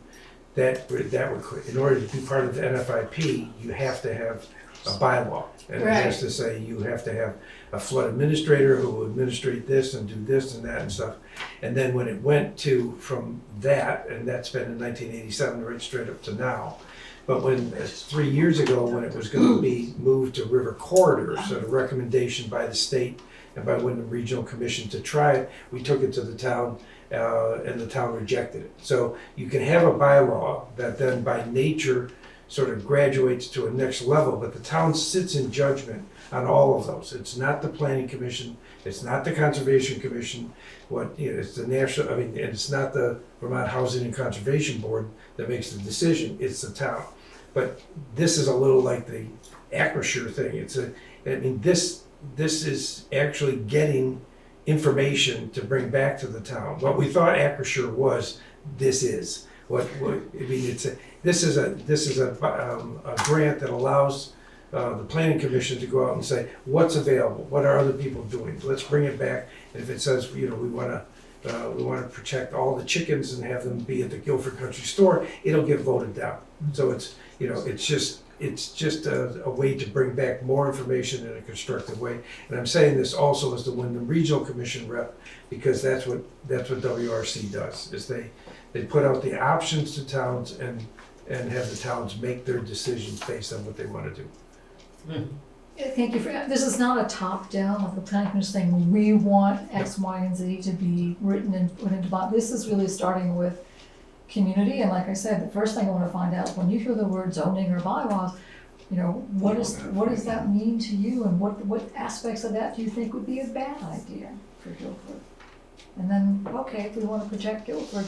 That in order to be part of the NFIP, you have to have a bylaw. And it has to say you have to have a flood administrator who will administrate this and do this and that and stuff. And then when it went to, from that, and that's been in 1987 right straight up to now, but when 3 years ago, when it was going to be moved to river corridors, so the recommendation by the state and by Wyndham Regional Commission to try it, we took it to the town, and the town rejected it. So you can have a bylaw that then by nature sort of graduates to a next level, but the town sits in judgment on all of those. It's not the Planning Commission, it's not the Conservation Commission, it's the national, and it's not the Vermont Housing and Conservation Board that makes the decision, it's the town. But this is a little like the Acrisure thing. This is actually getting information to bring back to the town. What we thought Acrisure was, this is. This is a grant that allows the Planning Commission to go out and say, what's available? What are other people doing? Let's bring it back. And if it says, we want to protect all the chickens and have them be at the Guilford Country Store, it'll get voted down. So it's just a way to bring back more information in a constructive way. And I'm saying this also as the Wyndham Regional Commission rep, because that's what WRC does, is they put out the options to towns and have the towns make their decisions based on what they want to do. Thank you for, this is not a top-down, like the planning commission saying, we want X, Y, and Z to be written and put into bond. This is really starting with community, and like I said, the first thing I want to find out, when you hear the word zoning or bylaws, what does that mean to you, and what aspects of that do you think would be a bad idea for Guilford? And then, okay, if we want to protect Guilford,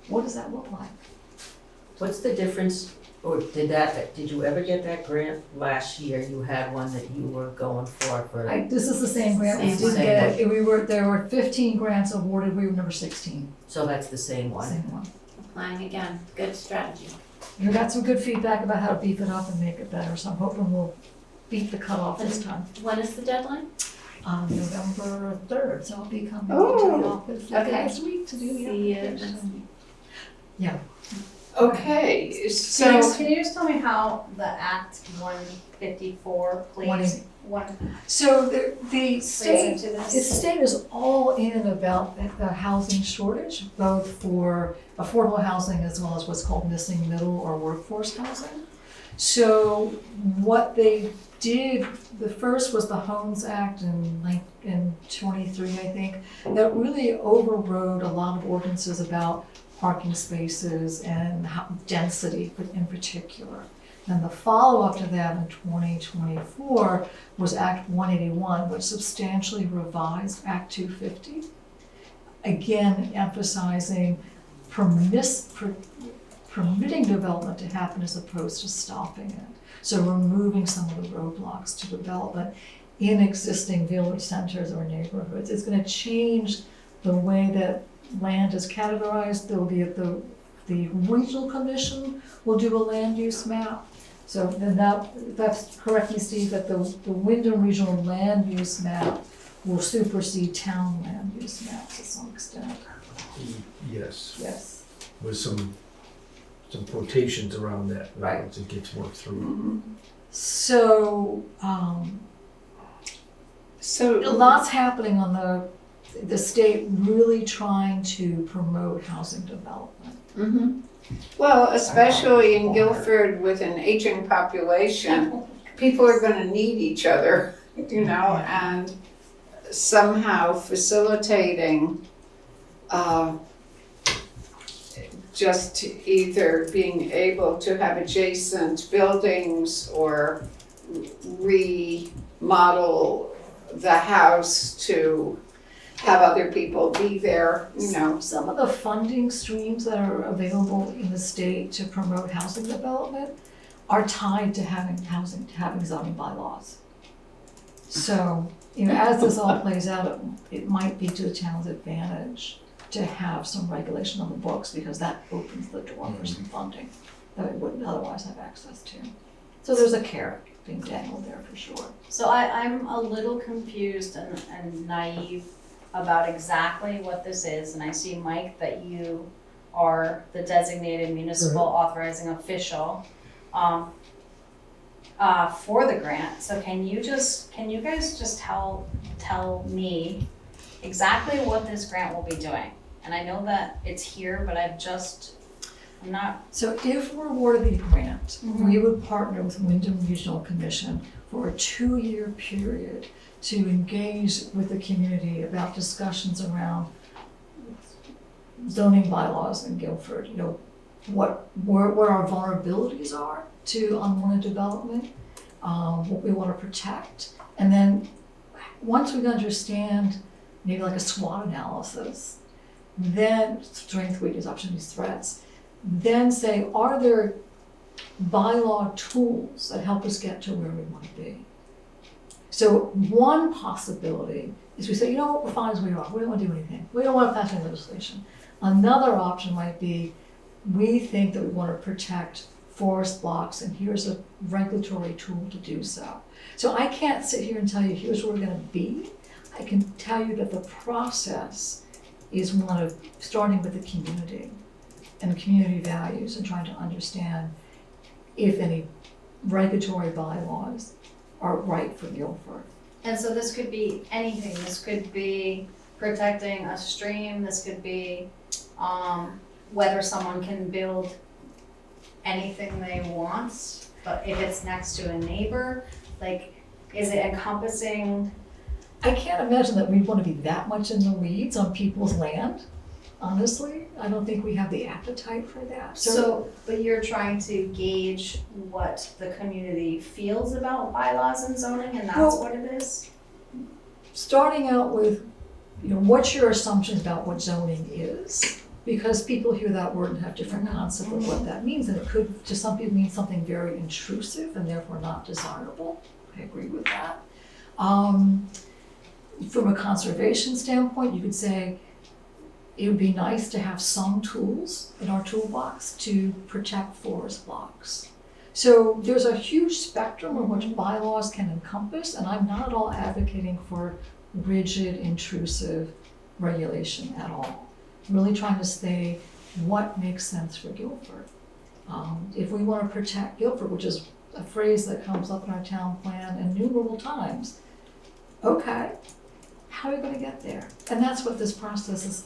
what does that look like? What's the difference, or did you ever get that grant last year? You had one that you were going for. This is the same grant, we did get it, there were 15 grants awarded, we were number 16. So that's the same one? Same one. Applying again, good strategy. We got some good feedback about how to beef it up and make it better, so I'm hoping we'll beat the cutoff this time. When is the deadline? November 3rd, so I'll be coming Oh, into the office okay. next week to do the See you application. next week. Yeah. Okay, so, Can you just tell me how the Act 154 plays So the plays state, into the this? state is all in about the housing shortage, both for affordable housing as well as what's called missing middle or workforce housing. So what they did, the first was the Homes Act in 23, I think, that really overrode a lot of ordinances about parking spaces and density in particular. And the follow-up to that in 2024 was Act 181, which substantially revised Act 250. Again, emphasizing permitting development to happen as opposed to stopping it. So removing some of the roadblocks to development in existing village centers or neighborhoods. It's going to change the way that land is categorized. There will be the regional commission will do a land use map. So then that's correct, me, Steve, that the Wyndham Regional Land Use Map will supersede town land use maps to some extent. Yes, Yes. with some quotations around that. Right. Once it gets worked through. So, lots happening on the state really trying to promote housing development. well, especially in Guilford with an aging population, people are gonna need each other, you know, and somehow facilitating just either being able to have adjacent buildings or remodel the house to have other people be there, you know. Some of the funding streams that are available in the state to promote housing development are tied to having zoning bylaws. So, you know, as this all plays out, it might be to the town's advantage to have some regulation on the books, because that opens the door for some funding that it wouldn't otherwise have access to. So there's a carrot being dangled there for sure. So I'm a little confused and naive about exactly what this is, and I see, Mike, that you are the designated municipal authorizing official for the grant. So can you guys just tell me exactly what this grant will be doing? And I know that it's here, but I'm not. So if we're awarded the grant, we would partner with Wyndham Regional Commission for a 2-year period to engage with the community about discussions around zoning bylaws in Guilford. You know, where our vulnerabilities are to unwanted development, what we want to protect, and then once we understand maybe like a SWOT analysis, then strength, weakness, opportunities, threats, then say, are there bylaw tools that help us get to where we want to be? So one possibility is we say, you know what, we're fine as we are. We don't want to do anything. We don't want to pass any legislation. Another option might be, we think that we want to protect forest blocks, and here's a regulatory tool to do so. So I can't sit here and tell you, here's where we're going to be. I can tell you that the process is one of starting with the community and community values and trying to understand if any regulatory bylaws are right for Guilford. And so this could be anything. This could be protecting a stream. This could be whether someone can build anything they want, but if it's next to a neighbor, like, is it encompassing? I can't imagine that we'd want to be that much in the weeds on people's land, honestly. I don't think we have the appetite for that. So, but you're trying to gauge what the community feels about bylaws and zoning, and that's what it is? Starting out with, you know, what's your assumptions about what zoning is? Because people hear that word and have different concepts of what that means, and it could, to some people, mean something very intrusive and therefore not desirable. I agree with that. From a conservation standpoint, you could say it would be nice to have some tools in our toolbox to protect forest blocks. So there's a huge spectrum of which bylaws can encompass, and I'm not at all advocating for rigid, intrusive regulation at all. I'm really trying to say what makes sense for Guilford. If we wanna protect Guilford, which is a phrase that comes up in our town plan innumerable times, okay, how are we gonna get there? And that's what this process is.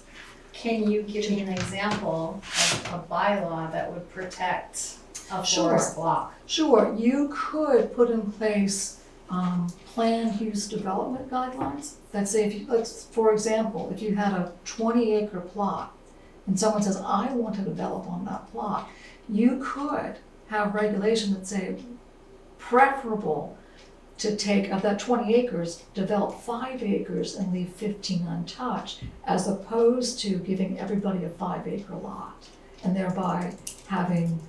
Can you give me an example of a bylaw that would protect a Sure. forest block? Sure, you could put in place, planned use development guidelines that say if you, for example, if you had a 20-acre plot and someone says, I want to develop on that plot, you could have regulation that say preferable to take of that 20 acres, develop 5 acres and leave 15 untouched, as opposed to giving everybody a 5-acre lot and thereby having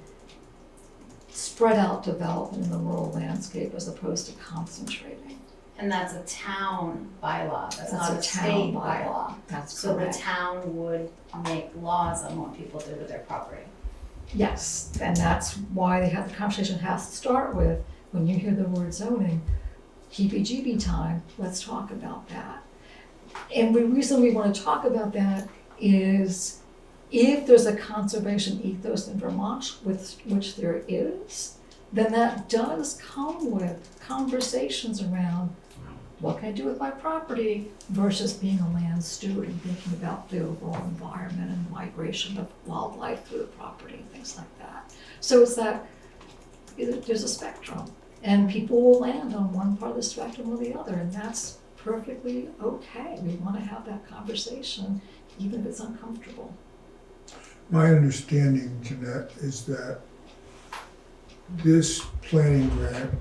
spread out development in the rural landscape as opposed to concentrating. And that's a town bylaw, that's That's not a a town state bylaw. bylaw. That's So the correct. town would make laws on what people do with their property. Yes, and that's why they have the conversation has to start with, when you hear the word zoning, heebie-jeebie time, let's talk about that. And the reason we want to talk about that is if there's a conservation ethos in Vermont, with which there is, then that does come with conversations around what can I do with my property versus being a land steward and thinking about the overall environment and migration of wildlife through the property and things like that. So it's that there's a spectrum and people will land on one part of the spectrum or the other, and that's perfectly okay. We want to have that conversation even if it's uncomfortable. My understanding, Jeanette, is that this planning grant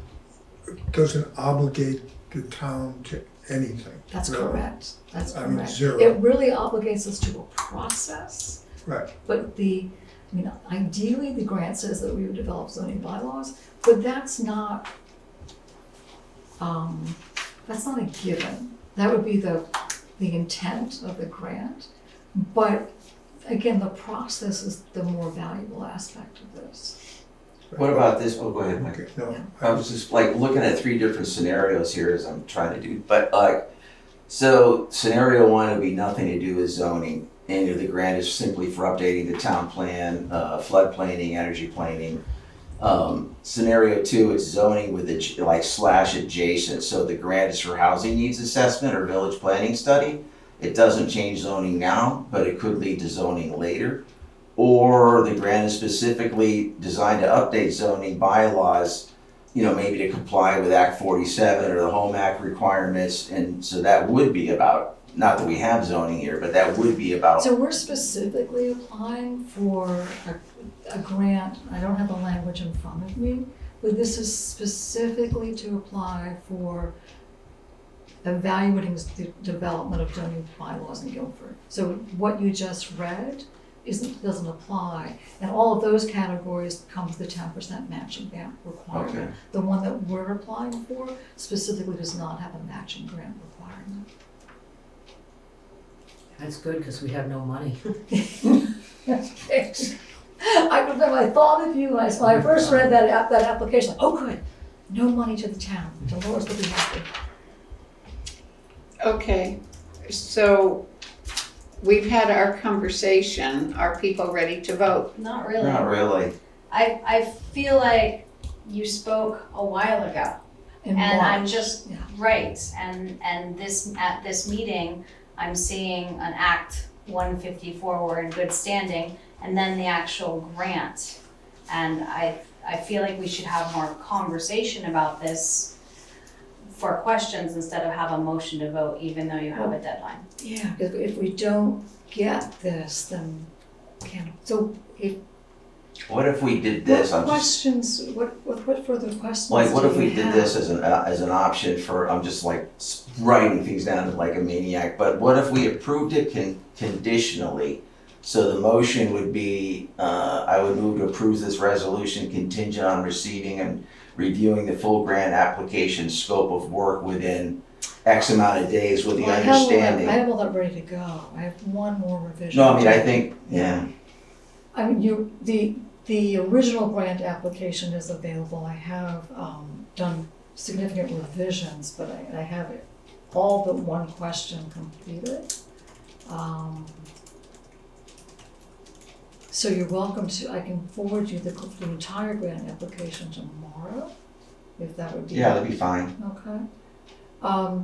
doesn't obligate the town to anything. That's really. correct. That's I correct. mean, zero. It really obligates us to a process. Right. But ideally, the grant says that we would develop zoning bylaws, but that's not a given. That would be the intent of the grant. But again, the process is the more valuable aspect of this. What about this? Oh, go ahead, Mike. Okay, no, I was just like looking at 3 different scenarios here as I'm trying to do, but so scenario 1 would be nothing to do with zoning, and the grant is simply for updating the town plan, flood planning, energy planning. Scenario 2, it's zoning with / adjacent, so the grant is for housing needs assessment or village planning study. It doesn't change zoning now, but it could lead to zoning later. Or the grant is specifically designed to update zoning bylaws, maybe to comply with Act 47 or the Home Act requirements. And so that would be about, not that we have zoning here, but that would be about. So we're specifically applying for a grant, I don't have the language in front of me, but this is specifically to apply for evaluating the development of zoning bylaws in Guilford. So what you just read doesn't apply, and all of those categories come with the 10% matching grant requirement. Okay. The one that we're applying for specifically does not have a matching grant requirement. That's good, because we have no money. I thought of you when I first read that application, like, oh good, no money to the town, Dolores will be happy. Okay, so we've had our conversation. Are people ready to vote? Not really. Not really. I feel like you spoke a while ago. In And I'm March. just, Yeah. right, and at this meeting, I'm seeing an Act 154, we're in good standing, and then the actual grant. And I feel like we should have more conversation about this for questions instead of have a motion to vote, even though you have a deadline. Yeah, if we don't get this, then What if we did this? what questions, what further questions Like, what do if we you did have? this as an option for, I'm just like writing things down like a maniac, but what if we approved it conditionally? So the motion would be, I would move to approve this resolution contingent on receiving and reviewing the full grant application scope of work within X amount of days with the Well, understanding. I have all that ready to go. I have one more revision. No, I mean, I think, yeah. I mean, the original grant application is available. I have done significant revisions, but I have it all but one question completed. So you're welcome to, I can forward you the entire grant application tomorrow, if that would be. Yeah, that'd be fine. Okay.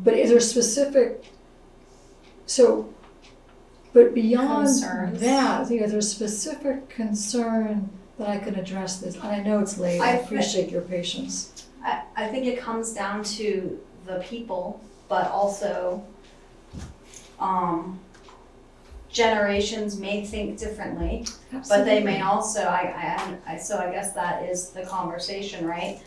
But is there specific, so, but beyond Concerns. that, I think is there a specific concern that I can address this? And I know it's late, I I appreciate your patience. I think it comes down to the people, but also, generations may think differently, but they may also, so I guess that is the conversation, right?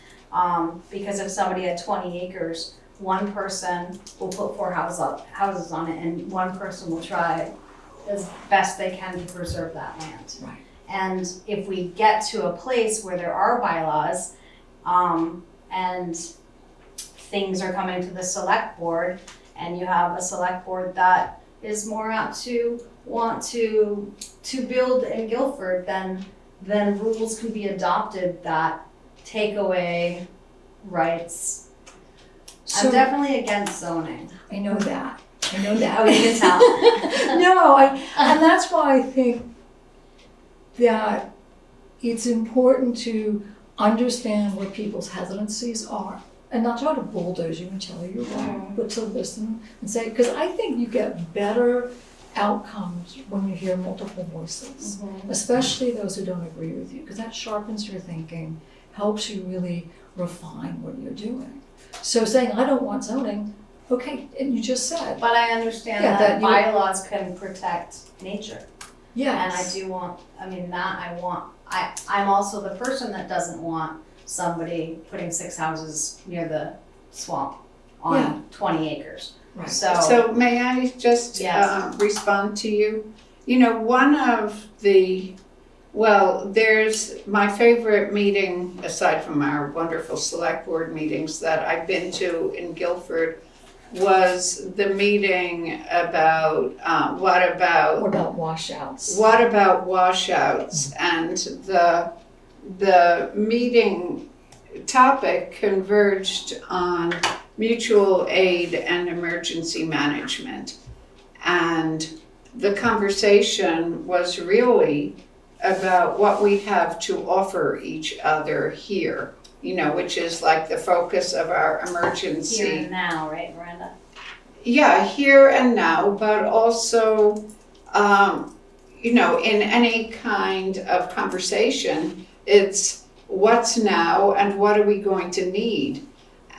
Because if somebody had 20 acres, one person will put 4 houses on it, and one person will try as best they can to preserve that land. Right. And if we get to a place where there are bylaws, and things are coming to the select board, and you have a select board that is more apt to want to build in Guilford, then rules can be adopted that take away rights. I'm definitely against zoning. I know that. Oh, you can tell. No, and that's why I think that it's important to understand what people's hesitancies are, and not try to bulldoze you and tell you you're wrong, but to listen and say, because I think you get better outcomes when you hear multiple voices, especially those who don't agree with you, because that sharpens your thinking, helps you really refine what you're doing. So saying, I don't want zoning, okay, and you just said. But I understand Yeah, that that you- bylaws can protect nature. Yes. And I do want, I'm also the person that doesn't want somebody putting 6 houses near the swamp Yeah. on 20 acres. Right. So may I just Yes. respond to you? You know, one of the, there's my favorite meeting, aside from our wonderful select board meetings that I've been to in Guilford, was the meeting about, what about washouts? What about washouts? And the meeting topic converged on mutual aid and emergency management. And the conversation was really about what we have to offer each other here, you know, which is like the focus of our emergency. Here and now, right, Miranda? Yeah, here and now, but also, you know, in any kind of conversation, it's what's now and what are we going to need?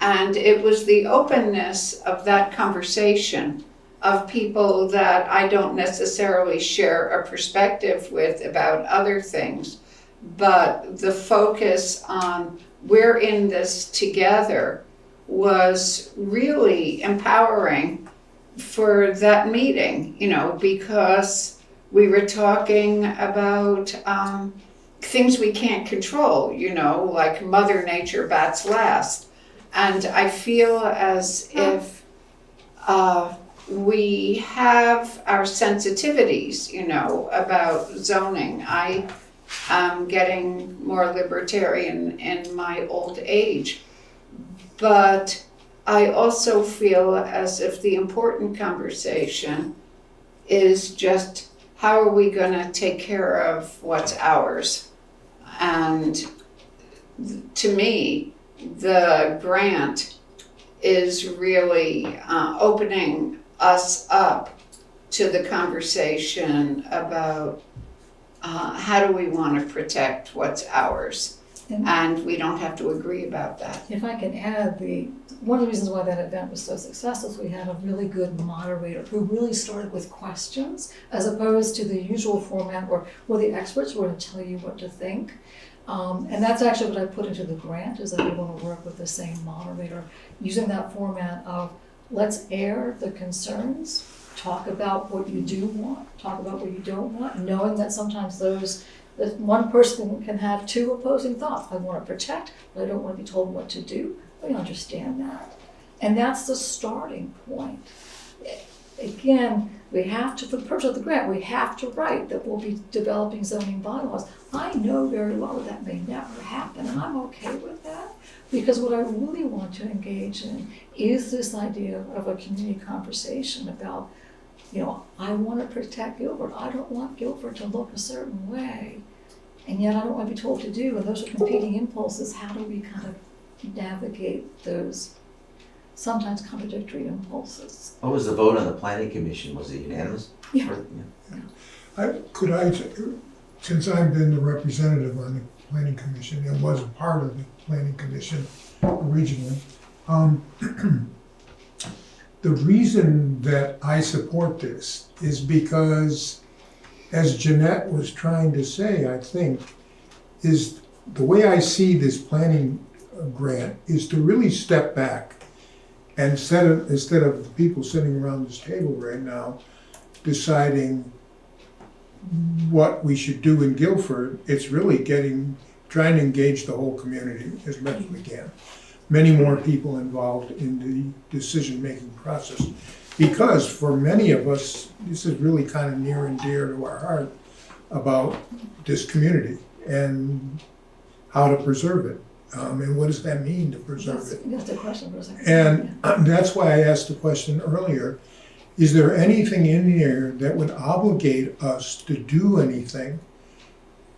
And it was the openness of that conversation of people that I don't necessarily share a perspective with about other things, but the focus on we're in this together was really empowering for that meeting, you know, because we were talking about things we can't control, you know, like Mother Nature bats last. And I feel as if we have our sensitivities, you know, about zoning. I am getting more libertarian in my old age. But I also feel as if the important conversation is just how are we going to take care of what's ours? And to me, the grant is really opening us up to the conversation about how do we want to protect what's ours. And we don't have to agree about that. If I can add, one of the reasons why that event was so successful is we had a really good moderator who really started with questions as opposed to the usual format where the experts were going to tell you what to think. And that's actually what I put into the grant, is that we want to work with the same moderator using that format of let's air the concerns, talk about what you do want, talk about what you don't want, knowing that sometimes that one person can have 2 opposing thoughts. I want to protect, but I don't want to be told what to do. We understand that. And that's the starting point. Again, we have to, for the purpose of the grant, we have to write that we'll be developing zoning bylaws. I know very well that may never happen, and I'm okay with that, because what I really want to engage in is this idea of a community conversation about you know, I wanna protect Guilford, I don't want Guilford to look a certain way. And yet I don't wanna be told to do, and those are competing impulses, how do we kind of navigate those sometimes contradictory impulses? What was the vote on the planning commission? Was it unanimous? Yeah. Since I've been the representative on the planning commission and was a part of the planning commission originally, the reason that I support this is because, as Jeanette was trying to say, I think, is the way I see this planning grant is to really step back and instead of the people sitting around this table right now deciding what we should do in Guilford, it's really trying to engage the whole community as much as we can. Many more people involved in the decision-making process. Because for many of us, this is really kind of near and dear to our heart about this community and how to preserve it. And what does that mean to preserve it? That's the question for a second. And that's why I asked the question earlier, is there anything in there that would obligate us to do anything,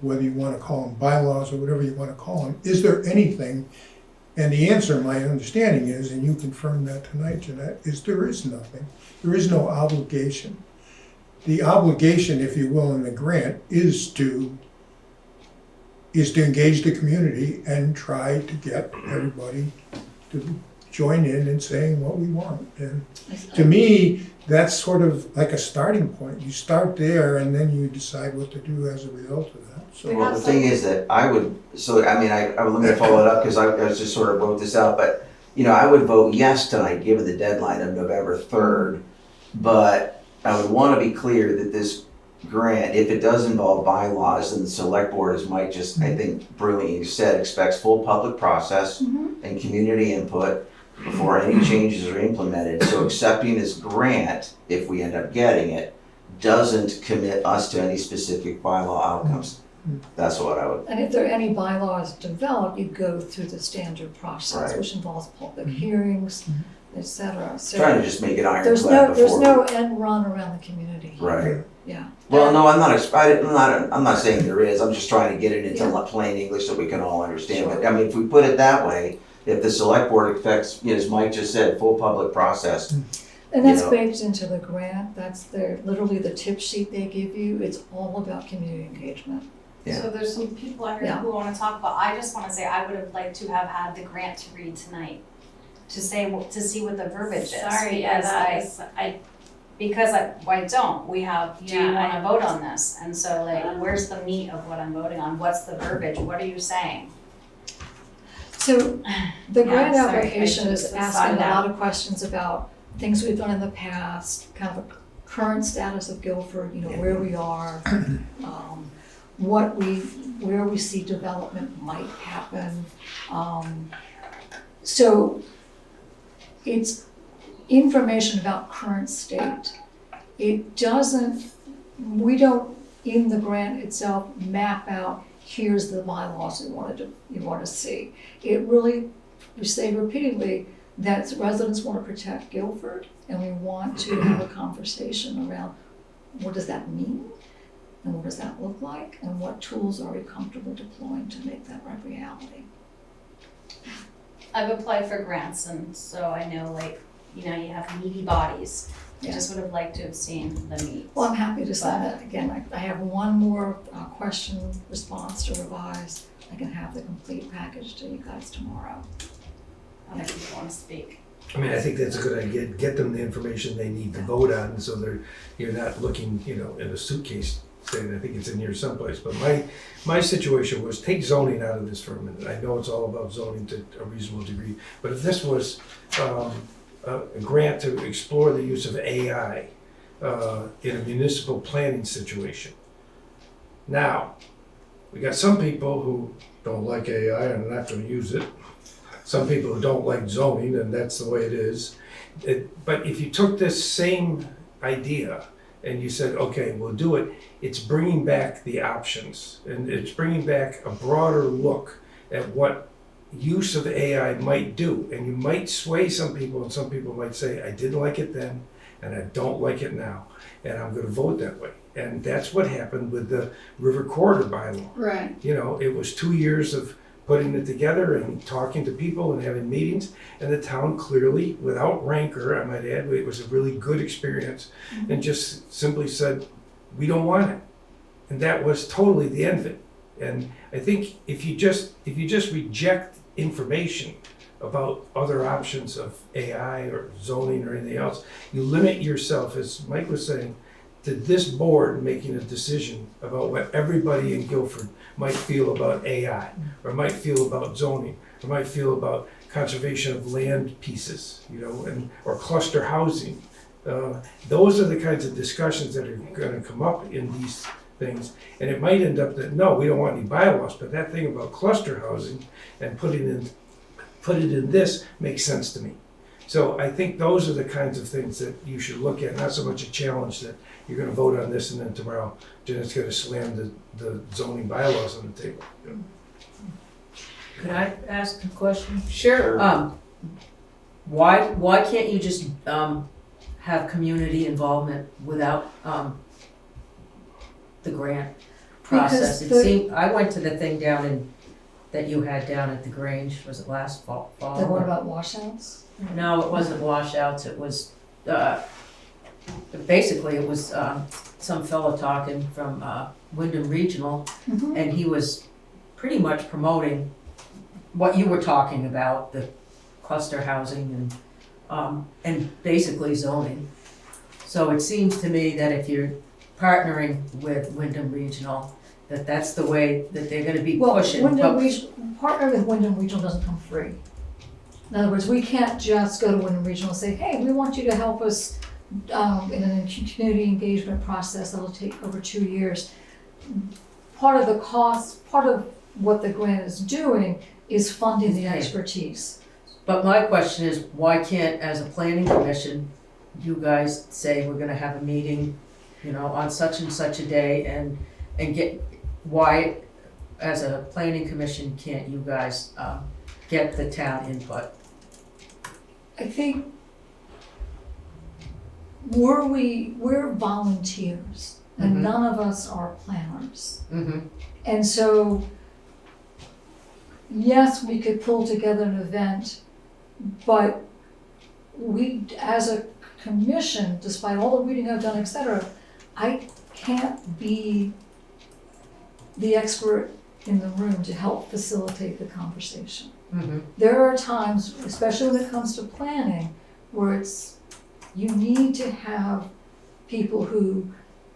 whether you want to call them bylaws or whatever you want to call them, is there anything? And the answer, my understanding is, and you confirmed that tonight, Jeanette, is there is nothing. There is no obligation. The obligation, if you will, in the grant is to engage the community and try to get everybody to join in saying what we want. And to me, that's sort of like a starting point. You start there and then you decide what to do as a result of that. So, Well, the thing is that I would, so, I mean, I'm going to follow it up because I just sort of wrote this out, but, you know, I would vote yes tonight, given the deadline of November 3rd, but I would want to be clear that this grant, if it does involve bylaws, then the select board, as Mike just, I think, brilliantly said, expects full public process and community input before any changes are implemented. So accepting this grant, if we end up getting it, doesn't commit us to any specific bylaw outcomes. That's what I would. And if there are any bylaws developed, you go through the standard process, Right. which involves public hearings, et cetera. So Trying to just make it there's ironclad there's before. no end run around the community. Right. Yeah. Well, no, I'm not saying there is. I'm just trying to get it into plain English so we can all understand. But I mean, if we put it that way, if the select board affects, you know, as Mike just said, full public process. And that's you know, baked into the grant. That's literally the tip sheet they give you. It's all about community engagement. Yeah. So there's some people out here who wanna talk, but I just wanna say I would have liked to have had the grant to read tonight. To see what the verbiage is. Sorry, yeah, Because I don't, we have, do you Yeah, wanna vote on this? And so like, where's the meat of what I'm voting on? What's the verbiage? What are you saying? So the grant sorry, application I is just asking a signed lot of questions about things we've done in the past, kind of a current status of Guilford, you know, where we are, where we see development might happen. So it's information about current state. It doesn't, we don't, in the grant itself, map out, here's the bylaws you want to see. It really, we say repeatedly that residents want to protect Guilford, and we want to have a conversation around what does that mean, and what does that look like, and what tools are we comfortable deploying to make that a reality. I've applied for grants and so I know like, you know, you have meaty bodies. I just would have liked to have seen the meat. Well, I'm happy to send it. Again, I have one more question response to revise. I can have the complete package to you guys tomorrow. Other people want to speak. I mean, I think that's a good idea. Get them the information they need to vote on, so you're not looking, you know, in a suitcase saying, I think it's in here someplace. But my situation was take zoning out of this for a minute. I know it's all about zoning to a reasonable degree, but if this was a grant to explore the use of AI in a municipal planning situation. Now, we got some people who don't like AI and are not going to use it. Some people who don't like zoning, and that's the way it is. But if you took this same idea and you said, okay, we'll do it, it's bringing back the options, and it's bringing back a broader look at what use of AI might do. And you might sway some people, and some people might say, I didn't like it then, and I don't like it now, and I'm gonna vote that way. And that's what happened with the River Corridor bylaw. Right. You know, it was 2 years of putting it together and talking to people and having meetings, and the town clearly, without rancor, I might add, it was a really good experience, and just simply said, we don't want it. And that was totally the end of it. And I think if you just reject information about other options of AI or zoning or anything else, you limit yourself, as Mike was saying, to this board making a decision about what everybody in Guilford might feel about AI, or might feel about zoning, or might feel about conservation of land pieces, you know, or cluster housing. Those are the kinds of discussions that are gonna come up in these things. And it might end up that, no, we don't want any bylaws, but that thing about cluster housing and put it in this makes sense to me. So I think those are the kinds of things that you should look at, not so much a challenge that you're gonna vote on this and then tomorrow Janet's gonna slam the zoning bylaws on the table. Could I ask a question? Sure. Why can't you just, have community involvement without, the grant process? Because I went to the thing that you had down at the Grange, was it last fall? The one about washouts? No, it wasn't washouts, it was, basically it was, some fellow talking from, Wyndham Regional, Mhm. and he was pretty much promoting what you were talking about, the cluster housing and basically zoning. So it seems to me that if you're partnering with Wyndham Regional, that's the way that they're gonna be pushing. Partner with Wyndham Regional doesn't come free. In other words, we can't just go to Wyndham Regional and say, hey, we want you to help us in a community engagement process that'll take over 2 years. Part of the cost, part of what the grant is doing is funding the expertise. But my question is, why can't, as a planning commission, you guys say we're gonna have a meeting, you know, on such and such a day and get, why, as a planning commission, can't you guys, get the town input? I think we're volunteers and Mhm. none of us are planners. Mm-hmm. And so, yes, we could pull together an event, but we, as a commission, despite all the reading I've done, et cetera, I can't be the expert in the room to help facilitate the conversation. Mm-hmm. There are times, especially when it comes to planning, where you need to have people who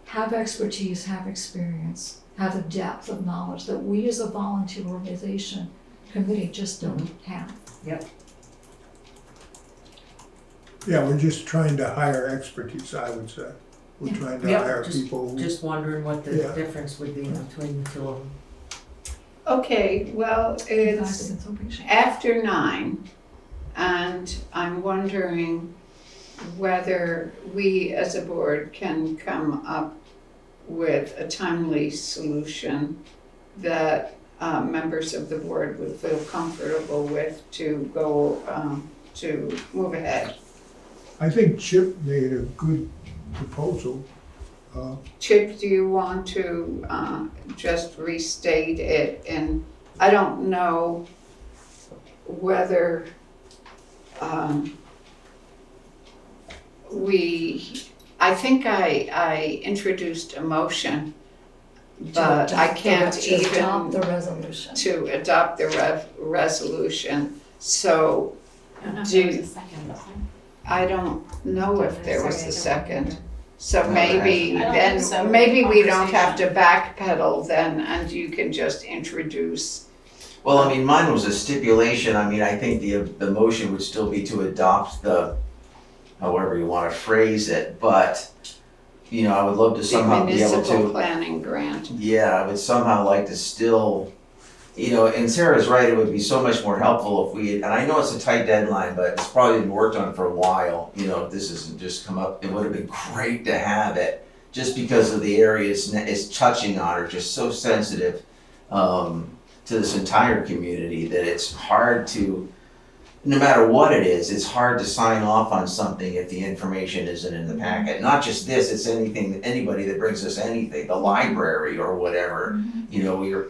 have expertise, have experience, have the depth of knowledge that we as a volunteer organization committee just don't have. Yep. Yeah, we're just trying to hire expertise, I would say. We're trying to hire people who. Just wondering what the Yeah. difference would be between the two of them. Okay, well, it's after 9, and I'm wondering whether we as a board can come up with a timely solution that members of the board would feel comfortable with to go, to move ahead. I think Chip made a good proposal. Chip, do you want to just restate it? And I don't know whether I think I introduced a motion, but I can't even. To adopt the resolution. To adopt the resolution, so I don't know if there was a second, was there? I don't know if there was a second. So No, maybe I don't then, think so. maybe we don't have to backpedal then, and you can just introduce. Well, I mean, mine was a stipulation. I mean, I think the motion would still be to adopt the, however you wanna phrase it, but, you know, I would love to somehow be able The municipal to, planning grant. yeah, I would somehow like to still, you know, and Sarah's right, it would be so much more helpful if we had, and I know it's a tight deadline, but it's probably been worked on for a while, you know, if this hasn't just come up, it would have been great to have it, just because of the areas it's touching on are just so sensitive, to this entire community that it's hard to, no matter what it is, it's hard to sign off on something if the information isn't in the packet. Not just this, it's anything, anybody that brings us anything, the library or whatever. You know, we're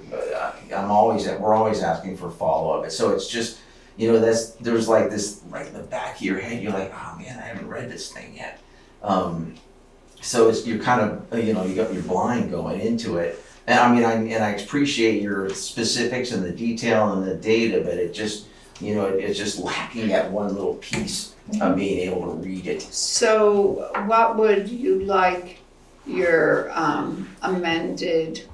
always asking for follow-up. So it's just, you know, there's like this right in the back of your head, you're like, oh man, I haven't read this thing yet. So you're kind of, you know, you're blind going into it. And I mean, I appreciate your specifics and the detail and the data, but it just, you know, it's just lacking that one little piece of being able to read it. So what would you like your amended?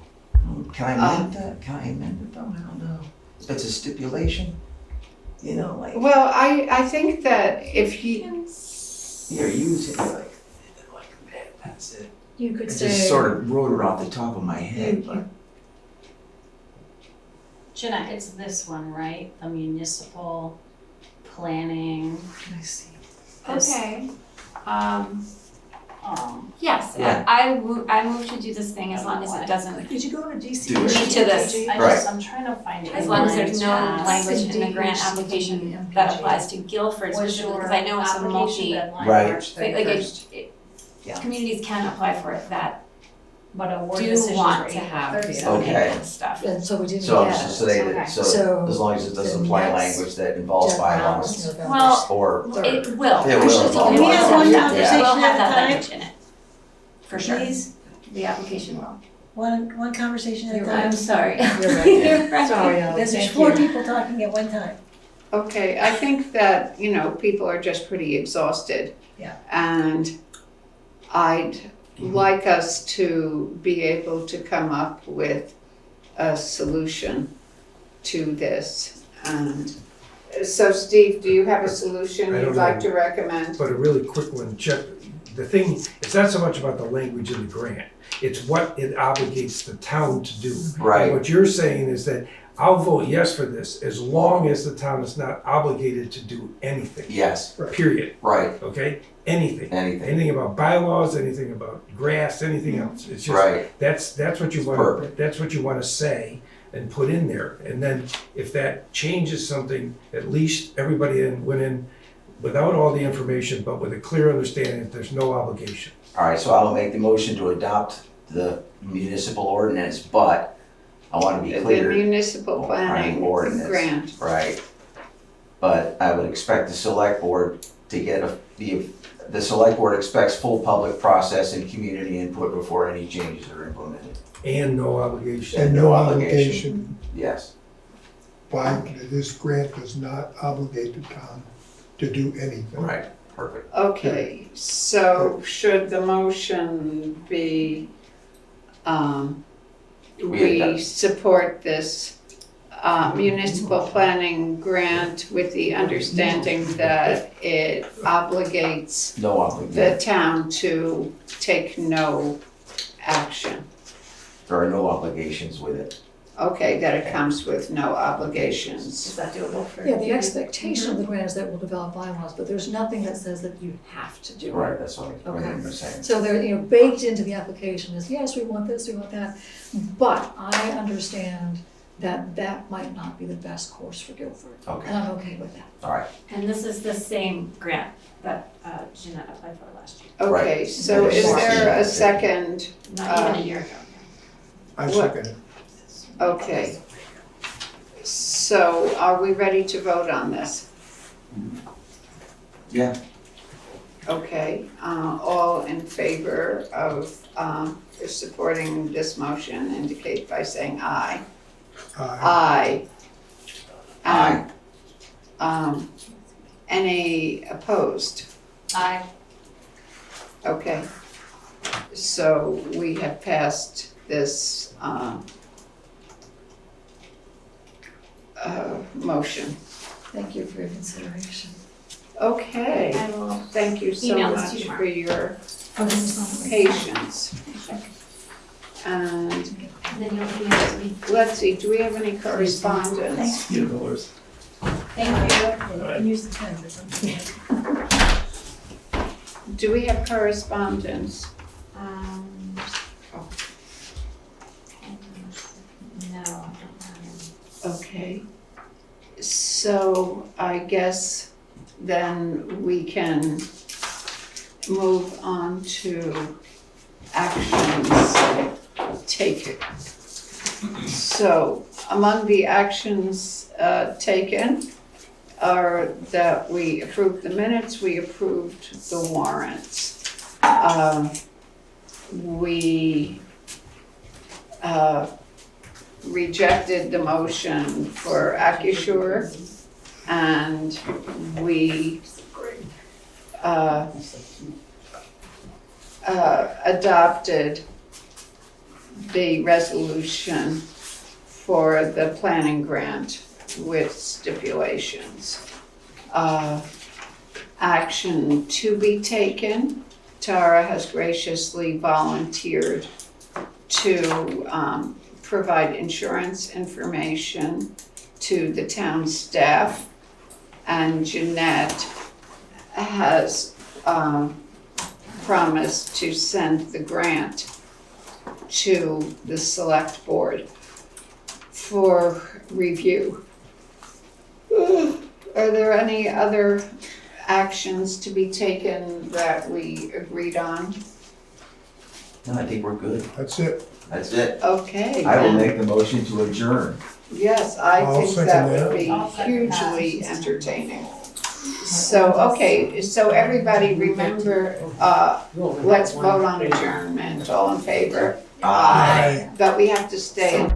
Can I amend that? Can I amend it though? I don't know. If it's a stipulation, you know, like. Well, I think that if you. You're using like that's it. You could I say. just sort of wrote it off the top of my head, but. Jeanette, it's this one, right? The municipal planning. I see. This- Okay. Yes, Yeah. I move to do this thing as long as it doesn't Did you go to DC? Do it. lead to this. I'm trying to find it. As in long as my there's no tabs. language in the grant application that applies to Guilford Was specifically, your because I know it's a application multi, deadline Right. March like 31st? Yeah. communities can apply for it that But award do decisions want were to April have 30th. this Okay. and stuff. And so we didn't So, get so it. they, Okay. so So as long as it doesn't the apply next language that involves bylaws November Well, or. it will. It will. Actually, It's all it bylaws. will We have have one that. conversation It will have at a that time. language in it. For sure. Please, The application will. one conversation at a You're time. right. sorry. You're right. You're right. Sorry, There's thank 4 you. people talking at one time. Okay, I think that, you know, people are just pretty exhausted. Yeah. And I'd like us to be able to come up with a solution to this. And so Steve, do you have a solution I you'd don't like know. to recommend? But a really quick one, Chuck, the thing, it's not so much about the language in the grant, it's what it obligates the town to do. Right. And what you're saying is that I'll vote yes for this as long as the town is not obligated to do anything, Yes, period, right, okay? Anything. anything, Anything about bylaws, anything about grass, anything else. It's just, right, that's what you want, Perfect. that's what you want to say and put in there. And then if that changes something, at least everybody went in without all the information, but with a clear understanding that there's no obligation. alright, so I'll make the motion to adopt the municipal ordinance, but I wanna be The clear, municipal planning ordinance. grant. right? But I would expect the select board to get the select board expects full public process and community input before any changes are implemented, And no obligation. And no obligation, yes. why this grant does not obligate the town to do anything. Right, perfect. Okay, so should the motion be, we support this municipal planning grant with the understanding that it obligates No the obligation, town to take no action? there are no obligations with it. Okay, that it comes with no Is obligations. that doable for? Yeah, the expectation of the grant is that we'll develop bylaws, but there's nothing that says that you have to do it. Right, that's what I Okay. remember saying. So they're, you know, baked into the application is, yes, we want this, we want that, but I understand that that might not be the best course for Guilford. Okay, And I'm okay with that. alright, And this is the same grant that Jeanette applied for last year, Okay, so is there a second? not even a year ago. I second it. Okay. So are we ready to vote on this? yeah, Okay, all in favor of supporting this motion indicate by saying aye. Aye. Any opposed? Aye. Okay. So we have passed this motion. Thank you for your consideration. Okay, I will thank you so email this to much you tomorrow. for your Oh, this is not the right patience. And And then you'll email it to me. let's see, do we have any correspondence? Thanks. Thank you. Use the pen or something. Do we have correspondence? No, I don't have any. Okay. So I guess then we can move on to actions taken. So among the actions taken are that we approved the minutes, we approved the warrants. We rejected the motion for Acrisure, and we adopted the resolution for the planning grant with stipulations. Action to be taken, Tara has graciously volunteered to provide insurance information to the town staff, and Jeanette has promised to send the grant to the select board for review. Are there any other actions to be taken that we agreed on? No, I think we're good. That's it. That's it. Okay. I will then. make the motion to adjourn. Yes, I I'll think second that would that. be I'll second hugely that. entertaining. So, okay, so everybody remember, let's vote on adjournment, all in favor? Aye. But we have to stay.